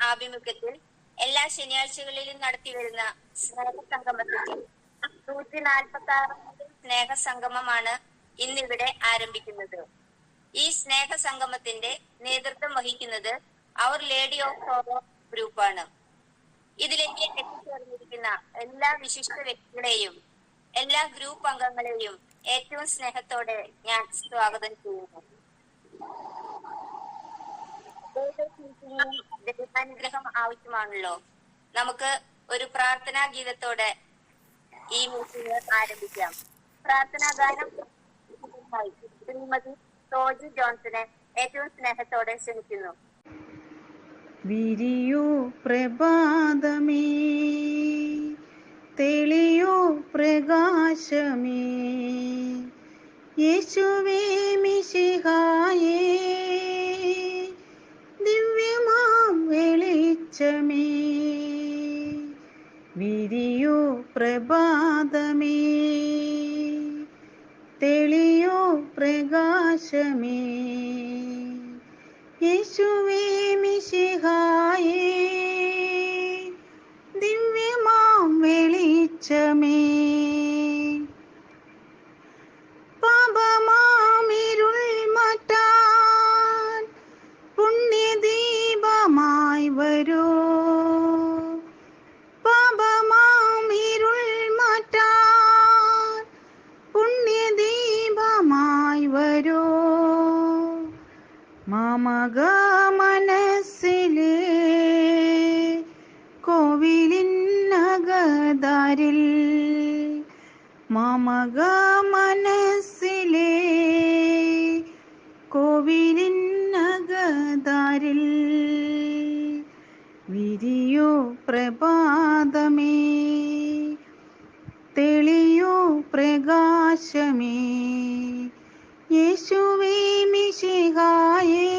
ആഭിമുഖ്യത്തിൽ എല്ലാ ശനിയാഴ്ചകളിലും നടത്തിവരുന്ന സ്നേഹസംഗമത്തിൽ 146 സ്നേഹസംഗമമാണ് ഇന്നിവിടെ ആരംഭിക്കുന്നത്. ഈ സ്നേഹസംഗമത്തിന്റെ നേതൃത്വം വഹിക്കുന്നത് അവർ ലേഡി ഓഫ് സോറോ ഗ്രൂപ്പാണ്. ഇതിലേക്ക് എത്തിച്ചേർന്നിരിക്കുന്ന എല്ലാ വിശിഷ്ട വ്യക്തികളെയും എല്ലാ ഗ്രൂപ്പ് അംഗങ്ങളെയും ഏറ്റവും സ്നേഹത്തോടെ ഞാൻ സ്വാഗതം ചെയ്യുന്നു. ദൈവാനുഗ്രഹം ആവശ്യമാണല്ലോ. നമുക്ക് ഒരു പ്രാർത്ഥനാ ഗീതത്തോടെ ഈ മീറ്റിംഗ് ആരംഭിക്കാം. പ്രാർത്ഥനാ ഗാനം ശ്രീമതി സോജി ജോൺസനെ ഏറ്റവും സ്നേഹത്തോടെ ക്ഷണിക്കുന്നു. വിരിയൂ പ്രഭാതമേ, തെളിയൂ പ്രകാശമേ, യേശുവേ മിശിഹായേ, ദിവ്യമാം വെളിച്ചമേ. വിരിയൂ പ്രഭാതമേ, തെളിയൂ പ്രകാശമേ, യേശുവേ മിശിഹായേ, ദിവ്യമാം വെളിച്ചമേ. പാപമാമിരുൾ മാറ്റാൻ പുണ്യദീപമായി വരൂ, പാപമാമിരുൾ മാറ്റാൻ പുണ്യദീപമായി വരൂ. മാമക മനസ്സിലെ കോവിലിനകതാരിൽ, മാമക മനസ്സിലെ കോവിലിനകതാരിൽ, വിരിയൂ പ്രഭാതമേ, തെളിയൂ പ്രകാശമേ, യേശുവേ മിശിഹായേ,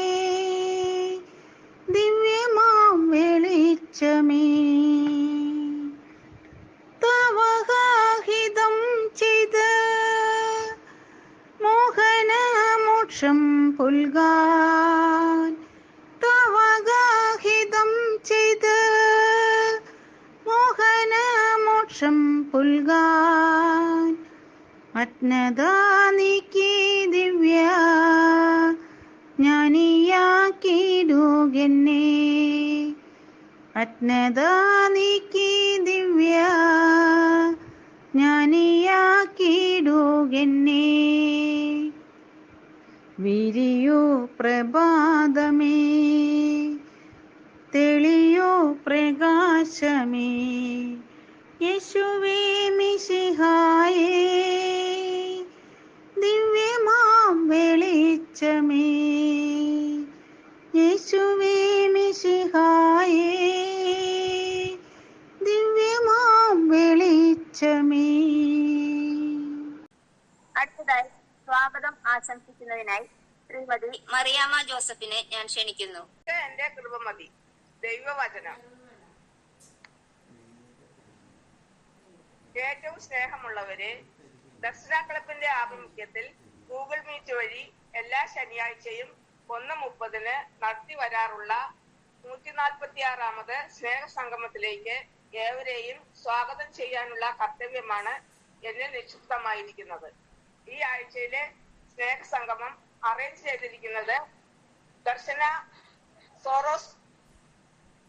ദിവ്യമാം വെളിച്ചമേ. തവഹിതം ചെയ്ത് മോഹനമോക്ഷം പുൽകാൻ, തവഹിതം ചെയ്ത് മോഹനമോക്ഷം പുൽകാൻ, അജ്ഞത നീക്കി ദിവ്യ ജ്ഞാനിയാക്കിടുകെന്നെ, അജ്ഞത നീക്കി ദിവ്യ ജ്ഞാനിയാക്കിടുകെന്നെ. വിരിയൂ പ്രഭാതമേ, തെളിയൂ പ്രകാശമേ, യേശുവേ മിശിഹായേ, ദിവ്യമാം വെളിച്ചമേ, യേശുവേ മിശിഹായേ, ദിവ്യമാം വെളിച്ചമേ. അടുത്തതായി സ്വാഗതം ആശംസിക്കുന്നതിനായി ശ്രീമതി മറിയാമ്മ ജോസഫിനെ ഞാൻ ക്ഷണിക്കുന്നു. എന്റെ കൃപ മതി. ദൈവവചനം. ഏറ്റവും സ്നേഹമുള്ളവരെ, ദർശന ക്ലബിന്റെ ആഭിമുഖ്യത്തിൽ ഗൂഗിൾ മീറ്റ് വഴി എല്ലാ ശനിയാഴ്ചയും 1:30 നടത്തി വരാറുള്ള 146ാമത് സ്നേഹസംഗമത്തിലേക്ക് ഏവരെയും സ്വാഗതം ചെയ്യാനുള്ള കർത്തവ്യമാണ് എന്നിൽ നിക്ഷിപ്തമായിരിക്കുന്നത്. ഈ ആഴ്ചയിലെ സ്നേഹസംഗമം അറേഞ്ച് ചെയ്തിരിക്കുന്നത്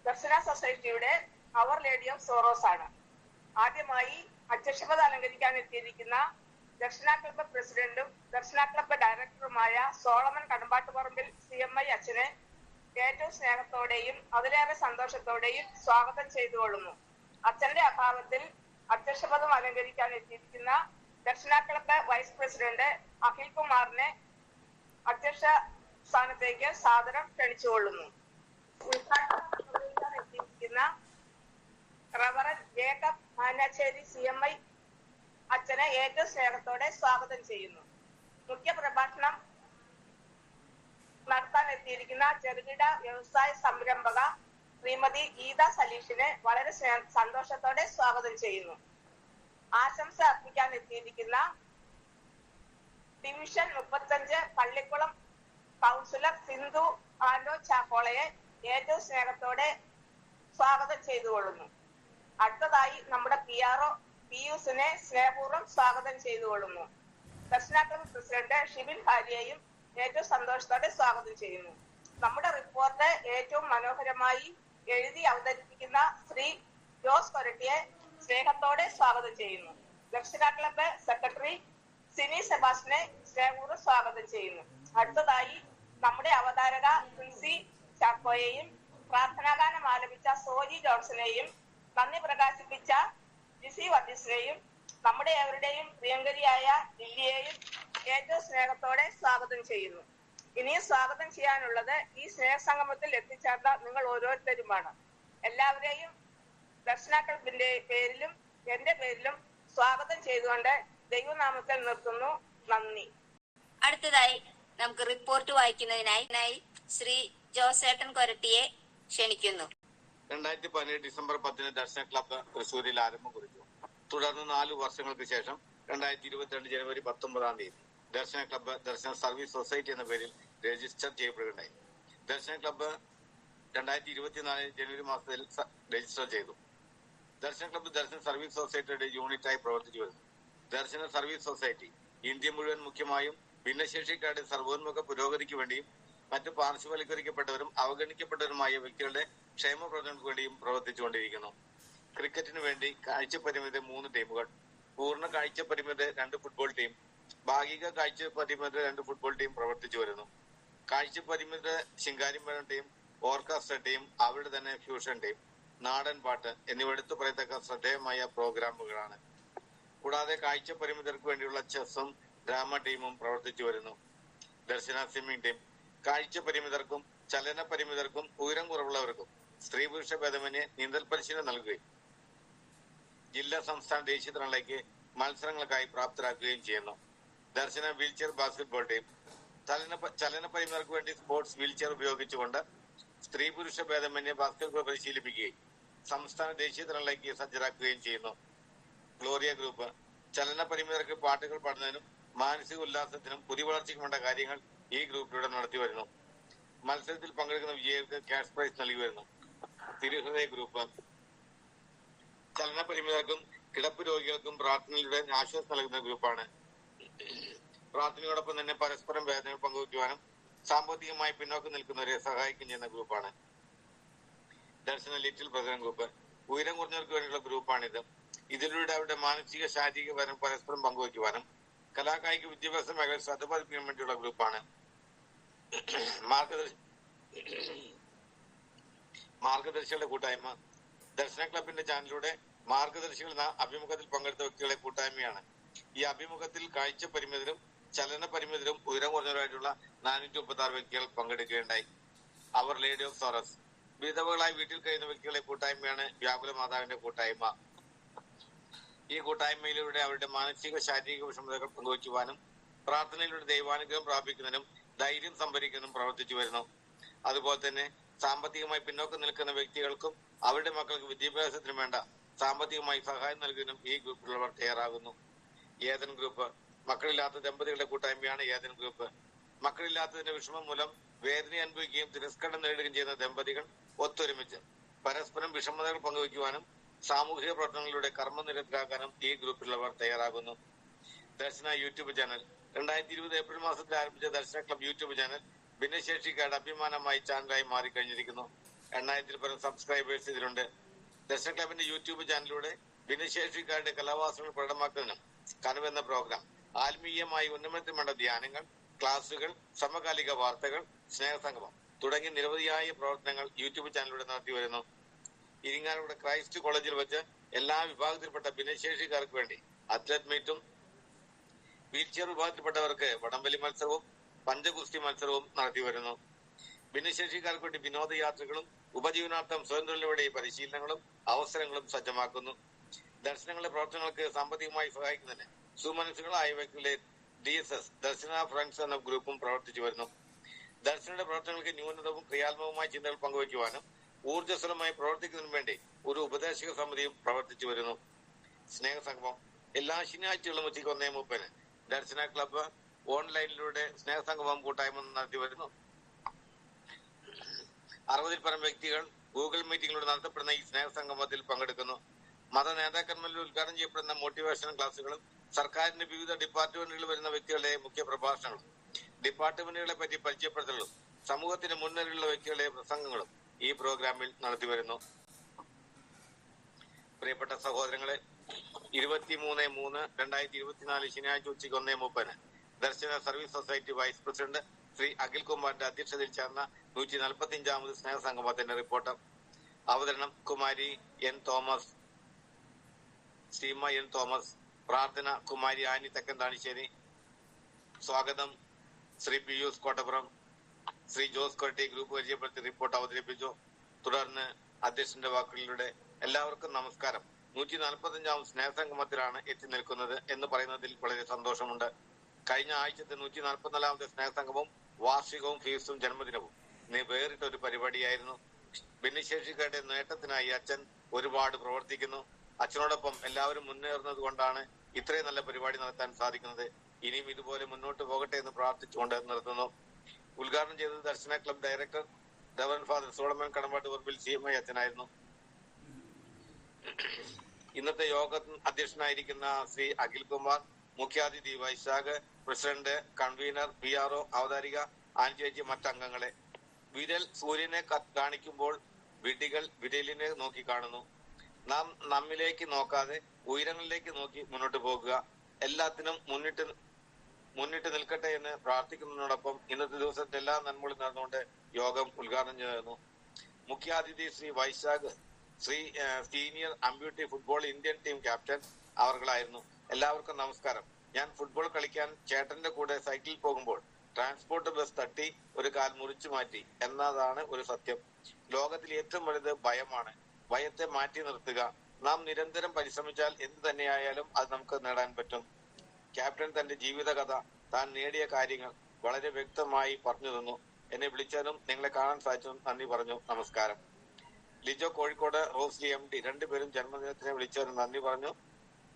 ദർശന സൊസൈറ്റിയുടെ അവർ ലേഡി ഓഫ് സോറോസ് ആണ്. ആദ്യമായി അധ്യക്ഷപദം അലങ്കരിക്കാൻ എത്തിയിരിക്കുന്ന ദർശന ക്ലബ്ബ് പ്രസിഡന്റും ദർശന ക്ലബ്ബ് ഡയറക്ടറുമായ സോളമൻ കടമ്പാട്ടുപറമ്പിൽ CMI അച്ഛനെ ഏറ്റവും സ്നേഹത്തോടെയും അതിലേറെ സന്തോഷത്തോടെയും സ്വാഗതം ചെയ്തുകൊള്ളുന്നു. അച്ഛന്റെ അഭാവത്തിൽ അധ്യക്ഷപദം അലങ്കരിക്കാൻ എത്തിയിരിക്കുന്ന ദർശന ക്ലബ്ബ് വൈസ് പ്രസിഡന്റ് അഖിൽ കുമാറിനെ അധ്യക്ഷ സ്ഥാനത്തേക്ക് സാദരം ക്ഷണിച്ചുകൊള്ളുന്നു. ഉദ്ഘാടനം നിർവഹിക്കാൻ എത്തിയിരിക്കുന്ന റവറൻ ജേക്കബ് മാനാച്ചേരി CMI അച്ഛനെ ഏറ്റവും സ്നേഹത്തോടെ സ്വാഗതം ചെയ്യുന്നു. മുഖ്യ പ്രഭാഷണം നടത്താൻ എത്തിയിരിക്കുന്ന ചെറുകിട വ്യവസായ സംരംഭക ശ്രീമതി ഗീത സലീഷിനെ വളരെ സന്തോഷത്തോടെ സ്വാഗതം ചെയ്യുന്നു. ആശംസ അർപ്പിക്കാൻ എത്തിയിരിക്കുന്ന ഡിവിഷൻ 35 പള്ളിക്കുളം കൗൺസിലർ സിന്ധു ആൻഡോ ചാക്കോളയെ ഏറ്റവും സ്നേഹത്തോടെ സ്വാഗതം ചെയ്തുകൊള്ളുന്നു. അടുത്തതായി നമ്മുടെ PRO പിയൂസിനെ സ്നേഹപൂർവ്വം സ്വാഗതം ചെയ്തുകൊള്ളുന്നു. ദർശന ക്ലബ് പ്രസിഡന്റ് ഷിബിൻ ഹാരിയെയും ഏറ്റവും സന്തോഷത്തോടെ സ്വാഗതം ചെയ്യുന്നു. നമ്മുടെ റിപ്പോർട്ട് ഏറ്റവും മനോഹരമായി എഴുതി അവതരിപ്പിക്കുന്ന ശ്രീ ജോസ് കൊരട്ടിയെ സ്നേഹത്തോടെ സ്വാഗതം ചെയ്യുന്നു. ദർശന ക്ലബ് സെക്രട്ടറി സിനി സെബാസ്റ്റിനെ സ്നേഹപൂർവ്വം സ്വാഗതം ചെയ്യുന്നു. അടുത്തതായി നമ്മുടെ അവതാരക പ്രിൻസി ചാക്കോയെയും പ്രാർത്ഥനാഗാനം ആലപിച്ച സോജി ജോൺസണെയും നന്ദി പ്രകാശിപ്പിച്ച ജിസി വർഗീസിനെയും നമ്മുടെ അവരുടെയും പ്രിയങ്കരിയായ ലില്ലിയെയും ഏറ്റവും സ്നേഹത്തോടെ സ്വാഗതം ചെയ്യുന്നു. ഇനിയും സ്വാഗതം ചെയ്യാനുള്ളത് ഈ സ്നേഹസംഗമത്തിൽ എത്തിച്ചേർന്ന നിങ്ങൾ ഓരോരുത്തരുമാണ്. എല്ലാവരെയും ദർശന ക്ലബിന്റെ പേരിലും എന്റെ പേരിലും സ്വാഗതം ചെയ്തുകൊണ്ട് ദൈവനാമത്തിൽ നിർത്തുന്നു. നന്ദി. അടുത്തതായി നമുക്ക് റിപ്പോർട്ട് വായിക്കുന്നതിനായി ശ്രീ ജോസേട്ടൻ കൊരട്ടിയെ ക്ഷണിക്കുന്നു. 2017 ഡിസംബർ 10 ദർശന ക്ലബ്ബ് തൃശ്ശൂരിൽ ആരംഭം കുറിച്ചു. തുടർന്ന് 4 വർഷങ്ങൾക്ക് ശേഷം 2022 ജനുവരി 19 ദർശന ക്ലബ്ബ് ദർശന സർവീസ് സൊസൈറ്റി എന്ന പേരിൽ രജിസ്റ്റർ ചെയ്യപ്പെടുകയുണ്ടായി. ദർശന ക്ലബ്ബ് 2024 ജനുവരി മാസത്തിൽ രജിസ്റ്റർ ചെയ്തു. ദർശന ക്ലബ്ബ് ദർശന സർവീസ് സൊസൈറ്റിയുടെ യൂണിറ്റായി പ്രവർത്തിച്ചു വരുന്നു. ദർശന സർവീസ് സൊസൈറ്റി ഇന്ത്യ മുഴുവൻ മുഖ്യമായും ഭിന്നശേഷിക്കാരുടെ സർവോന്മുഖ പുരോഗതിക്ക് വേണ്ടിയും മറ്റ് പാർശ്വവൽക്കരിക്കപ്പെട്ടവരും അവഗണിക്കപ്പെട്ടവരുമായ വ്യക്തികളുടെ ക്ഷേമ പ്രവർത്തനങ്ങൾക്ക് വേണ്ടിയും പ്രവർത്തിച്ചുകൊണ്ടിരിക്കുന്നു. ക്രിക്കറ്റിന് വേണ്ടി കാഴ്ചപരിമിത 3 ടീമുകൾ, പൂർണ്ണ കാഴ്ചപരിമിത 2 ഫുട്ബോൾ ടീം, ഭാഗിക കാഴ്ചപരിമിത 2 ഫുട്ബോൾ ടീം പ്രവർത്തിച്ചു വരുന്നു. കാഴ്ചപരിമിത ശിങ്കാരിമേളം ടീം, ഓർക്കസ്ട്ര ടീം, അവരുടെ തന്നെ ഫ്യൂഷൻ ടീം, നാടൻ പാട്ട് എന്നിവ എടുത്തു പറയത്തക്ക ശ്രദ്ധേയമായ പ്രോഗ്രാമുകളാണ്. കൂടാതെ കാഴ്ചപരിമിതർക്ക് വേണ്ടിയുള്ള ചെസ്സും ഡ്രാമ ടീമും പ്രവർത്തിച്ചു വരുന്നു. ദർശന സ്വിമ്മിംഗ് ടീം കാഴ്ചപരിമിതർക്കും ചലന പരിമിതർക്കും ഉയരം കുറവുള്ളവർക്കും സ്ത്രീ പുരുഷ ഭേദമന്യേ നീന്തൽ പരിശീലനം നൽകുകയും ജില്ലാ സംസ്ഥാന ദേശീയ തലങ്ങളിലേക്ക് മത്സരങ്ങൾക്കായി പ്രാപ്തരാക്കുകയും ചെയ്യുന്നു. ദർശന വീൽചെയർ ബാസ്കറ്റ്ബോൾ ടീം ചലന പരിമിതർക്ക് വേണ്ടി സ്പോർട്സ് വീൽചെയർ ഉപയോഗിച്ചുകൊണ്ട് സ്ത്രീ പുരുഷ ഭേദമന്യേ ബാസ്കറ്റ്ബോൾ പരിശീലിപ്പിക്കുകയും സംസ്ഥാന ദേശീയ തലങ്ങളിലേക്ക് സജ്ജരാക്കുകയും ചെയ്യുന്നു. ഗ്ലോറിയ ഗ്രൂപ്പ് ചലന പരിമിതർക്ക് പാട്ടുകൾ പാടുന്നതിനും മാനസിക ഉല്ലാസത്തിനും പുതിയ വളർച്ചയ്ക്കും വേണ്ട കാര്യങ്ങൾ ഈ ഗ്രൂപ്പിലൂടെ നടത്തി വരുന്നു. മത്സരത്തിൽ പങ്കെടുക്കുന്ന വിജയികൾക്ക് ക്യാഷ് പ്രൈസ് നൽകി വരുന്നു. തിരുഹൃദയ ഗ്രൂപ്പ് ചലന പരിമിതർക്കും കിടപ്പ് രോഗികൾക്കും പ്രാർത്ഥനയിലൂടെ ആശ്വാസം നൽകുന്ന ഗ്രൂപ്പാണ്. പ്രാർത്ഥനയോടൊപ്പം തന്നെ പരസ്പരം വേദനകൾ പങ്കുവയ്ക്കുവാനും സാമ്പത്തികമായി പിന്നോക്കം നിൽക്കുന്നവരെ സഹായിക്കുകയും ചെയ്യുന്ന ഗ്രൂപ്പാണ്. ദർശന ലിറ്റിൽ ബ്രദർ ഗ്രൂപ്പ് ഉയരം കുറഞ്ഞവർക്ക് വേണ്ടിയുള്ള ഗ്രൂപ്പാണിത്. ഇതിലൂടെ അവരുടെ മാനസിക ശാരീരിക വരം പരസ്പരം പങ്കുവയ്ക്കുവാനും കലാകായിക വിദ്യാഭ്യാസ മേഖല ശ്രദ്ധ പതിപ്പിക്കാൻ വേണ്ടിയുള്ള ഗ്രൂപ്പാണ്. മാർഗദർശികളുടെ കൂട്ടായ്മ ദർശന ക്ലബിന്റെ ചാനലിലൂടെ മാർഗദർശികൾ എന്ന അഭിമുഖത്തിൽ പങ്കെടുത്ത വ്യക്തികളുടെ കൂട്ടായ്മയാണ്. ഈ അഭിമുഖത്തിൽ കാഴ്ച പരിമിതരും ചലന പരിമിതരും ഉയരം കുറഞ്ഞവരായിട്ടുള്ള 436 വ്യക്തികൾ പങ്കെടുക്കുകയുണ്ടായി. അവർ ലേഡി ഓഫ് സോറസ് വിധവകളായി വീട്ടിൽ കഴിയുന്ന വ്യക്തികളെ കൂട്ടായ്മയാണ് വ്യാകുല മാതാവിന്റെ കൂട്ടായ്മ. ഈ കൂട്ടായ്മയിലൂടെ അവരുടെ മാനസിക ശാരീരിക വിഷമതകൾ പങ്കുവയ്ക്കുവാനും പ്രാർത്ഥനയിലൂടെ ദൈവാനുഗ്രഹം പ്രാപിക്കുന്നതിനും ധൈര്യം സംഭരിക്കുന്നതിനും പ്രവർത്തിച്ചു വരുന്നു. അതുപോലെ തന്നെ സാമ്പത്തികമായി പിന്നോക്കം നിൽക്കുന്ന വ്യക്തികൾക്കും അവരുടെ മക്കൾക്ക് വിദ്യാഭ്യാസത്തിനും വേണ്ട സാമ്പത്തികമായി സഹായം നൽകുന്നതിനും ഈ ഗ്രൂപ്പിലുള്ളവർ തയ്യാറാകുന്നു. ഏദൻ ഗ്രൂപ്പ് മക്കളില്ലാത്ത ദമ്പതികളുടെ കൂട്ടായ്മയാണ് ഏദൻ ഗ്രൂപ്പ്. മക്കളില്ലാത്തതിന്റെ വിഷമം മൂലം വേദന അനുഭവിക്കുകയും തിരസ്കരണം നേടുകയും ചെയ്യുന്ന ദമ്പതികൾ ഒത്തൊരുമിച്ച് പരസ്പരം വിഷമതകൾ പങ്കുവയ്ക്കുവാനും സാമൂഹിക പ്രവർത്തനങ്ങളിലൂടെ കർമ്മനിരതരാക്കാനും ഈ ഗ്രൂപ്പിലുള്ളവർ തയ്യാറാകുന്നു. ദർശന യൂട്യൂബ് ചാനൽ 2020 ഏപ്രിൽ മാസത്തിൽ ആരംഭിച്ച ദർശന ക്ലബ് യൂട്യൂബ് ചാനൽ ഭിന്നശേഷിക്കാരുടെ അഭിമാനമായി ചാനലായി മാറിക്കഴിഞ്ഞിരിക്കുന്നു. 8000 പരം സബ്സ്ക്രൈബേഴ്സ് ഇതിലുണ്ട്. ദർശന ക്ലബിന്റെ യൂട്യൂബ് ചാനലിലൂടെ ഭിന്നശേഷിക്കാരുടെ കലാവാസനകൾ പ്രകടമാക്കുന്നതിനും കനവെന്ന പ്രോഗ്രാം, ആത്മീയമായി ഉന്നമനത്തിന് വേണ്ട ധ്യാനങ്ങൾ, ക്ലാസുകൾ, സമകാലിക വാർത്തകൾ, സ്നേഹസംഗമം തുടങ്ങി നിരവധിയായ പ്രവർത്തനങ്ങൾ യൂട്യൂബ് ചാനലിലൂടെ നടത്തി വരുന്നു. ഇരിങ്ങാലക്കുട ക്രൈസ്റ്റ് കോളേജിൽ വെച്ച് എല്ലാ വിഭാഗത്തിൽപ്പെട്ട ഭിന്നശേഷിക്കാർക്ക് വേണ്ടി അത്ലറ്റ് മീറ്റും വീൽചെയർ വിഭാഗത്തിൽപ്പെട്ടവർക്ക് വടംവലി മത്സരവും പഞ്ചഗുസ്തി മത്സരവും നടത്തി വരുന്നു. ഭിന്നശേഷിക്കാർക്ക് വേണ്ടി വിനോദയാത്രകളും ഉപജീവനാർത്ഥം സ്വതന്ത്രരുടെ പരിശീലനങ്ങളും അവസരങ്ങളും സജ്ജമാക്കുന്നു. ദർശനങ്ങളുടെ പ്രവർത്തനങ്ങൾക്ക് സാമ്പത്തികമായി സഹായിക്കുന്നതിന് സുമനസ്സുകളായ വ്യക്തികളെ DSS ദർശന ഫ്രണ്ട്സ് എന്ന ഗ്രൂപ്പും പ്രവർത്തിച്ചു വരുന്നു. ദർശനയുടെ പ്രവർത്തനങ്ങൾക്ക് ന്യൂനതവും ക്രിയാത്മകമായ ചിന്തകൾ പങ്കുവയ്ക്കുവാനും ഊർജ്ജസ്വലമായി പ്രവർത്തിക്കുന്നതിനു വേണ്ടി ഒരു ഉപദേശക സമിതിയും പ്രവർത്തിച്ചു വരുന്നു. സ്നേഹസംഗമം എല്ലാ ശനിയാഴ്ചകളും ഉച്ചയ്ക്ക് 1:30 ദർശന ക്ലബ്ബ് ഓൺലൈനിലൂടെ സ്നേഹസംഗമം കൂട്ടായ്മ നടത്തി വരുന്നു. 60-ൽ പരം വ്യക്തികൾ ഗൂഗിൾ മീറ്റിംഗിലൂടെ നടത്തപ്പെടുന്ന ഈ സ്നേഹസംഗമത്തിൽ പങ്കെടുക്കുന്നു. മത നേതാക്കന്മാരിൽ ഉദ്ഘാടനം ചെയ്യപ്പെടുന്ന മോട്ടിവേഷൻ ക്ലാസുകളും സർക്കാരിന്റെ വിവിധ ഡിപ്പാർട്ട്മെന്റുകളിൽ വരുന്ന വ്യക്തികളുടെ മുഖ്യ പ്രഭാഷണങ്ങളും ഡിപ്പാർട്ട്മെന്റുകളെ പറ്റി പരിചയപ്പെടുത്തലും സമൂഹത്തിന്റെ മുൻനിരയിലുള്ള വ്യക്തികളുടെ പ്രസംഗങ്ങളും ഈ പ്രോഗ്രാമിൽ നടത്തിവരുന്നു. പ്രിയപ്പെട്ട സഹോദരങ്ങളെ, 23/3/2024 ശനിയാഴ്ച ഉച്ചയ്ക്ക് 1:30 Darshana service society vice president Shri Akhil കുമാറിന്റെ അധ്യക്ഷതയിൽ ചേർന്ന 145ാമത് സ്നേഹസംഗമത്തിന്റെ റിപ്പോർട്ട്. അവതരണം Kumari N Thomas, Seema N Thomas. പ്രാർത്ഥന കുമാരി ആനി തെക്കന്താണിശ്ശേരി. സ്വാഗതം Shri Pius Kottappuram. Shri Jose Koratty group പരിചയപ്പെടുത്തി റിപ്പോർട്ട് അവതരിപ്പിച്ചു. തുടർന്ന് അധ്യക്ഷന്റെ വാക്കുകളിലൂടെ എല്ലാവർക്കും നമസ്കാരം. 145ാമത് സ്നേഹസംഗമത്തിലാണ് എത്തി നിൽക്കുന്നത് എന്ന് പറയുന്നതിൽ വളരെ സന്തോഷമുണ്ട്. കഴിഞ്ഞ ആഴ്ചത്തെ 144ാമത്തെ സ്നേഹസംഗമവും വാർഷികവും ഫീസും ജന്മദിനവും വേറിട്ട ഒരു പരിപാടിയായിരുന്നു. ഭിന്നശേഷിക്കാരുടെ നേട്ടത്തിനായി അച്ഛൻ ഒരുപാട് പ്രവർത്തിക്കുന്നു. അച്ഛനോടൊപ്പം എല്ലാവരും മുന്നേറുന്നത് കൊണ്ടാണ് ഇത്രയും നല്ല പരിപാടി നടത്താൻ സാധിക്കുന്നത്. ഇനിയും ഇതുപോലെ മുന്നോട്ട് പോകട്ടെ എന്ന് പ്രാർത്ഥിച്ചുകൊണ്ട് നിർത്തുന്നു. ഉദ്ഘാടനം ചെയ്തത് Darshana club director reverend father Solomon Kadambattu Parambil CMI അച്ഛനായിരുന്നു. ഇന്നത്തെ യോഗ അധ്യക്ഷനായിരിക്കുന്ന ശ്രീ അഖിൽ കുമാർ, മുഖ്യാതിഥി വൈശാഖ്, പ്രസിഡന്റ്, കൺവീനർ, PRO, അവതാരിക ആൻചേച്ചി, മറ്റംഗങ്ങളെ. വിരൽ സൂര്യനെ കാണിക്കുമ്പോൾ വിഡികൾ വിരലിനെ നോക്കി കാണുന്നു. നാം നമ്മിലേക്ക് നോക്കാതെ ഉയരങ്ങളിലേക്ക് നോക്കി മുന്നോട്ട് പോകുക. എല്ലാത്തിനും മുന്നിട്ട് നിൽക്കട്ടെ എന്ന് പ്രാർത്ഥിക്കുന്നതിനോടൊപ്പം ഇന്നത്തെ ദിവസത്തെ എല്ലാ നന്മകളും നടന്നുകൊണ്ട് യോഗം ഉദ്ഘാടനം ചെയ്തിരുന്നു. മുഖ്യാതിഥി Shri Vaishakh, senior amputee football Indian team captain അവർകളായിരുന്നു. എല്ലാവർക്കും നമസ്കാരം. ഞാൻ ഫുട്ബോൾ കളിക്കാൻ ചേട്ടന്റെ കൂടെ സൈക്കിളിൽ പോകുമ്പോൾ ട്രാൻസ്പോർട്ട് ബസ് തട്ടി ഒരു കാൽ മുറിച്ചു മാറ്റി എന്നതാണ് ഒരു സത്യം. ലോകത്തിൽ ഏറ്റവും വലുത് ഭയമാണ്. ഭയത്തെ മാറ്റി നിർത്തുക. നാം നിരന്തരം പരിശ്രമിച്ചാൽ എന്ത് തന്നെയായാലും അത് നമുക്ക് നേടാൻ പറ്റും. ക്യാപ്റ്റൻ തന്റെ ജീവിതകഥ, താൻ നേടിയ കാര്യങ്ങൾ വളരെ വ്യക്തമായി പറഞ്ഞു തന്നു. എന്നെ വിളിച്ചതും നിങ്ങളെ കാണാൻ സാധിച്ചതും നന്ദി പറഞ്ഞു. നമസ്കാരം. ലിജോ കോഴിക്കോട്, റോസ്ലി MD രണ്ടുപേരും ജന്മദിനത്തിനെ വിളിച്ചതിന് നന്ദി പറഞ്ഞു.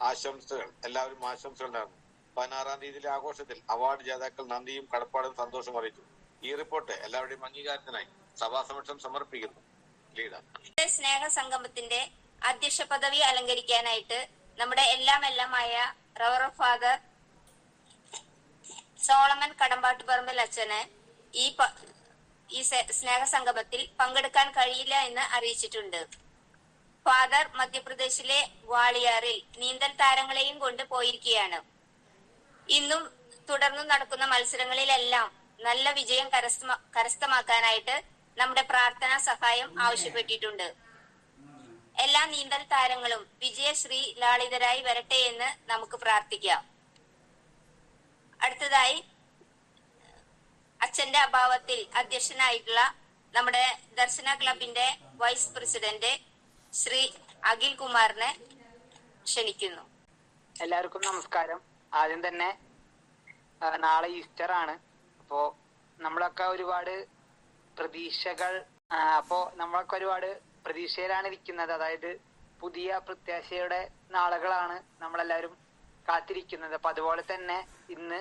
ആശംസകൾ, എല്ലാവരും ആശംസകൾ നേർന്നു. 16ാം തീയതിയിലെ ആഘോഷത്തിൽ അവാർഡ് ജേതാക്കൾ നന്ദിയും കടപ്പാടും സന്തോഷം അറിയിച്ചു. ഈ റിപ്പോർട്ട് എല്ലാവരുടെയും അംഗീകാരത്തിനായി സഭാസമക്ഷം സമർപ്പിക്കുന്നു. ലീഡർ. സ്നേഹ സംഗമത്തിന്റെ അധ്യക്ഷ പദവി അലങ്കരിക്കാനായിട്ട് നമ്മുടെ എല്ലാമായ റവറൻ ഫാദർ സോളമൻ കടമ്പാട്ട് പറമ്പിൽ അച്ഛന് ഈ സ്നേഹ സംഗമത്തിൽ പങ്കെടുക്കാൻ കഴിയില്ല എന്ന് അറിയിച്ചിട്ടുണ്ട്. ഫാദർ മധ്യപ്രദേശിലെ ഗ്വാളിയാറിൽ നീന്തൽ താരങ്ങളെയും കൊണ്ട് പോയിരിക്കുകയാണ്. ഇന്നും തുടർന്നും നടക്കുന്ന മത്സരങ്ങളിലെല്ലാം നല്ല വിജയം കരസ്ഥമാക്കാനായിട്ട് നമ്മുടെ പ്രാർത്ഥനാ സഹായം ആവശ്യപ്പെട്ടിട്ടുണ്ട്. എല്ലാ നീന്തൽ താരങ്ങളും വിജയശ്രീ ലാളിതരായി വരട്ടെ എന്ന് നമുക്ക് പ്രാർത്ഥിക്കാം. അടുത്തതായി അച്ഛന്റെ അഭാവത്തിൽ അധ്യക്ഷനായിട്ടുള്ള നമ്മുടെ ദർശന ക്ലബിന്റെ വൈസ് പ്രസിഡന്റ് ശ്രീ അഖിൽ കുമാറിനെ ക്ഷണിക്കുന്നു. എല്ലാവർക്കും നമസ്കാരം. ആദ്യം തന്നെ നാളെ ഈസ്റ്റർ ആണ്. അപ്പോ നമ്മളൊക്കെ ഒരുപാട് പ്രതീക്ഷയിലാണ് ഇരിക്കുന്നത്. അതായത് പുതിയ പ്രത്യാശയുടെ നാളുകളാണ് നമ്മളെല്ലാവരും കാത്തിരിക്കുന്നത്. അപ്പൊ അതുപോലെ തന്നെ ഇന്ന്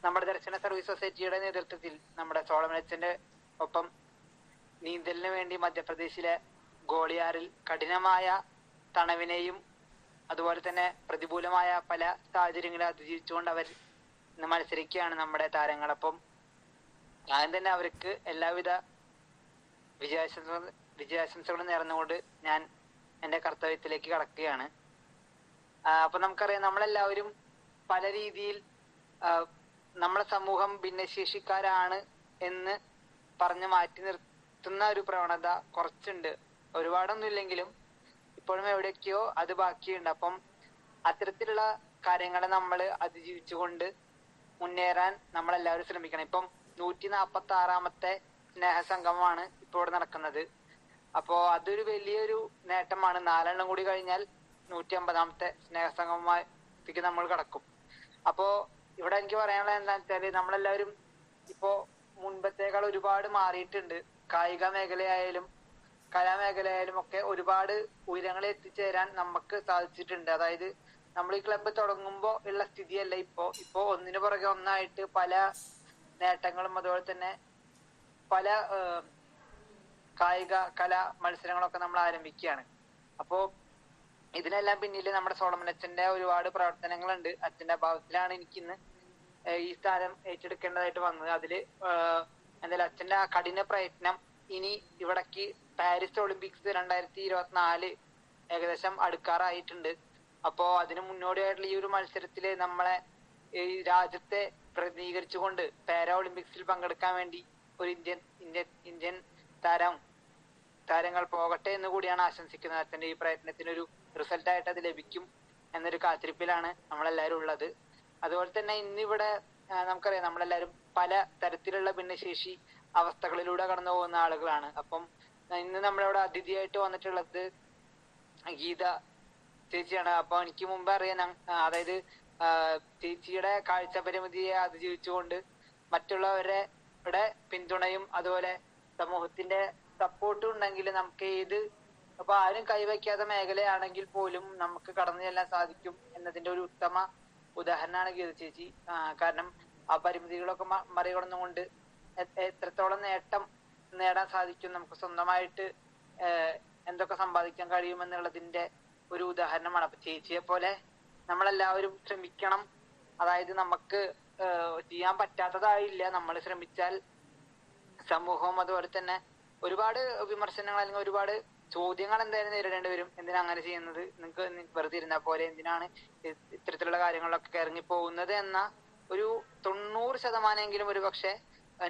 നമ്മുടെ ദർശന സർവീസ് സൊസൈറ്റിയുടെ നേതൃത്വത്തിൽ നമ്മുടെ സോളമനച്ചന്റെ ഒപ്പം നീന്തലിന് വേണ്ടി മധ്യപ്രദേശിലെ ഗോളിയാറിൽ കഠിനമായ തണവിനെയും അതുപോലെ തന്നെ പ്രതികൂലമായ പല സാഹചര്യങ്ങളെ അതിജീവിച്ചുകൊണ്ട് അവർ ഇന്ന് മത്സരിക്കുകയാണ് നമ്മുടെ താരങ്ങളൊപ്പം. ഞാൻ തന്നെ അവർക്ക് എല്ലാവിധ വിജയാശംസകളും നേർന്നുകൊണ്ട് ഞാൻ എന്റെ കർത്തവ്യത്തിലേക്ക് കടക്കുകയാണ്. അപ്പൊ നമുക്കറിയാം, നമ്മളെല്ലാവരും പല രീതിയിൽ നമ്മളെ സമൂഹം ഭിന്നശേഷിക്കാരാണ് എന്ന് പറഞ്ഞ് മാറ്റി നിർത്തുന്ന ഒരു പ്രവണത കുറച്ചുണ്ട്. ഒരുപാടൊന്നും ഇല്ലെങ്കിലും ഇപ്പോഴും എവിടെയൊക്കെയോ അത് ബാക്കിയുണ്ട്. അപ്പം അത്തരത്തിലുള്ള കാര്യങ്ങളെ നമ്മൾ അതിജീവിച്ചുകൊണ്ട് മുന്നേറാൻ നമ്മളെല്ലാവരും ശ്രമിക്കണം. ഇപ്പം 146ാമത്തെ സ്നേഹസംഗമമാണ് ഇപ്പോൾ ഇവിടെ നടക്കുന്നത്. അപ്പോ അതൊരു വലിയൊരു നേട്ടമാണ്. 4 കൂടി കഴിഞ്ഞാൽ 150ാമത്തെ സ്നേഹസംഗമത്തിലേക്ക് നമ്മൾ കടക്കും. അപ്പോ ഇവിടെ എനിക്ക് പറയാനുള്ളത് എന്താണെന്ന് വെച്ചാല്, നമ്മളെല്ലാവരും ഇപ്പോ മുൻപത്തേക്കാൾ ഒരുപാട് മാറിയിട്ടുണ്ട്. കായിക മേഖലയായാലും കലാമേഖലയായാലും ഒക്കെ ഒരുപാട് ഉയരങ്ങളിൽ എത്തിച്ചേരാൻ നമുക്ക് സാധിച്ചിട്ടുണ്ട്. അതായത് നമ്മൾ ഈ ക്ലബ്ബ് തുടങ്ങുമ്പോൾ ഉള്ള സ്ഥിതിയല്ല ഇപ്പോ ഒന്നിനു പുറകെ ഒന്നായിട്ട് പല നേട്ടങ്ങളും അതുപോലെ തന്നെ പല കായിക കലാ മത്സരങ്ങളൊക്കെ നമ്മൾ ആരംഭിക്കുകയാണ്. അപ്പോ ഇതിനെല്ലാം പിന്നിൽ നമ്മുടെ സോളമൻ അച്ഛന്റെ ഒരുപാട് പ്രവർത്തനങ്ങളുണ്ട്. അച്ഛന്റെ അഭാവത്തിലാണ് എനിക്കിന്ന് ഈ സ്ഥാനം ഏറ്റെടുക്കേണ്ടതായിട്ട് വന്നത്. അതില് എന്തായാലും അച്ഛന്റെ ആ കഠിന പ്രയത്നം ഇനി ഇവിടേക്ക് പാരീസ് ഒളിമ്പിക്സ് 2024 ഏകദേശം അടുക്കാറായിട്ടുണ്ട്. അപ്പോ അതിന് മുന്നോടിയായിട്ടുള്ള ഈ ഒരു മത്സരത്തില് നമ്മളെ ഈ രാജ്യത്തെ പ്രതിനിധീകരിച്ചുകൊണ്ട് പാരാ ഒളിമ്പിക്സിൽ പങ്കെടുക്കാൻ വേണ്ടി ഒരു ഇന്ത്യൻ താരങ്ങൾ പോകട്ടെ എന്ന് കൂടിയാണ് ആശംസിക്കുന്നത്. അച്ഛന്റെ ഈ പ്രയത്നത്തിനൊരു റിസൾട്ടായിട്ട് അത് ലഭിക്കും എന്നൊരു കാത്തിരിപ്പിലാണ് നമ്മളെല്ലാവരും ഉള്ളത്. അതുപോലെ തന്നെ ഇന്നിവിടെ നമുക്കറിയാം നമ്മളെല്ലാവരും പല തരത്തിലുള്ള ഭിന്നശേഷി അവസ്ഥകളിലൂടെ കടന്നു പോകുന്ന ആളുകളാണ്. അപ്പം ഇന്ന് നമ്മളിവിടെ അതിഥിയായിട്ട് വന്നിട്ടുള്ളത് ഗീത ചേച്ചിയാണ്. അപ്പൊ എനിക്ക് മുമ്പ് അറിയാം, അതായത് ചേച്ചിയുടെ കാഴ്ച പരിമിതിയെ അതിജീവിച്ചുകൊണ്ട് മറ്റുള്ളവരുടെ പിന്തുണയും അതുപോലെ സമൂഹത്തിന്റെ സപ്പോർട്ടും ഉണ്ടെങ്കിൽ നമുക്ക് അപ്പൊ ആരും കൈവയ്ക്കാത്ത മേഖലയാണെങ്കിൽ പോലും നമുക്ക് കടന്നു ചെല്ലാൻ സാധിക്കും എന്നതിന്റെ ഒരു ഉത്തമ ഉദാഹരണമാണ് ഗീത ചേച്ചി. കാരണം ആ പരിമിതികളൊക്കെ മറികടന്നുകൊണ്ട് എത്രത്തോളം നേട്ടം നേടാൻ സാധിക്കും, നമുക്ക് സ്വന്തമായിട്ട് എന്തൊക്കെ സമ്പാദിക്കാൻ കഴിയുമെന്നുള്ളതിന്റെ ഒരു ഉദാഹരണമാണ്. അപ്പൊ ചേച്ചിയെ പോലെ നമ്മളെല്ലാവരും ശ്രമിക്കണം. അതായത് നമുക്ക് ചെയ്യാൻ പറ്റാത്തതായില്ല, നമ്മൾ ശ്രമിച്ചാൽ സമൂഹവും അതുപോലെ തന്നെ ഒരുപാട് വിമർശനങ്ങൾ അല്ലെങ്കിൽ ഒരുപാട് ചോദ്യങ്ങൾ എന്തായാലും നേരിടേണ്ടി വരും. എന്തിനാ അങ്ങനെ ചെയ്യുന്നത്, നിങ്ങൾക്ക് വെറുതെ ഇരുന്നാൽ പോലെ, എന്തിനാണ് ഇത്തരത്തിലുള്ള കാര്യങ്ങളിലൊക്കെ ഇറങ്ങി പോകുന്നത് എന്ന ഒരു 90% ഒരു പക്ഷെ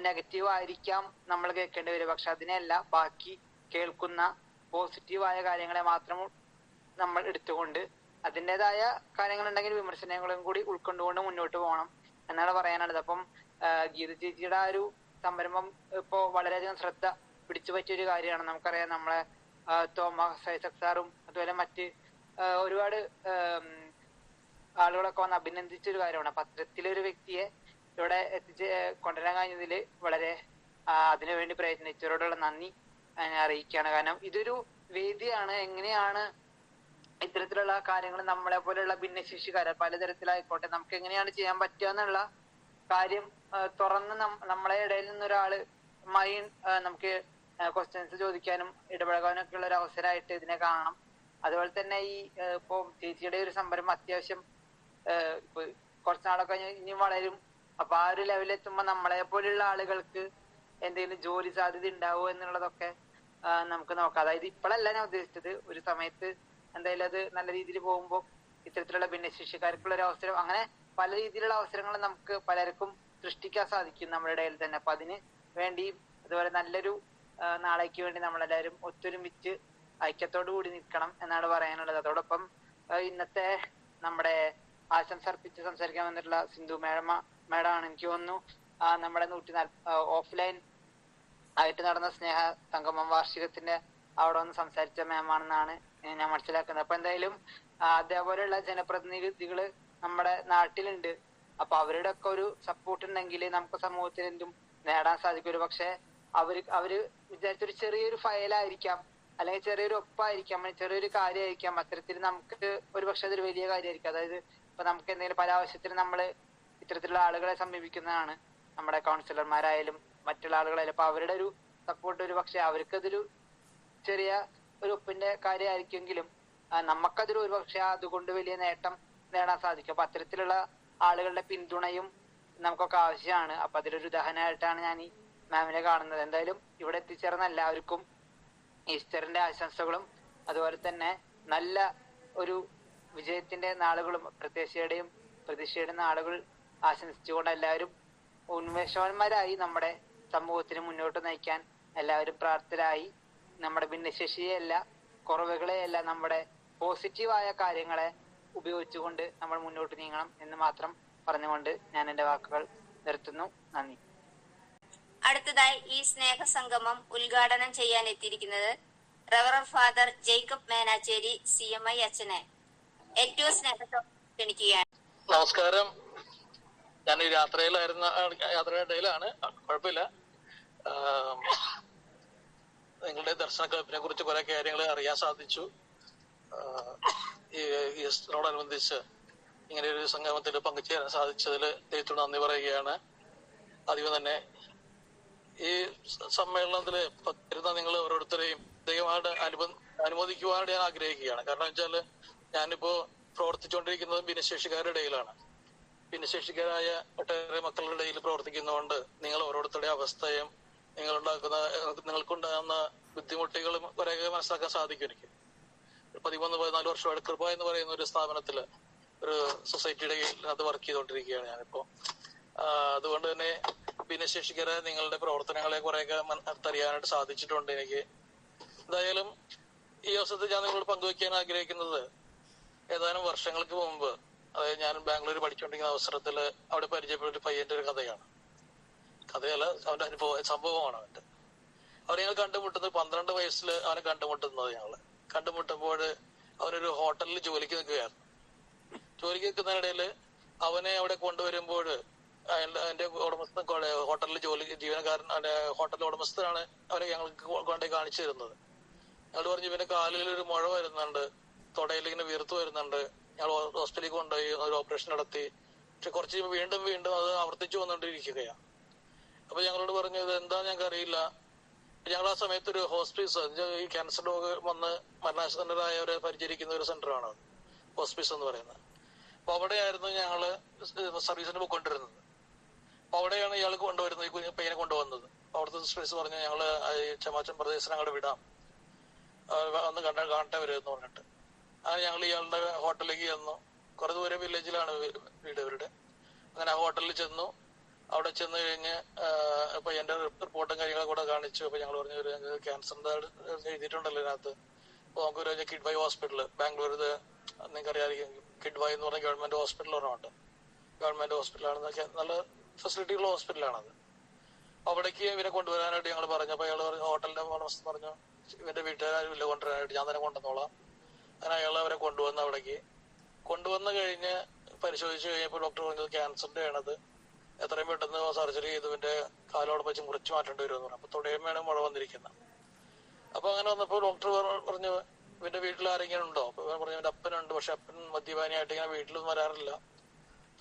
നെഗറ്റീവ് ആയിരിക്കാം നമ്മൾ കേൾക്കേണ്ടി വരും. പക്ഷെ അതിനെയല്ല, ബാക്കി കേൾക്കുന്ന പോസിറ്റീവായ കാര്യങ്ങളെ മാത്രം നമ്മൾ എടുത്തുകൊണ്ട് അതിൻ്റെതായ കാര്യങ്ങളുണ്ടെങ്കിൽ വിമർശനങ്ങളും കൂടി ഉൾക്കൊണ്ടുകൊണ്ട് മുന്നോട്ട് പോകണം എന്നാണ് പറയാനുള്ളത്. അപ്പം ഗീത ചേച്ചിയുടെ ആ ഒരു സംരംഭം ഇപ്പോ വളരെയധികം ശ്രദ്ധ പിടിച്ചു പറ്റിയൊരു കാര്യമാണ്. നമുക്കറിയാം നമ്മളെ തോമസ് ഐസക് സാറും അതുപോലെ മറ്റ് ഒരുപാട് ആളുകളൊക്കെ വന്ന് അഭിനന്ദിച്ചൊരു കാര്യമാണ്. അപ്പൊ അത്തരത്തിലൊരു വ്യക്തിയെ ഇവിടെ കൊണ്ടുവരാൻ കഴിഞ്ഞതിൽ വളരെ അതിനുവേണ്ടി പ്രയത്നിച്ചവരോടുള്ള നന്ദി അറിയിക്കുകയാണ്. കാരണം ഇതൊരു വേദിയാണ്. എങ്ങനെയാണ് ഇത്തരത്തിലുള്ള കാര്യങ്ങൾ നമ്മളെ പോലെയുള്ള ഭിന്നശേഷിക്കാരെ പലതരത്തിലായിക്കോട്ടെ നമുക്ക് എങ്ങനെയാണ് ചെയ്യാൻ പറ്റുക എന്നുള്ള കാര്യം തുറന്ന് നമ്മളെ ഇടയിൽ നിന്നൊരാളുമായി നമുക്ക് ക്വസ്റ്റ്യൻസ് ചോദിക്കാനും ഇടപഴകാനും ഒക്കെ ഉള്ള ഒരു അവസരമായിട്ട് ഇതിനെ കാണണം. അതുപോലെ തന്നെ ഈ ഇപ്പൊ ചേച്ചിയുടെ ഒരു സംരംഭം അത്യാവശ്യം ഇപ്പൊ കുറച്ചുനാളൊക്കെ ഇനിയും വളരും. അപ്പൊ ആ ഒരു ലെവലെത്തുമ്പോ നമ്മളെ പോലെയുള്ള ആളുകൾക്ക് എന്തെങ്കിലും ജോലി സാധ്യത ഉണ്ടാവുമോ എന്നുള്ളതൊക്കെ നമുക്ക് നോക്കാം. അതായത് ഇപ്പോഴല്ല ഞാൻ ഉദ്ദേശിച്ചത്, ഒരു സമയത്ത് എന്തായാലും അത് നല്ല രീതിയിൽ പോകുമ്പോൾ ഇത്തരത്തിലുള്ള ഭിന്നശേഷിക്കാർക്കുള്ള ഒരു അവസരം, അങ്ങനെ പല രീതിയിലുള്ള അവസരങ്ങൾ നമുക്ക് പലർക്കും സൃഷ്ടിക്കാൻ സാധിക്കും നമ്മുടെ ഇടയിൽ തന്നെ. അപ്പൊ അതിന് വേണ്ടി അതുപോലെ നല്ലൊരു നാളേക്ക് വേണ്ടി നമ്മളെല്ലാവരും ഒത്തൊരുമിച്ച് ഐക്യത്തോടു കൂടി നിൽക്കണം എന്നാണ് പറയാനുള്ളത്. അതോടൊപ്പം ഇന്നത്തെ നമ്മുടെ ആശംസ അർപ്പിച്ച് സംസാരിക്കാൻ വന്നിട്ടുള്ള സിന്ധു മേഡമാണ് എനിക്ക് തോന്നുന്നു നമ്മുടെ 140 ഓഫ്ലൈൻ ആയിട്ട് നടന്ന സ്നേഹ സംഗമം വാർഷികത്തിന്റെ അവിടെ വന്ന് സംസാരിച്ച മാമാണെന്നാണ് ഞാൻ മനസ്സിലാക്കുന്നത്. അപ്പൊ എന്തായാലും അതേപോലെയുള്ള ജനപ്രതിനിധികള് നമ്മുടെ നാട്ടിലുണ്ട്. അപ്പൊ അവരുടെ ഒക്കെ ഒരു സപ്പോർട്ട് ഉണ്ടെങ്കിൽ നമുക്ക് സമൂഹത്തിൽ എന്തും നേടാൻ സാധിക്കും. ഒരു പക്ഷെ അവര് വിചാരിച്ചൊരു ചെറിയൊരു ഫയലായിരിക്കാം, അല്ലെങ്കിൽ ചെറിയൊരു ഒപ്പായിരിക്കാം, ചെറിയൊരു കാര്യമായിരിക്കാം, അത്തരത്തിൽ നമുക്ക് ഒരു പക്ഷെ അതൊരു വലിയ കാര്യമായിരിക്കും. അതായത് ഇപ്പൊ നമുക്ക് എന്തെങ്കിലും പല ആവശ്യത്തിന് നമ്മള് ഇത്തരത്തിലുള്ള ആളുകളെ സമീപിക്കുന്നതാണ്, നമ്മുടെ കൗൺസിലർമാരായാലും മറ്റുള്ള ആളുകളായാലും. അപ്പൊ അവരുടെ ഒരു സപ്പോർട്ട് ഒരു പക്ഷെ അവർക്കതൊരു ചെറിയ ഒരു ഒപ്പിന്റെ കാര്യമായിരിക്കുമെങ്കിലും നമുക്കതൊരു ഒരു പക്ഷെ അതുകൊണ്ട് വലിയ നേട്ടം നേടാൻ സാധിക്കും. അപ്പൊ അത്തരത്തിലുള്ള ആളുകളുടെ പിന്തുണയും നമുക്കൊക്കെ ആവശ്യമാണ്. അപ്പൊ അതിലൊരു ഉദാഹരണമായിട്ടാണ് ഞാൻ ഈ മാമിനെ കാണുന്നത്. എന്തായാലും ഇവിടെ എത്തിച്ചേർന്ന എല്ലാവർക്കും ഈസ്റ്ററിന്റെ ആശംസകളും അതുപോലെ തന്നെ നല്ല ഒരു വിജയത്തിന്റെ നാളുകളും പ്രതീക്ഷയുടെ നാളുകൾ ആശംസിച്ചുകൊണ്ട് എല്ലാവരും ഉന്മേഷവാന്മാരായി നമ്മുടെ സമൂഹത്തിന് മുന്നോട്ട് നയിക്കാൻ എല്ലാവരും പ്രാർത്ഥരായി നമ്മുടെ ഭിന്നശേഷിയെയല്ല, കുറവുകളെയല്ല, നമ്മുടെ പോസിറ്റീവായ കാര്യങ്ങളെ ഉപയോഗിച്ചുകൊണ്ട് നമ്മൾ മുന്നോട്ട് നീങ്ങണം എന്ന് മാത്രം പറഞ്ഞുകൊണ്ട് ഞാൻ എന്റെ വാക്കുകൾ നിർത്തുന്നു. നന്ദി. അടുത്തതായി ഈ സ്നേഹസംഗമം ഉദ്ഘാടനം ചെയ്യാൻ എത്തിയിരിക്കുന്നത് reverend father Jacob Menachery CMI അച്ഛനെ ഏറ്റവും സ്നേഹത്തോടെ ക്ഷണിക്കുകയാണ്. നമസ്കാരം. ഞാൻ ഈ യാത്രയുടെ ഇടയിലാണ്, കുഴപ്പമില്ല. നിങ്ങളുടെ ദർശന ക്ലബിനെ കുറിച്ച് കുറെ കാര്യങ്ങൾ അറിയാൻ സാധിച്ചു. ഈ ഈസ്റ്ററിനോടനുബന്ധിച്ച് ഇങ്ങനെ ഒരു സംഗമത്തിൽ പങ്കുചേരാൻ സാധിച്ചതിൽ ദൈവത്തോട് നന്ദി പറയുകയാണ്. ആദ്യം തന്നെ ഈ സമ്മേളനത്തില് വരുന്ന നിങ്ങൾ ഓരോരുത്തരെയും പ്രത്യേകമായിട്ട് അനുമോദിക്കുവാനായിട്ട് ഞാൻ ആഗ്രഹിക്കുകയാണ്. കാരണം വെച്ചാല് ഞാനിപ്പോ പ്രവർത്തിച്ചുകൊണ്ടിരിക്കുന്നത് ഭിന്നശേഷിക്കാരുടെ ഇടയിലാണ്. ഭിന്നശേഷിക്കാരായ ഒട്ടേറെ മക്കളുടെ ഇടയിൽ പ്രവർത്തിക്കുന്നതുകൊണ്ട് നിങ്ങൾ ഓരോരുത്തരുടെ അവസ്ഥയും നിങ്ങൾക്കുണ്ടാകുന്ന ബുദ്ധിമുട്ടുകളും കുറേയൊക്കെ മനസ്സിലാക്കാൻ സാധിക്കും. എനിക്ക് 13-14 വർഷമായിട്ട് കൃപ എന്ന് പറയുന്ന ഒരു സ്ഥാപനത്തില് ഒരു സൊസൈറ്റിയുടെ അത് വർക്ക് ചെയ്തുകൊണ്ടിരിക്കുകയാണ് ഞാനിപ്പോ. അതുകൊണ്ട് തന്നെ ഭിന്നശേഷിക്കാരെ നിങ്ങളുടെ പ്രവർത്തനങ്ങളെ കുറെയൊക്കെ അറിയാനായിട്ട് സാധിച്ചിട്ടുണ്ട് എനിക്ക്. എന്തായാലും ഈ അവസരത്തിൽ ഞാൻ നിങ്ങളോട് പങ്കുവയ്ക്കാൻ ആഗ്രഹിക്കുന്നത് ഏതാനും വർഷങ്ങൾക്ക് മുമ്പ്, അതായത് ഞാൻ ബാംഗ്ലൂർ പഠിച്ചുകൊണ്ടിരിക്കുന്ന അവസരത്തില് അവിടെ പരിചയപ്പെട്ട ഒരു പയ്യന്റെ ഒരു കഥയാണ്. കഥയല്ല, അവന്റെ സംഭവമാണ് അവന്റെ. അവനെ ഞങ്ങൾ കണ്ടുമുട്ടുന്നത് 12 വയസ്സിൽ അവനെ കണ്ടുമുട്ടുന്നത്. ഞങ്ങള് കണ്ടുമുട്ടുമ്പോൾ അവനൊരു ഹോട്ടലിൽ ജോലിക്ക് നിൽക്കുകയായിരുന്നു. ജോലിക്ക് നിൽക്കുന്നതിനിടയിൽ അവനെ അവിടെ കൊണ്ടുവരുമ്പോൾ അതിന്റെ ഉടമസ്ഥൻ, ഹോട്ടലിൽ ജീവനക്കാരൻ, ഹോട്ടലിലെ ഉടമസ്ഥനാണ് അവനെ ഞങ്ങൾക്ക് കൊണ്ടേ കാണിച്ചു തരുന്നത്. ഞങ്ങൾ പറഞ്ഞു ഇവന്റെ കാലിൽ ഒരു മുഴ വരുന്നുണ്ട്, തൊടയിൽ ഇങ്ങനെ വീർത്തു വരുന്നുണ്ട്. ഞങ്ങൾ ഹോസ്പിറ്റലിൽ കൊണ്ടുപോയി ഒരു ഓപ്പറേഷൻ നടത്തി. പക്ഷെ കുറച്ച് വീണ്ടും വീണ്ടും അത് ആവർത്തിച്ചു വന്നുകൊണ്ടിരിക്കുകയാണ്. അപ്പൊ ഞങ്ങളോട് പറഞ്ഞു ഇത് എന്താ ഞങ്ങൾക്ക് അറിയില്ല. ഞങ്ങൾ ആ സമയത്ത് ഒരു ഹോസ്പിസ്, ഈ ക്യാൻസർ രോഗം വന്ന് മരണാസന്നരായവരെ പരിചരിക്കുന്ന ഒരു സെന്ററാണ് അത്, ഹോസ്പിസ് എന്ന് പറയുന്നത്. അപ്പൊ അവിടെയായിരുന്നു ഞങ്ങള് സർവീസിന് പോയിക്കൊണ്ടിരുന്നത്. അപ്പൊ അവിടെയാണ് ഇയാൾ കൊണ്ടുവരുന്നത്, ഈ പയ്യനെ കൊണ്ടുവന്നത്. അവിടുത്തെ സിസ്റ്റേഴ്സ് പറഞ്ഞു ഞങ്ങള് ചമാച്ചൻ പ്രദേശം അങ്ങോട്ട് വിടാം, ഒന്ന് കാണട്ടെ വരുമെന്ന് പറഞ്ഞിട്ട്. അങ്ങനെ ഞങ്ങൾ ഇയാളുടെ ഹോട്ടലിലേക്ക് ചെന്നു. കുറെ ദൂരം വില്ലേജിലാണ് വീട് ഇവരുടെ. അങ്ങനെ ആ ഹോട്ടലിൽ ചെന്നു. അവിടെ ചെന്ന് കഴിഞ്ഞ് ഇപ്പൊ എന്റെ റിപ്പോർട്ടും കാര്യങ്ങളൊക്കെ കൂടെ കാണിച്ചു. അപ്പൊ ഞങ്ങൾ പറഞ്ഞു ക്യാൻസറിന്റെ എഴുതിയിട്ടുണ്ടല്ലോ ഇതിനകത്ത്. അപ്പൊ നമുക്കൊരു കിഡ്ബൈ ഹോസ്പിറ്റല് ബാംഗ്ലൂർ, നിങ്ങൾക്ക് അറിയാമായിരിക്കും, കിഡ്ബൈ എന്ന് പറഞ്ഞ ഗവൺമെന്റ് ഹോസ്പിറ്റൽ ഒരെണ്ണമുണ്ട്. ഗവൺമെന്റ് ഹോസ്പിറ്റലാണ്, നല്ല ഫെസിലിറ്റി ഉള്ള ഹോസ്പിറ്റലാണത്. അവിടേക്ക് ഇവരെ കൊണ്ടുവരാനായിട്ട് ഞങ്ങൾ പറഞ്ഞു. അപ്പൊ അയാൾ പറഞ്ഞു, ഹോട്ടലിന്റെ ഉടമസ്ഥ പറഞ്ഞു ഇവന്റെ വീട്ടുകാരും ഇല്ല കൊണ്ടുവരാനായിട്ട്, ഞാൻ തന്നെ കൊണ്ടുവന്നോളാം. അങ്ങനെ അയാൾ അവരെ കൊണ്ടുവന്ന് അവിടേക്ക് കൊണ്ടുവന്ന് കഴിഞ്ഞ് പരിശോധിച്ച് കഴിഞ്ഞപ്പോൾ ഡോക്ടർ പറഞ്ഞത് ക്യാൻസറിന്റെ ആണത്, എത്രയും പെട്ടെന്ന് സർജറി ചെയ്ത് ഇവന്റെ കാലോടെ വെച്ച് മുറിച്ച് മാറ്റേണ്ടി വരുമെന്ന് പറഞ്ഞു. അപ്പൊ തുടയുമ്പോഴാണ് മുഴ വന്നിരിക്കുന്നത്. അപ്പൊ അങ്ങനെ വന്നപ്പോ ഡോക്ടർ പറഞ്ഞു ഇവന്റെ വീട്ടിൽ ആരെങ്കിലും ഉണ്ടോ? അപ്പൊ പറഞ്ഞു ഇവന്റെ അപ്പനുണ്ട്, പക്ഷെ അപ്പൻ മദ്യപാനിയായിട്ട് ഇങ്ങനെ വീട്ടിലൊന്നും വരാറില്ല,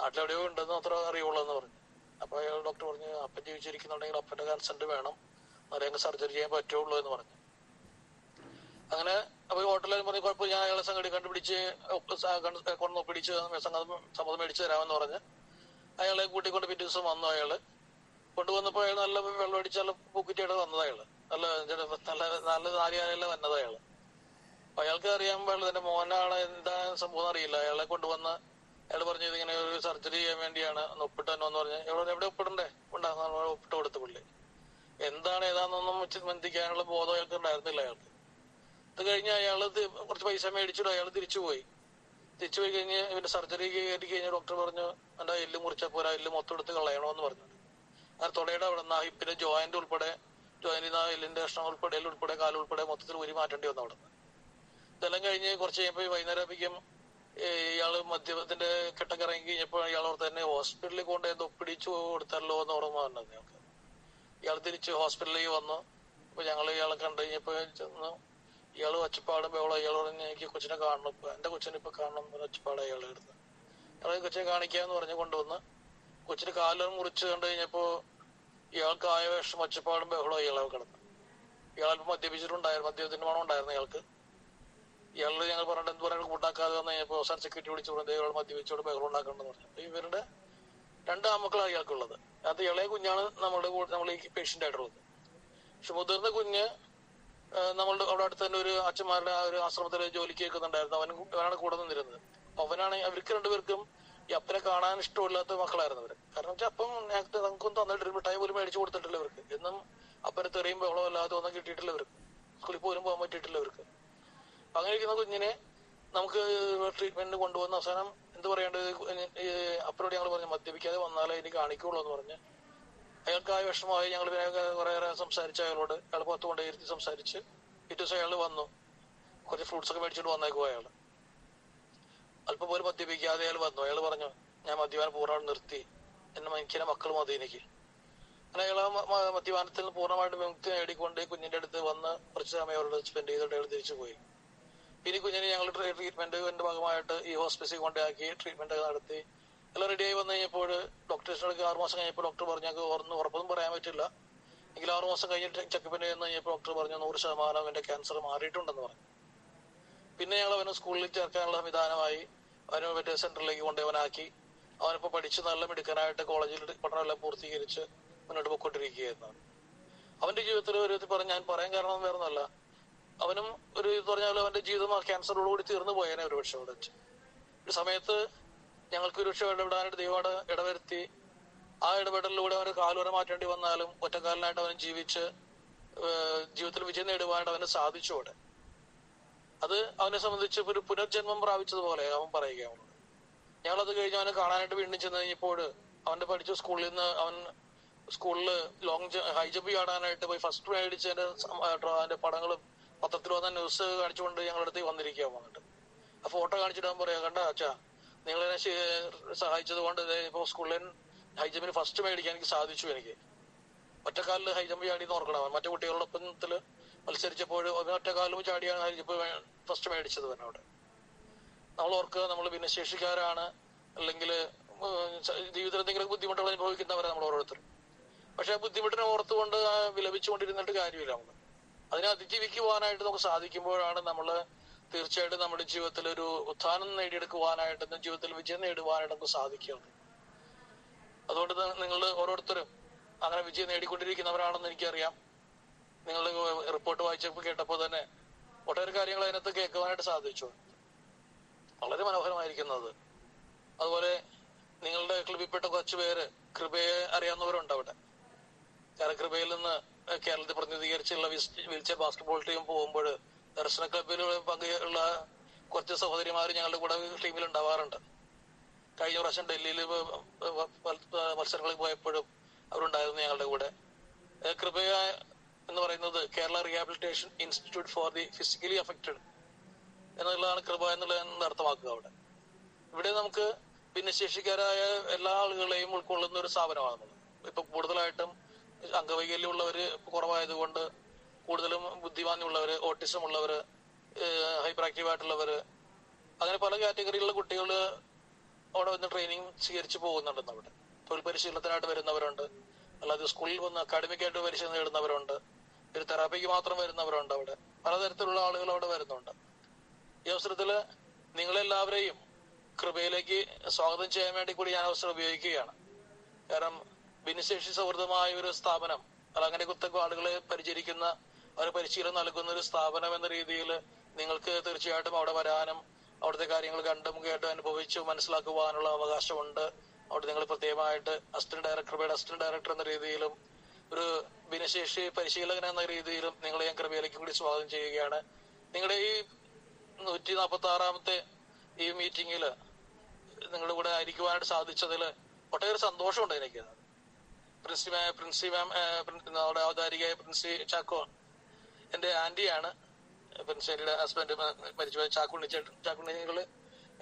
നാട്ടിലെവിടെയോ ഉണ്ടെന്ന് അത്ര അറിയുള്ളൂ എന്ന് പറഞ്ഞു. അപ്പൊ അയാൾ ഡോക്ടർ പറഞ്ഞു അപ്പൻ ജീവിച്ചിരിക്കുന്നുണ്ടെങ്കിൽ അപ്പന്റെ കൺസെന്റ് വേണം, അല്ലെങ്കിൽ സർജറി ചെയ്യാൻ പറ്റുള്ളൂ എന്ന് പറഞ്ഞു. അങ്ങനെ അപ്പൊ ഹോട്ടലിൽ പറഞ്ഞു കുഴപ്പമില്ല, ഞാൻ അയാളെ സംഘടി കണ്ടുപിടിച്ച് കൊണ്ടൊപ്പിടിച്ച് സമ്മതം മേടിച്ചു തരാമെന്ന് പറഞ്ഞ് അയാളെ കൂട്ടിക്കൊണ്ട് പിറ്റേ ദിവസം വന്നു. അയാള് കൊണ്ടുവന്നപ്പോ അയാൾ നല്ല വെള്ളം അടിച്ചാൽ പൂക്കുറ്റിയായിട്ട് വന്നത്. അയാള് നല്ല നല്ല നാലിയാലല്ല വന്നത് അയാള്. അപ്പൊ അയാൾക്ക് അറിയാൻ പാടില്ല എന്റെ മോനാണ്, എന്താ സംഭവം അറിയില്ല. അയാളെ കൊണ്ടുവന്ന് അയാൾ പറഞ്ഞു ഇതിങ്ങനെ ഒരു സർജറി ചെയ്യാൻ വേണ്ടിയാണ്, ഒന്ന് ഒപ്പിട്ട് തന്നെ എന്ന് പറഞ്ഞ് എവിടെ ഒപ്പിടണ്ടേ ഒപ്പിട്ട് കൊടുത്തു പുള്ളി. എന്താണ് ഏതാണെന്നൊന്നും ചിന്തിക്കാനുള്ള ബോധം അയാൾക്ക് ഉണ്ടായിരുന്നില്ല അയാൾക്ക്. അത് കഴിഞ്ഞ് അയാള് കുറച്ച് പൈസ മേടിച്ചിട്ട് അയാൾ തിരിച്ചുപോയി കഴിഞ്ഞ് ഇവന്റെ സർജറി കയറ്റി കഴിഞ്ഞ ഡോക്ടർ പറഞ്ഞു എന്റെ എല്ല് മുറിച്ചാൽ പോരാ, എല്ല് മൊത്തം എടുത്ത് കളയണമെന്ന് പറഞ്ഞു. അങ്ങനെ തുടയുടെ അവിടെ നിന്ന് ഹിപ്പിന്റെ ജോയിന്റ് ഉൾപ്പെടെ, ജോയിന്റിൽ എല്ലിന്റെ കഷ്ണം ഉൾപ്പെടെ, എല്ലുൾപ്പെടെ, കാലുൾപ്പെടെ മൊത്തത്തിൽ ഊരി മാറ്റേണ്ടി വന്നു അവിടെ നിന്ന്. ഇതെല്ലാം കഴിഞ്ഞ് കുറച്ച് കഴിയുമ്പോൾ വൈകുന്നേരത്തേക്കും ഇയാള് മദ്യപത്തിന്റെ കെട്ടൊക്കെ ഇറങ്ങി കഴിഞ്ഞപ്പോൾ ഇയാൾ ഓർത്ത് തന്നെ ഹോസ്പിറ്റലിൽ കൊണ്ട് ഒപ്പിടിച്ചു കൊടുത്തല്ലോ എന്ന് ഓർമ്മ വന്നത് ഞങ്ങൾക്ക്. ഇയാൾ തിരിച്ച് ഹോസ്പിറ്റലിലേക്ക് വന്നു. അപ്പൊ ഞങ്ങൾ ഇയാളെ കണ്ടു കഴിഞ്ഞപ്പോ ചെന്ന് ഇയാള് ഒച്ചപ്പാടും ബഹളം. ഇയാൾ പറഞ്ഞു എനിക്ക് കൊച്ചിനെ കാണണം, ഇപ്പൊ എന്റെ കൊച്ചിനെ ഇപ്പൊ കാണണം എന്ന് ഒച്ചപ്പാട് അയാൾ എടുത്ത്. ഇയാളെ കൊച്ചിനെ കാണിക്കാന്ന് പറഞ്ഞ് കൊണ്ടുവന്ന് കൊച്ചിന് കാലം മുറിച്ച് കണ്ടു കഴിഞ്ഞപ്പോ ഇയാൾക്ക് ആയ വേഷം ഒച്ചപ്പാടും ബഹളം ഇയാളെ കിടന്നു. ഇയാളിപ്പോ മദ്യപിച്ചിട്ടുണ്ടായിരുന്നു, മദ്യത്തിന്റെ മണം ഉണ്ടായിരുന്നു ഇയാൾക്ക്. ഇയാള് ഞങ്ങൾ പറഞ്ഞിട്ട് എന്ത് പറയാൻ കൂട്ടാക്കാതെ വന്നു കഴിഞ്ഞപ്പോ അവസാനം സെക്യൂരിറ്റി വിളിച്ചു പറഞ്ഞു ഇയാൾ മദ്യപിച്ചോട് ബഹളം ഉണ്ടാക്കണ്ടെന്ന് പറഞ്ഞു. അപ്പൊ ഇവരുടെ 2 ആൺമക്കളാണ് ഇയാൾക്കുള്ളത്. അത് ഇളയ കുഞ്ഞാണ് നമ്മൾ ഈ പേഷ്യന്റ് ആയിട്ടുള്ളത്. പക്ഷെ മുതിർന്ന കുഞ്ഞ് നമ്മളുടെ അവിടെ അടുത്ത് തന്നെ ഒരു അച്ഛന്മാരുടെ ഒരു ആശ്രമത്തിൽ ജോലിക്ക് കേൾക്കുന്നുണ്ടായിരുന്നു. അവനാണ് കൂടെ നിന്നിരുന്നത്. അവനാണ് അവർക്ക് 2 പേർക്കും ഈ അപ്പനെ കാണാൻ ഇഷ്ടമില്ലാത്ത മക്കളായിരുന്നു അവര്. കാരണം വെച്ചാൽ അപ്പം നമുക്കൊന്നും തന്നിട്ടില്ല, മിഠായി പോലും മേടിച്ചു കൊടുത്തിട്ടില്ല ഇവർക്ക്. എന്നും അപ്പനെ തെറിയും ബഹളം അല്ലാതെ ഒന്നും കിട്ടിയിട്ടില്ല ഇവർക്ക്, സ്കൂളിൽ പോലും പോകാൻ പറ്റിയിട്ടില്ല ഇവർക്ക്. അങ്ങനെ ഇരിക്കുന്ന കുഞ്ഞിനെ നമുക്ക് ട്രീറ്റ്മെന്റിന് കൊണ്ടുവന്ന അവസാനം എന്ത് പറയേണ്ടത്, അപ്പനോട് ഞങ്ങൾ പറഞ്ഞു മദ്യപിക്കാതെ വന്നാലേ ഇനി കാണിക്കുള്ളൂ എന്ന് പറഞ്ഞ് അയാൾക്കായ വിഷമമായി. ഞങ്ങൾ കുറെ സംസാരിച്ച് അയാളോട്, അയാൾ പുറത്ത് കൊണ്ടുപോയി സംസാരിച്ച് പിറ്റേ ദിവസം അയാൾ വന്നു. കുറച്ച് ഫ്രൂട്ട്സ് ഒക്കെ മേടിച്ചിട്ട് വന്നേക്കുവാ അയാൾ. അല്പം പോലും മദ്യപിക്കാതെ അയാൾ വന്നു. അയാൾ പറഞ്ഞു ഞാൻ മദ്യപാനം പൂർണ്ണമായിട്ട് നിർത്തി, എനിക്കെന്നെ മക്കൾ മതി എനിക്ക്. അങ്ങനെ അയാൾ മദ്യപാനത്തിൽ പൂർണ്ണമായിട്ട് വിമുക്തി നേടിക്കൊണ്ട് കുഞ്ഞിന്റെ അടുത്ത് വന്ന് കുറച്ച് സമയം അവരോട് സ്പെൻഡ് ചെയ്തിട്ട് അയാൾ തിരിച്ചു പോയി. ഇനി കുഞ്ഞിനെ ഞങ്ങൾ ട്രീറ്റ്മെന്റിന്റെ ഭാഗമായിട്ട് ഈ ഹോസ്പിറ്റലിൽ കൊണ്ടാക്കി ട്രീറ്റ്മെന്റ് ഒക്കെ നടത്തി എല്ലാം റെഡിയായി വന്നു കഴിഞ്ഞപ്പോൾ ഡോക്ടേഴ്സിനോട് 6 മാസം കഴിഞ്ഞപ്പോൾ ഡോക്ടർ പറഞ്ഞു ഞങ്ങൾക്ക് ഉറപ്പൊന്നും പറയാൻ പറ്റില്ല, എങ്കിൽ 6 മാസം കഴിഞ്ഞിട്ട് ചെക്കപ്പിന് ചെന്ന് കഴിഞ്ഞപ്പോൾ ഡോക്ടർ പറഞ്ഞു 100% അവന്റെ ക്യാൻസർ മാറിയിട്ടുണ്ടെന്ന് പറഞ്ഞു. പിന്നെ ഞങ്ങൾ അവനെ സ്കൂളിൽ ചേർക്കാനുള്ള സംവിധാനമായി അവന് മറ്റേ സെന്ററിലേക്ക് കൊണ്ടുപോകാനാക്കി. അവനിപ്പോ പഠിച്ച് നല്ല മിടുക്കനായിട്ട് കോളേജിൽ പഠനമെല്ലാം പൂർത്തീകരിച്ച് മുന്നോട്ട് പോയിക്കൊണ്ടിരിക്കുകയായിരുന്നു. അവന്റെ ജീവിതത്തിൽ ഒരു ഞാൻ പറയാൻ കാരണം വേറെ ഒന്നല്ല, അവനും ഒരു ഇത് പറഞ്ഞാൽ അവന്റെ ജീവിതം ആ ക്യാൻസറോടുകൂടി തീർന്നു പോയേനെ ഒരു പക്ഷെ. അവിടെ ഒരു സമയത്ത് ഞങ്ങൾക്ക് ഒരു പക്ഷെ ഇടപെടാനായിട്ട് ദൈവം ഇടവരുത്തി. ആ ഇടപെടലിലൂടെ അവന് കാലുവര മാറ്റേണ്ടി വന്നാലും ഒറ്റക്കാലിനായിട്ട് അവൻ ജീവിച്ച് ജീവിതത്തിൽ വിജയം നേടുവാനായിട്ട് അവന് സാധിച്ചു. അവിടെ അത് അവനെ സംബന്ധിച്ച് ഒരു പുനർജന്മം പ്രാപിച്ചതുപോലെ അവൻ പറയുകയാണ്. ഞങ്ങളത് കഴിഞ്ഞ് അവനെ കാണാനായിട്ട് വീണ്ടും ചെന്ന് കഴിഞ്ഞപ്പോൾ അവന്റെ പഠിച്ച സ്കൂളിൽ നിന്ന് അവൻ സ്കൂളില് ഹൈ ജമ്പ് ചാടാനായിട്ട് പോയി ഫസ്റ്റ് മേടിച്ചതിന്റെ അതിന്റെ പടങ്ങളും പത്രത്തിൽ വന്ന ന്യൂസ് കാണിച്ചുകൊണ്ട് ഞങ്ങളുടെ അടുത്ത് വന്നിരിക്കുക. വന്നിട്ട് ആ ഫോട്ടോ കാണിച്ചിട്ട് പറയാ, കണ്ട അച്ഛാ നിങ്ങളെന്നെ സഹായിച്ചത് കൊണ്ട് ഇപ്പൊ സ്കൂളിൽ ഹൈ ജമ്പിന് ഫസ്റ്റ് മേടിക്കാൻ എനിക്ക് സാധിച്ചു. എനിക്ക് ഒറ്റക്കാലിൽ ഹൈ ജമ്പ് ചാടിയെന്ന് ഓർക്കണം. മറ്റു കുട്ടികളോടൊപ്പത്തിൽ മത്സരിച്ചപ്പോൾ ഒറ്റക്കാലും ചാടിയാണ് ഹൈ ജമ്പ് ഫസ്റ്റ് മേടിച്ചത് തന്നെ. അവിടെ നമ്മൾ ഓർക്കുക, നമ്മൾ ഭിന്നശേഷിക്കാരാണ്, അല്ലെങ്കിൽ ജീവിതത്തിൽ എന്തെങ്കിലും ബുദ്ധിമുട്ടുകൾ അനുഭവിക്കുന്നവരാണ് നമ്മൾ ഓരോരുത്തരും. പക്ഷെ ആ ബുദ്ധിമുട്ടിനെ ഓർത്തുകൊണ്ട് വിലപിച്ചുകൊണ്ടിരുന്നിട്ട് കാര്യമില്ല. നമ്മൾ അതിനെ അതിജീവിക്കുവാനായിട്ട് നമുക്ക് സാധിക്കുമ്പോഴാണ് നമ്മൾ തീർച്ചയായിട്ടും നമ്മുടെ ജീവിതത്തിൽ ഒരു ഉത്ഥാനം നേടിയെടുക്കുവാനായിട്ട്, ജീവിതത്തിൽ വിജയം നേടുവാനായിട്ട് നമുക്ക് സാധിക്കുകയുള്ളൂ. അതുകൊണ്ട് നിങ്ങൾ ഓരോരുത്തരും അങ്ങനെ വിജയം നേടിക്കൊണ്ടിരിക്കുന്നവരാണെന്ന് എനിക്കറിയാം. നിങ്ങൾ റിപ്പോർട്ട് വായിച്ചപ്പോൾ കേട്ടപ്പോൾ തന്നെ ഒട്ടേറെ കാര്യങ്ങൾ അതിനകത്ത് കേൾക്കുവാനായിട്ട് സാധിച്ചു. വളരെ മനോഹരമായിരിക്കുന്നത്. അതുപോലെ നിങ്ങളുടെ ക്ലബിൽപ്പെട്ട കുറച്ച് പേര് കൃപയെ അറിയാവുന്നവരുണ്ട് അവിടെ. കാരണം കൃപയിൽ നിന്ന് കേരളത്തിൽ പ്രതിനിധീകരിച്ചുള്ള വീൽചെയർ ബാസ്കറ്റ്ബോൾ ടീം പോകുമ്പോൾ ദർശന ക്ലബിൽ പങ്കുള്ള കുറച്ച് സഹോദരിമാർ ഞങ്ങളുടെ കൂടെ ടീമിൽ ഉണ്ടാവാറുണ്ട്. കഴിഞ്ഞ പ്രാവശ്യം ഡൽഹിയിൽ മത്സരങ്ങളിൽ പോയപ്പോഴും അവരുണ്ടായിരുന്നു ഞങ്ങളുടെ കൂടെ. കൃപയ എന്ന് പറയുന്നത് Kerala rehabilitation institute for the physically affected എന്നുള്ളതാണ് കൃപ എന്നുള്ളത് അർത്ഥമാക്കുക. അവിടെ ഇവിടെ നമുക്ക് ഭിന്നശേഷിക്കാരായ എല്ലാ ആളുകളെയും ഉൾക്കൊള്ളുന്ന ഒരു സ്ഥാപനമാണ് നമ്മൾ. ഇപ്പൊ കൂടുതലായിട്ടും അംഗവൈകല്യമുള്ളവര് കുറവായതുകൊണ്ട് കൂടുതലും ബുദ്ധിമാന്യമുള്ളവര്, ഓട്ടിസം ഉള്ളവര്, ഹൈപ്പർ ആക്റ്റീവ് ആയിട്ടുള്ളവര്, അങ്ങനെ പല കാറ്റഗറിയിലുള്ള കുട്ടികൾ അവിടെ വന്ന് ട്രെയിനിങ് സ്വീകരിച്ച് പോകുന്നുണ്ടെന്ന്. അവിടെ തൊഴിൽ പരിശീലനത്തിനായിട്ട് വരുന്നവരുണ്ട്, അല്ലാതെ സ്കൂളിൽ വന്ന് അക്കാഡമിക്കായിട്ട് പരിശീലനം നേടുന്നവരുണ്ട്, ഒരു തെറാപ്പിക്ക് മാത്രം വരുന്നവരുണ്ട്. അവിടെ പലതരത്തിലുള്ള ആളുകൾ അവിടെ വരുന്നുണ്ട്. ഈ അവസരത്തില് നിങ്ങളെല്ലാവരെയും കൃപയിലേക്ക് സ്വാഗതം ചെയ്യാൻ വേണ്ടി കൂടി ഞാൻ അവസരം ഉപയോഗിക്കുകയാണ്. കാരണം ഭിന്നശേഷി സൗഹൃദമായ ഒരു സ്ഥാപനം, അല്ല അങ്ങനെ കുത്തക ആളുകളെ പരിചരിക്കുന്ന, അവരെ പരിശീലനം നൽകുന്ന ഒരു സ്ഥാപനം എന്ന രീതിയിൽ നിങ്ങൾക്ക് തീർച്ചയായിട്ടും അവിടെ വരാനും അവിടുത്തെ കാര്യങ്ങൾ കണ്ടും കേട്ടും അനുഭവിച്ചു മനസ്സിലാക്കുവാനുള്ള അവകാശമുണ്ട്. അവിടെ നിങ്ങൾ പ്രത്യേകമായിട്ട് അസിസ്റ്റന്റ് ഡയറക്ടർ എന്ന രീതിയിലും ഒരു ഭിന്നശേഷി പരിശീലകൻ എന്ന രീതിയിലും നിങ്ങളെ ഞാൻ കൃപയിലേക്ക് കൂടി സ്വാഗതം ചെയ്യുകയാണ്. നിങ്ങളുടെ ഈ 146ാമത്തെ ഈ മീറ്റിംഗിൽ നിങ്ങളുടെ കൂടെ ആയിരിക്കുവാനായിട്ട് സാധിച്ചതിൽ ഒട്ടേറെ സന്തോഷമുണ്ട് എനിക്ക്. പ്രിൻസി മാം, നമ്മുടെ ഔദാരികയായ പ്രിൻസി ചാക്കോ എന്റെ ആന്റിയാണ്. പ്രിൻസിയുടെ ഹസ്ബൻഡ് മരിച്ചുപോയ ചാക്കുണ്ണികള്